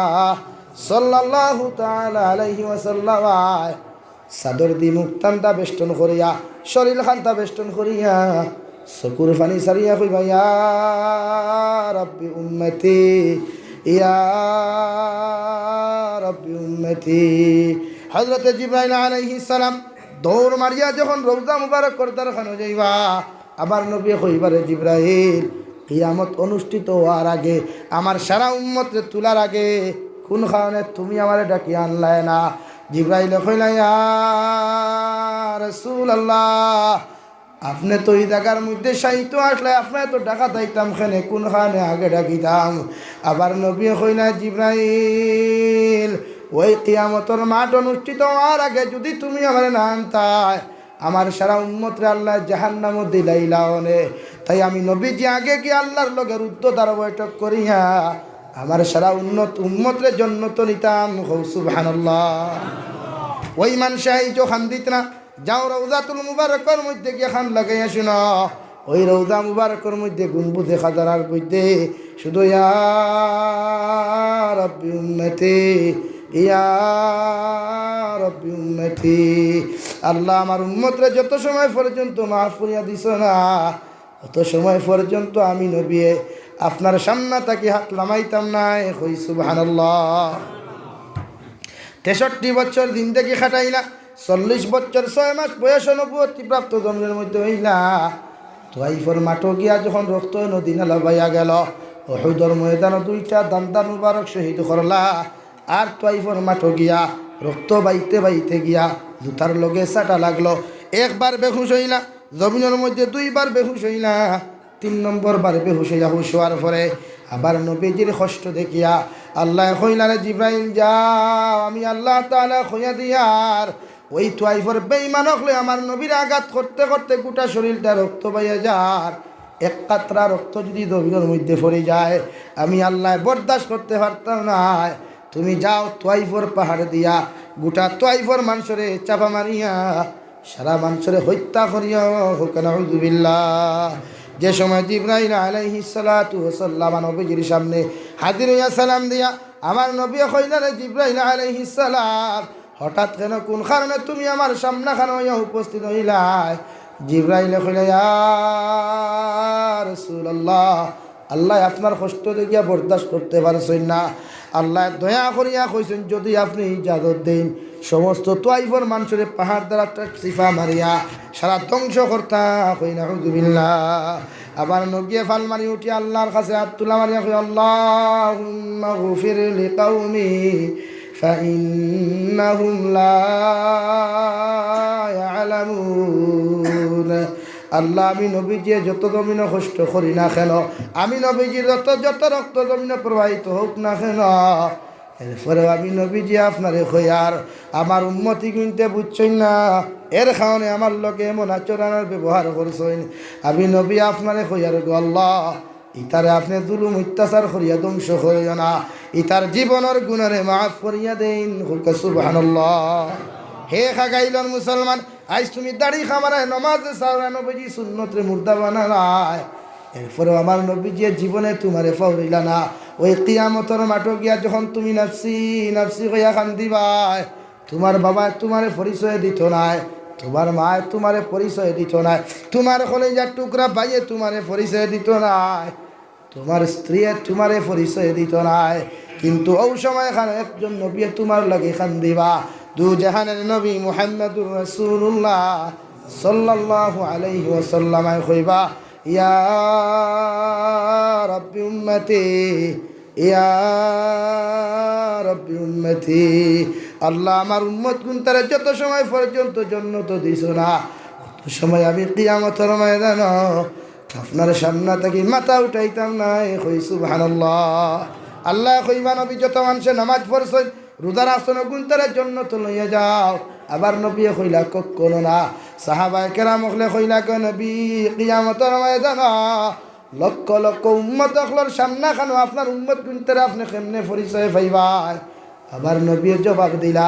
সাল্লাল্লাহু তাআলা আলাইহি ওয়াসাল্লাম চাদর দি মুক্তানটা বেষ্টন করিয়া, শরীর খান্তা বেষ্টন করিয়া, চকুর পানি সারিয়া কইবা, ইয়া রাব্বি উম্মতি, ইয়া রাব্বি উম্মতি। হযরত জিবরাইল আলাইহিস সালাম দৌড় মারিয়া যখন রওজা মুবারক করতার খানো যাইবা, আবার নবী কইবারে, জিবরাইল কিয়ামত অনুষ্ঠিত হওয়ার আগে, আমার সারা উম্মতরে তোলার আগে কোন কারণে তুমি আমারে ডাকি আনলাই না? জিবরাইল কইলা, ইয়া রাসূলুল্লাহ, আপনি তো এই জায়গার মধ্যে সাহিত্য আসলে আপনার তো ডাকা যাইতাম, খেনে কোন কারণে আগে ডাকিতাম? আবার নবী কইলা, জিবরাইল ওই কিয়ামতের মাঠ অনুষ্ঠিত হওয়ার আগে যদি তুমি আমার না আনতাই, আমার সারা উম্মতরে আল্লাহ জাহান্নামে দিলাইলাওনে। তাই আমি নবীজি আগে কি আল্লাহর লগের উদ্যোদার বৈঠক করিয়া আমার সারা উম্মতরে জন্নত নিতাম। সুবহানাল্লাহ। ওই মানুষে এই যে খান দিত না, যাও রওজাতুল মুবারকের মধ্যে গিয়ে খান লাগাইয়া শুনো, ওই রওজা মুবারকের মধ্যে গুনবুদে খাজারার মধ্যে শুধু ইয়া রাব্বি উম্মতি, ইয়া রাব্বি উম্মতি। আল্লাহ আমার উম্মতরে যত সময় পর্যন্ত মাফ করিয়া দিছ না, অত সময় পর্যন্ত আমি নবী আপনার সামনে তাকে হাত লামাইতাম না। কই সুবহানাল্লাহ। 63 বছর জিন্দেগি খাটাইলা, 40 বছর 6 মাস বয়স নবুয়তি প্রাপ্ত জন্মের মধ্যে হইলা। তোয়াইফর মাঠো গিয়া যখন রক্ত নদী নালা বাইয়া গেল, উহুদের ময়দানে 2টা দান্দার মুবারক শহীদ করলা। আর তোয়াইফর মাঠো গিয়া রক্ত বাইতে বাইতে গিয়া জুতার লগে চাটা লাগলো। একবার বেহুশ হইলা, জমিনের মধ্যে 2বার বেহুশ হইলা, 3 নম্বর বার বেহুশ হইয়া হুশোয়ার পরে আবার নবীজির কষ্ট দেখিয়া আল্লাহ কইলা, রে জিবরাইল যাও, আমি আল্লাহ তাআলা কইয়া দিয়ার ওই তোয়াইফর বেঈমানক লই আমার নবীর আঘাত করতে করতে গোটা শরীরটা রক্ত বাইয়া যার, এক কাতরা রক্ত যদি জমিনের মধ্যে পড়ে যায় আমি আল্লাহ বরদাস্ত করতে পারতাম না। তুমি যাও তোয়াইফর পাহাড় দিয়া গোটা তোয়াইফর মানুষরে চাপা মারিয়া সারা মানুষরে হত্যা করিয়া। নাউযুবিল্লাহ। যে সময় জিবরাইল আলাইহিস সালাতু ওয়াস সালাম নবীজির সামনে হাজির হইয়া সালাম দিয়া আমার নবী কইলা, রে জিবরাইল আলাইহিস সালাম, হঠাৎ কেন কোন কারণে তুমি আমার সামনে খান হইয়া উপস্থিত হইলাই? জিবরাইল কইলা, ইয়া রাসূলুল্লাহ, আল্লাহ আপনার কষ্ট দেখিয়া বরদাস্ত করতে পারছেন না। আল্লাহ দয়া করিয়া কইছেন যদি আপনি ইজাজত দেন সমস্ত তোয়াইফর মানুষের পাহাড় দ্বারা সিফা মারিয়া সারা ধ্বংস কর্তা হই না হুজুবিল্লাহ। আবার নগিয়ে ফাল মারি উঠি আল্লাহর কাছে হাত তুলা মারিয়া কই আল্লাহুম্মা গফির লিকাউমি ফাইন্নাহুম লা ইয়ালামুন। আল্লাহ আমি নবীজি যত জমিনে কষ্ট করি না কেন, আমি নবীজির যত রক্ত জমিনে প্রবাহিত হোক না কেন, এরপরে আমি নবীজি আপনারে খয়ার আমার উম্মতি কিনতে বুঝছেন না, এর কারণে আমার লোকে এমন আচরণের ব্যবহার করছেন। আমি নবী আপনারে খয়ার গো আল্লাহ, ইতারে আপনি জুলুম অত্যাচার করিয়া ধ্বংস করিও না, ইতার জীবনের গুণরে মাফ করিয়া দেন। সুবহানাল্লাহ। হে খাগাইলন মুসলমান, আজ তুমি দাড়ি খামারায় নমাজ সারা নবীজি সুন্নতরে মুর্দা বানালায়, এরপরেও আমার নবীজি জীবনে তোমারে ফাউরিলা না। ওই কিয়ামতের মাঠে গিয়া যখন তুমি নাফসি নাফসি হইয়া কান্দিবাই, তোমার বাবা তোমারে পরিচয় দিত নাই, তোমার মায় তোমারে পরিচয় দিত নাই, তোমার কলেজার টুকরা ভাইয়ে তোমারে পরিচয় দিত নাই, তোমার স্ত্রী তোমারে পরিচয় দিত নাই, কিন্তু ওই সময় এখানে একজন নবী তোমার লাগে কান্দিবা। দু জাহানের নবী মুহাম্মদুর রাসূলুল্লাহ সাল্লাল্লাহু আলাইহি ওয়াসাল্লাম কইবা ইয়া রাব্বি উম্মতি, ইয়া রাব্বি উম্মতি। আল্লাহ আমার উম্মত গুনতারে যত সময় পর্যন্ত জান্নাত দিছ না, তত সময় আমি কিয়ামতের ময়দানে আপনার সামনে থেকে মাথা উঠাইতাম না। কই সুবহানাল্লাহ। আল্লাহ কইবা নবী যত মানুষে নামাজ পড়ছেন রোজার আসন গুনতারে জান্নাত লইয়া যাও। আবার নবী কইলা কখনো না। সাহাবায়ে কেরাম হলে কইলা ক নবী কিয়ামতের ময়দানে লক্ষ লক্ষ উম্মত অখলর সামনা খানো আপনার উম্মত গুনতারে আপনি কেমনে পরিচয় পাইবাই? আবার নবী জবাব দিলা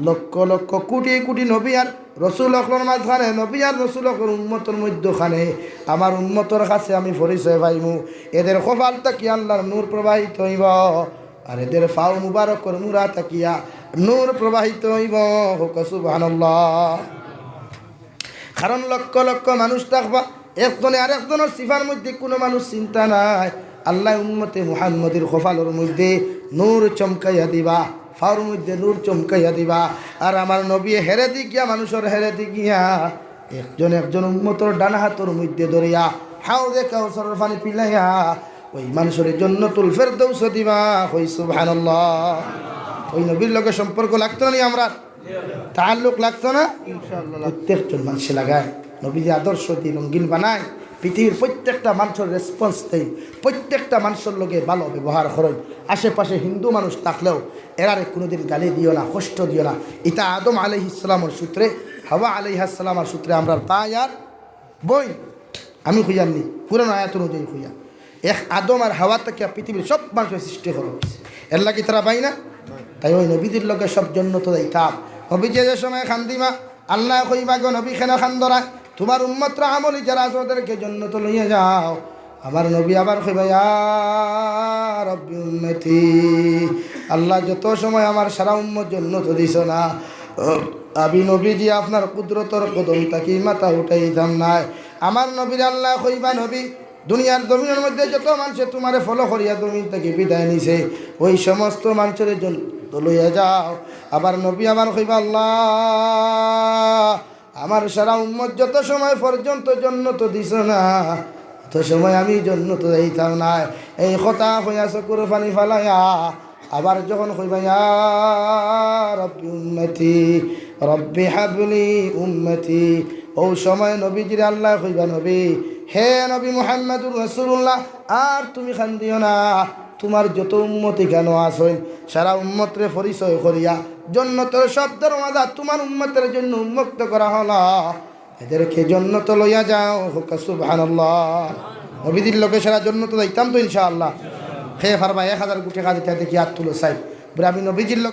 লক্ষ লক্ষ কোটি কোটি নবী আর রসুল অখলর মাঝখানে, নবী আর রসুল অখলর উম্মতর মধ্যখানে আমার উম্মতর কাছে আমি পরিচয় পাইমু। এদের কপাল তাকিয়া আল্লাহর নূর প্রবাহিত হইব, আর এদের ফাও মুবারকর মুরা তাকিয়া নূর প্রবাহিত হইব। সুবহানাল্লাহ। কারণ লক্ষ লক্ষ মানুষ থাকবা, একজনে আর একজনের সিফার মধ্যে কোনো মানুষ চিন্তা নাই। আল্লাহ উম্মতে মুহাম্মদের কপালের মধ্যে নূর চমকাইয়া দিবা, ফাওর মধ্যে নূর চমকাইয়া দিবা। আর আমার নবী হেরে দি গিয়া মানুষের হেরে দি গিয়া একজন একজন উম্মতর ডানা হাতর মধ্যে ধরিয়া হাউজে কাউসারের পানি পিলাইয়া ওই মানুষের জান্নাতুল ফেরদৌস দিবা। কই সুবহানাল্লাহ। ওই নবীর লগে সম্পর্ক লাগতো না, আমরা তাআল্লুক লাগতো না? ইনশাআল্লাহ প্রত্যেকজন মানুষ লাগায় নবী যে আদর্শ দিয়ে রঙিন বানায়, পৃথিবীর প্রত্যেকটা মানুষের রেসপন্স দেয়, প্রত্যেকটা মানুষের লোকে ভালো ব্যবহার করেন। আশেপাশে হিন্দু মানুষ থাকলেও এরারে কোনোদিন গালি দিও না, কষ্ট দিও না। এটা আদম আলাইহিস সালামের সূত্রে, হাওয়া আলাইহিস সালামের সূত্রে আমরা পাই। আর বই আমি খুঁজাননি, পুরানো আয়াত অনুযায়ী খুঁজা এক আদম আর হাওয়া থেকে পৃথিবীর সব মানুষের সৃষ্টি করা হয়েছে, এর লাগি তারা পাই না। তাই ওই নবীদের লোকে সব জন্য তো দিতাম। নবীজি যে সময় খান্দিমা আল্লাহ কইবা গো নবী কেন খান্দরা, তোমার উম্মতরা আমলি যারা আছে ওদেরকে জান্নাত লইয়া যাও। আমার নবী আবার কইবা ইয়া রাব্বি উম্মতি, আল্লাহ যত সময় আমার সারা উম্মত জান্নাত দিছ না, আমি নবীজি আপনার কুদরতর কদম তাকি মাথা উঠাইতাম না। আমার নবীর আল্লাহ কইবা নবী দুনিয়ার জমিনের মধ্যে যত মানুষে তোমারে ফলো করিয়া জমিন থেকে বিদায় নিছে, ওই সমস্ত মানুষের জন্য লইয়া যাও। আবার নবী আমার কইবা আল্লাহ আমার সারা উম্মত যত সময় পর্যন্ত জান্নাত দিছ না, তত সময় আমি জান্নাত যাইতাম না। এই কথা কইয়া চকুর পানি ফালাইয়া আবার যখন কইবা ইয়া রাব্বি উম্মতি রব্বি হাবলি উম্মতি, ও সময় নবীজির আল্লাহ কইবা নবী হে নবী মুহাম্মদুর রাসূলুল্লাহ আর তুমি খান্দিও না, তোমার যত উম্মতি কেন আসেন সারা উম্মতরে পরিচয় করিয়া জান্নাতের সব দরওয়াজা তোমার উম্মতের জন্য উন্মুক্ত করা হলো, এদেরকে জান্নাতে লইয়া যাও। সুবহানাল্লাহ। নবীদের লোকে সারা জান্নাতে যাইতাম তো ইনশাআল্লাহ। খেয়ে ফারবা 1000 কোটি কাজে দেখি হাত তুলো চাই, আমি নবীজির